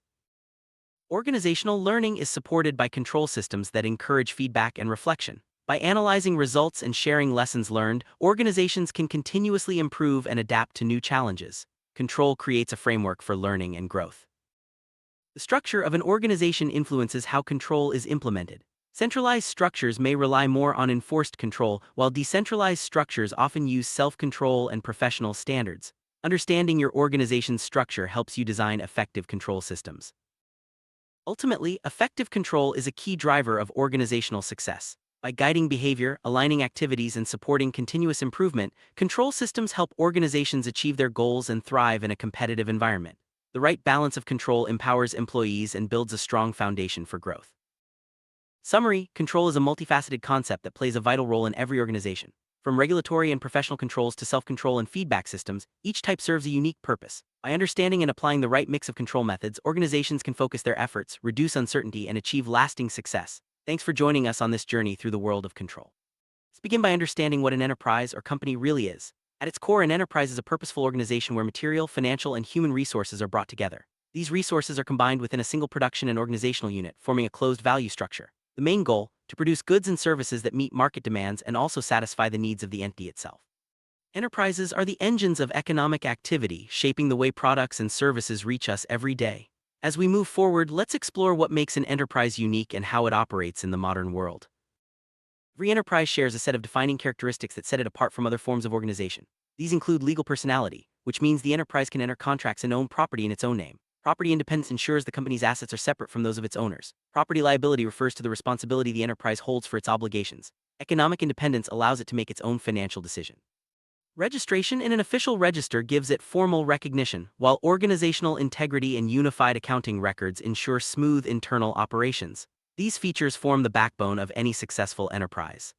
A: Organizational learning is supported by control systems that encourage feedback and reflection. By analyzing results and sharing lessons learned, organizations can continuously improve and adapt to new challenges. Control creates a framework for learning and growth. The structure of an organization influences how control is implemented. Centralized structures may rely more on enforced control, while decentralized structures often use self-control and professional standards. Understanding your organization's structure helps you design effective control systems. Ultimately, effective control is a key driver of organizational success. By guiding behavior, aligning activities, and supporting continuous improvement, control systems help organizations achieve their goals and thrive in a competitive environment. The right balance of control empowers employees and builds a strong foundation for growth. Summary: control is a multifaceted concept that plays a vital role in every organization. From regulatory and professional controls to self-control and feedback systems, each type serves a unique purpose. By understanding and applying the right mix of control methods, organizations can focus their efforts, reduce uncertainty, and achieve lasting success. Thanks for joining us on this journey through the world of control. Let's begin by understanding what an enterprise or company really is. At its core, an enterprise is a purposeful organization where material, financial, and human resources are brought together. These resources are combined within a single production and organizational unit, forming a closed value structure. The main goal, to produce goods and services that meet market demands and also satisfy the needs of the entity itself. Enterprises are the engines of economic activity, shaping the way products and services reach us every day. As we move forward, let's explore what makes an enterprise unique and how it operates in the modern world. Every enterprise shares a set of defining characteristics that set it apart from other forms of organization. These include legal personality, which means the enterprise can enter contracts and own property in its own name. Property independence ensures the company's assets are separate from those of its owners. Property liability refers to the responsibility the enterprise holds for its obligations. Economic independence allows it to make its own financial decision. Registration in an official register gives it formal recognition, while organizational integrity and unified accounting records ensure smooth internal operations. These features form the backbone of any successful enterprise.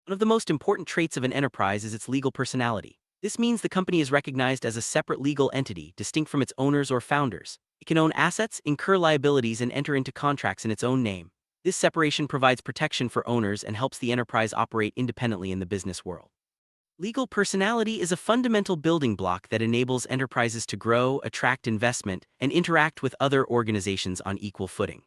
A: One of the most important traits of an enterprise is its legal personality. This means the company is recognized as a separate legal entity, distinct from its owners or founders. It can own assets, incur liabilities, and enter into contracts in its own name. This separation provides protection for owners and helps the enterprise operate independently in the business world. Legal personality is a fundamental building block that enables enterprises to grow, attract investment, and interact with other organizations on equal footing.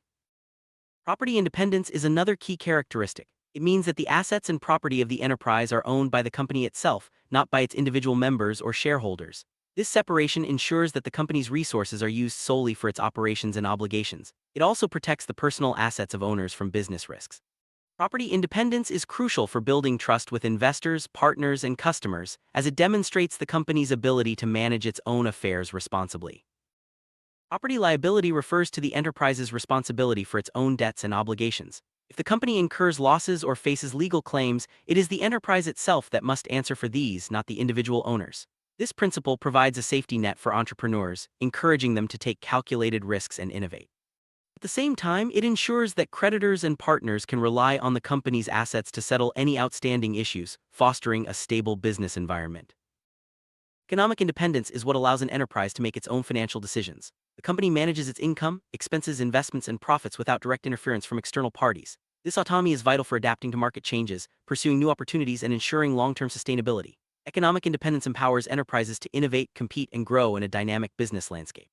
A: Property independence is another key characteristic. It means that the assets and property of the enterprise are owned by the company itself, not by its individual members or shareholders. This separation ensures that the company's resources are used solely for its operations and obligations. It also protects the personal assets of owners from business risks. Property independence is crucial for building trust with investors, partners, and customers, as it demonstrates the company's ability to manage its own affairs responsibly. Property liability refers to the enterprise's responsibility for its own debts and obligations. If the company incurs losses or faces legal claims, it is the enterprise itself that must answer for these, not the individual owners. This principle provides a safety net for entrepreneurs, encouraging them to take calculated risks and innovate. At the same time, it ensures that creditors and partners can rely on the company's assets to settle any outstanding issues, fostering a stable business environment. Economic independence is what allows an enterprise to make its own financial decisions. The company manages its income, expenses, investments, and profits without direct interference from external parties. This autonomy is vital for adapting to market changes, pursuing new opportunities, and ensuring long-term sustainability. Economic independence empowers enterprises to innovate, compete, and grow in a dynamic business landscape.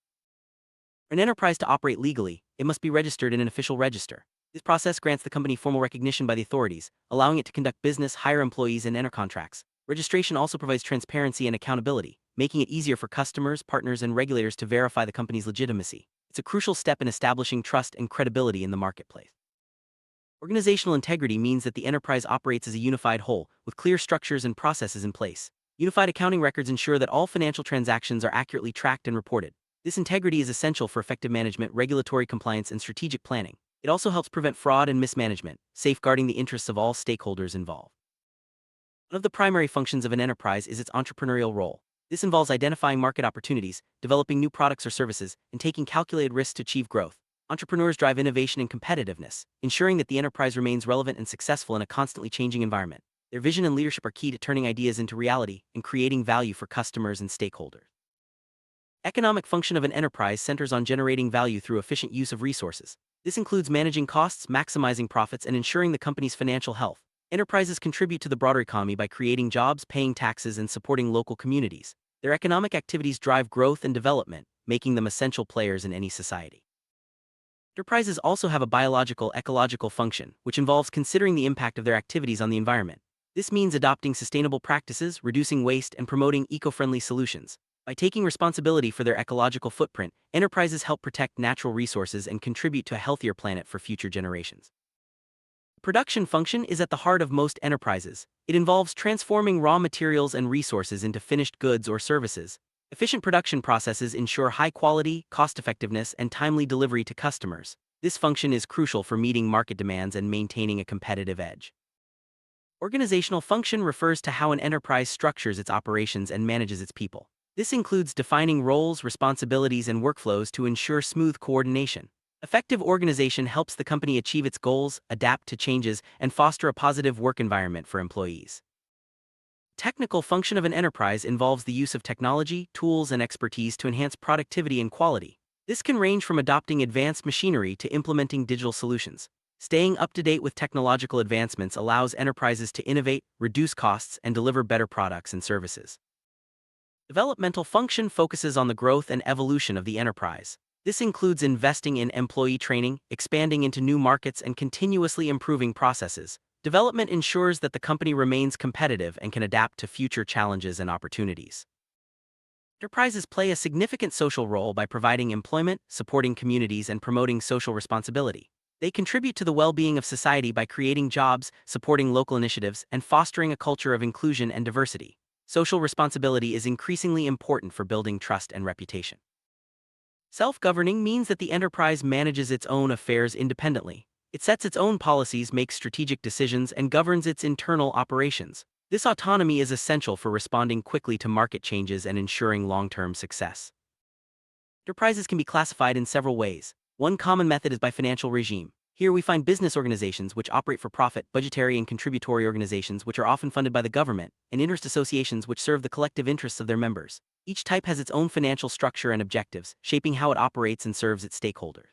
A: For an enterprise to operate legally, it must be registered in an official register. This process grants the company formal recognition by the authorities, allowing it to conduct business, hire employees, and enter contracts. Registration also provides transparency and accountability, making it easier for customers, partners, and regulators to verify the company's legitimacy. It's a crucial step in establishing trust and credibility in the marketplace. Organizational integrity means that the enterprise operates as a unified whole, with clear structures and processes in place. Unified accounting records ensure that all financial transactions are accurately tracked and reported. This integrity is essential for effective management, regulatory compliance, and strategic planning. It also helps prevent fraud and mismanagement, safeguarding the interests of all stakeholders involved. One of the primary functions of an enterprise is its entrepreneurial role. This involves identifying market opportunities, developing new products or services, and taking calculated risks to achieve growth. Entrepreneurs drive innovation and competitiveness, ensuring that the enterprise remains relevant and successful in a constantly changing environment. Their vision and leadership are key to turning ideas into reality and creating value for customers and stakeholders. Economic function of an enterprise centers on generating value through efficient use of resources. This includes managing costs, maximizing profits, and ensuring the company's financial health. Enterprises contribute to the broader economy by creating jobs, paying taxes, and supporting local communities. Their economic activities drive growth and development, making them essential players in any society. Enterprises also have a biological, ecological function, which involves considering the impact of their activities on the environment. This means adopting sustainable practices, reducing waste, and promoting eco-friendly solutions. By taking responsibility for their ecological footprint, enterprises help protect natural resources and contribute to a healthier planet for future generations. The production function is at the heart of most enterprises. It involves transforming raw materials and resources into finished goods or services. Efficient production processes ensure high quality, cost-effectiveness, and timely delivery to customers. This function is crucial for meeting market demands and maintaining a competitive edge. Organizational function refers to how an enterprise structures its operations and manages its people. This includes defining roles, responsibilities, and workflows to ensure smooth coordination. Effective organization helps the company achieve its goals, adapt to changes, and foster a positive work environment for employees. technical function of an enterprise involves the use of technology, tools, and expertise to enhance productivity and quality. This can range from adopting advanced machinery to implementing digital solutions. Staying up to date with technological advancements allows enterprises to innovate, reduce costs, and deliver better products and services. Developmental function focuses on the growth and evolution of the enterprise. This includes investing in employee training, expanding into new markets, and continuously improving processes. Development ensures that the company remains competitive and can adapt to future challenges and opportunities. Enterprises play a significant social role by providing employment, supporting communities, and promoting social responsibility. They contribute to the well-being of society by creating jobs, supporting local initiatives, and fostering a culture of inclusion and diversity. Social responsibility is increasingly important for building trust and reputation. Self-governing means that the enterprise manages its own affairs independently. It sets its own policies, makes strategic decisions, and governs its internal operations. This autonomy is essential for responding quickly to market changes and ensuring long-term success. Enterprises can be classified in several ways. One common method is by financial regime. Here we find business organizations which operate for profit, budgetary and contributory organizations which are often funded by the government, and interest associations which serve the collective interests of their members. Each type has its own financial structure and objectives, shaping how it operates and serves its stakeholders.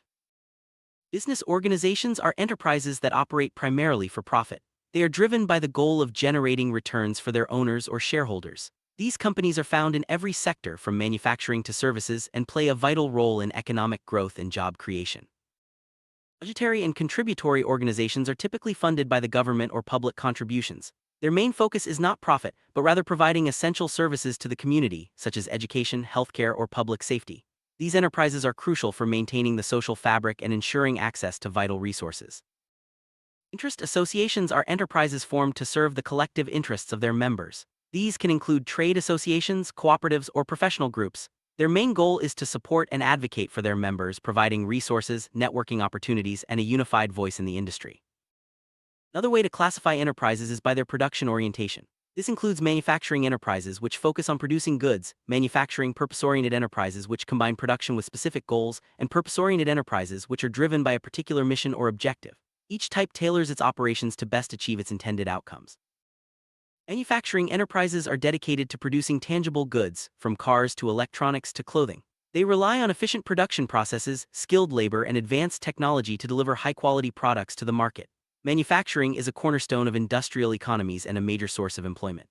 A: Business organizations are enterprises that operate primarily for profit. They are driven by the goal of generating returns for their owners or shareholders. These companies are found in every sector from manufacturing to services and play a vital role in economic growth and job creation. Budgetary and contributory organizations are typically funded by the government or public contributions. Their main focus is not profit, but rather providing essential services to the community, such as education, healthcare, or public safety. These enterprises are crucial for maintaining the social fabric and ensuring access to vital resources. Interest associations are enterprises formed to serve the collective interests of their members. These can include trade associations, cooperatives, or professional groups. Their main goal is to support and advocate for their members, providing resources, networking opportunities, and a unified voice in the industry. Another way to classify enterprises is by their production orientation. This includes manufacturing enterprises, which focus on producing goods, manufacturing purpose-oriented enterprises, which combine production with specific goals, and purpose-oriented enterprises, which are driven by a particular mission or objective. Each type tailors its operations to best achieve its intended outcomes. Manufacturing enterprises are dedicated to producing tangible goods, from cars to electronics to clothing. They rely on efficient production processes, skilled labor, and advanced technology to deliver high-quality products to the market. Manufacturing is a cornerstone of industrial economies and a major source of employment.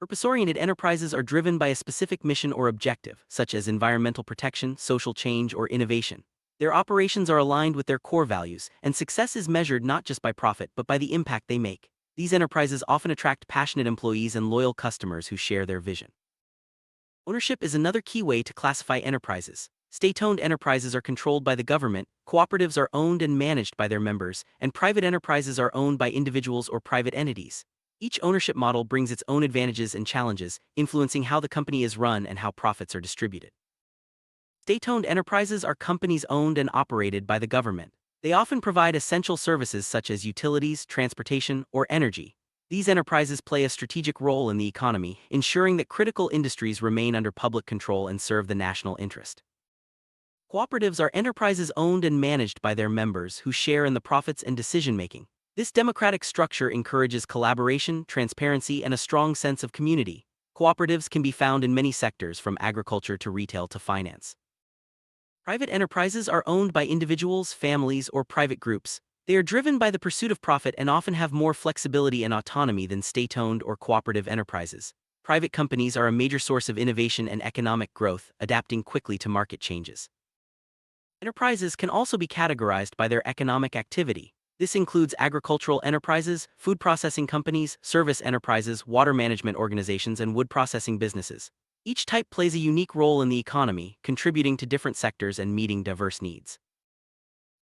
A: Purpose-oriented enterprises are driven by a specific mission or objective, such as environmental protection, social change, or innovation. Their operations are aligned with their core values, and success is measured not just by profit but by the impact they make. These enterprises often attract passionate employees and loyal customers who share their vision. Ownership is another key way to classify enterprises. State-owned enterprises are controlled by the government, cooperatives are owned and managed by their members, and private enterprises are owned by individuals or private entities. Each ownership model brings its own advantages and challenges, influencing how the company is run and how profits are distributed. State-owned enterprises are companies owned and operated by the government. They often provide essential services such as utilities, transportation, or energy. These enterprises play a strategic role in the economy, ensuring that critical industries remain under public control and serve the national interest. Cooperatives are enterprises owned and managed by their members who share in the profits and decision-making. This democratic structure encourages collaboration, transparency, and a strong sense of community. Cooperatives can be found in many sectors, from agriculture to retail to finance. Private enterprises are owned by individuals, families, or private groups. They are driven by the pursuit of profit and often have more flexibility and autonomy than state-owned or cooperative enterprises. Private companies are a major source of innovation and economic growth, adapting quickly to market changes. Enterprises can also be categorized by their economic activity. This includes agricultural enterprises, food processing companies, service enterprises, water management organizations, and wood processing businesses. Each type plays a unique role in the economy, contributing to different sectors and meeting diverse needs.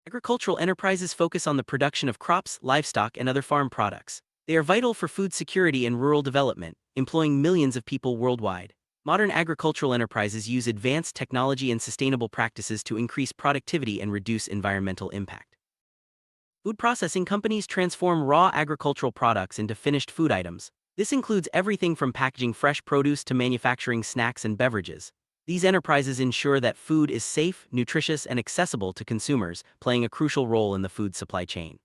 A: Agricultural enterprises focus on the production of crops, livestock, and other farm products. They are vital for food security and rural development, employing millions of people worldwide. Modern agricultural enterprises use advanced technology and sustainable practices to increase productivity and reduce environmental impact. Food processing companies transform raw agricultural products into finished food items. This includes everything from packaging fresh produce to manufacturing snacks and beverages. These enterprises ensure that food is safe, nutritious, and accessible to consumers, playing a crucial role in the food supply chain.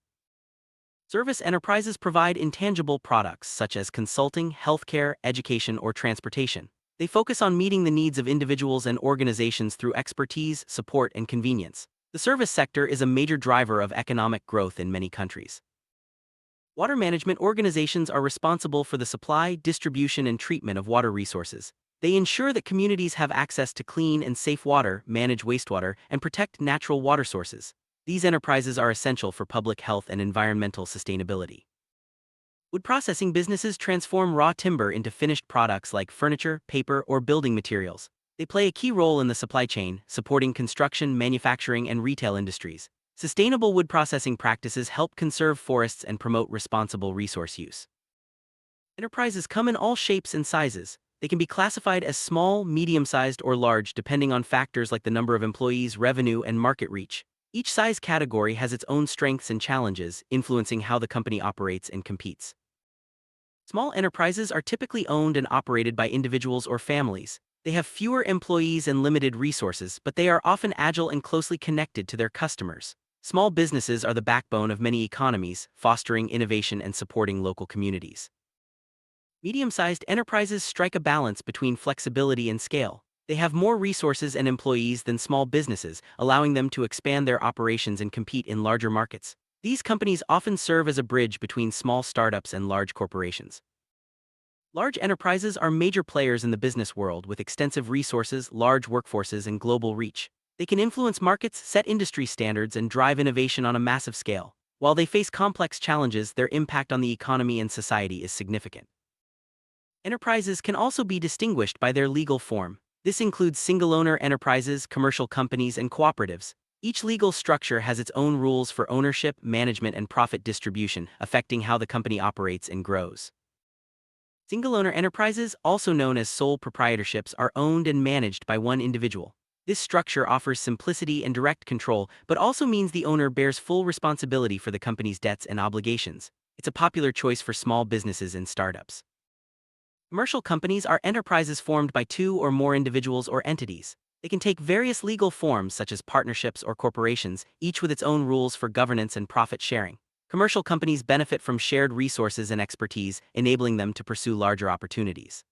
A: Service enterprises provide intangible products such as consulting, healthcare, education, or transportation. They focus on meeting the needs of individuals and organizations through expertise, support, and convenience. The service sector is a major driver of economic growth in many countries. Water management organizations are responsible for the supply, distribution, and treatment of water resources. They ensure that communities have access to clean and safe water, manage wastewater, and protect natural water sources. These enterprises are essential for public health and environmental sustainability. Wood processing businesses transform raw timber into finished products like furniture, paper, or building materials. They play a key role in the supply chain, supporting construction, manufacturing, and retail industries. Sustainable wood processing practices help conserve forests and promote responsible resource use. Enterprises come in all shapes and sizes. They can be classified as small, medium-sized, or large depending on factors like the number of employees, revenue, and market reach. Each size category has its own strengths and challenges, influencing how the company operates and competes. Small enterprises are typically owned and operated by individuals or families. They have fewer employees and limited resources, but they are often agile and closely connected to their customers. Small businesses are the backbone of many economies, fostering innovation and supporting local communities. Medium-sized enterprises strike a balance between flexibility and scale. They have more resources and employees than small businesses, allowing them to expand their operations and compete in larger markets. These companies often serve as a bridge between small startups and large corporations. Large enterprises are major players in the business world with extensive resources, large workforces, and global reach. They can influence markets, set industry standards, and drive innovation on a massive scale. While they face complex challenges, their impact on the economy and society is significant. Enterprises can also be distinguished by their legal form. This includes single-owner enterprises, commercial companies, and cooperatives. Each legal structure has its own rules for ownership, management, and profit distribution, affecting how the company operates and grows. Single-owner enterprises, also known as sole proprietorships, are owned and managed by one individual. This structure offers simplicity and direct control, but also means the owner bears full responsibility for the company's debts and obligations. It's a popular choice for small businesses and startups. Commercial companies are enterprises formed by two or more individuals or entities. They can take various legal forms such as partnerships or corporations, each with its own rules for governance and profit sharing. Commercial companies benefit from shared resources and expertise, enabling them to pursue larger opportunities.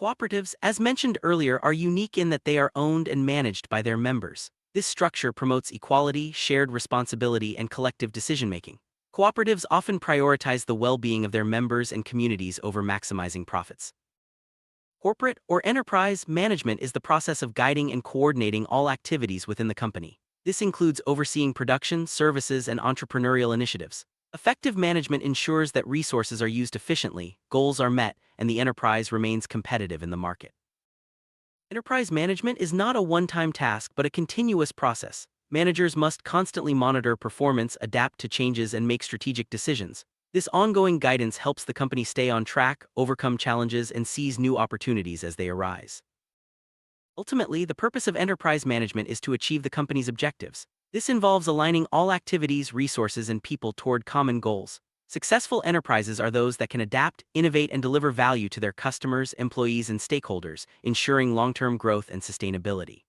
A: Cooperatives, as mentioned earlier, are unique in that they are owned and managed by their members. This structure promotes equality, shared responsibility, and collective decision-making. Cooperatives often prioritize the well-being of their members and communities over maximizing profits. Corporate or enterprise management is the process of guiding and coordinating all activities within the company. This includes overseeing production, services, and entrepreneurial initiatives. Effective management ensures that resources are used efficiently, goals are met, and the enterprise remains competitive in the market. Enterprise management is not a one-time task but a continuous process. Managers must constantly monitor performance, adapt to changes, and make strategic decisions. This ongoing guidance helps the company stay on track, overcome challenges, and seize new opportunities as they arise. Ultimately, the purpose of enterprise management is to achieve the company's objectives. This involves aligning all activities, resources, and people toward common goals. Successful enterprises are those that can adapt, innovate, and deliver value to their customers, employees, and stakeholders, ensuring long-term growth and sustainability.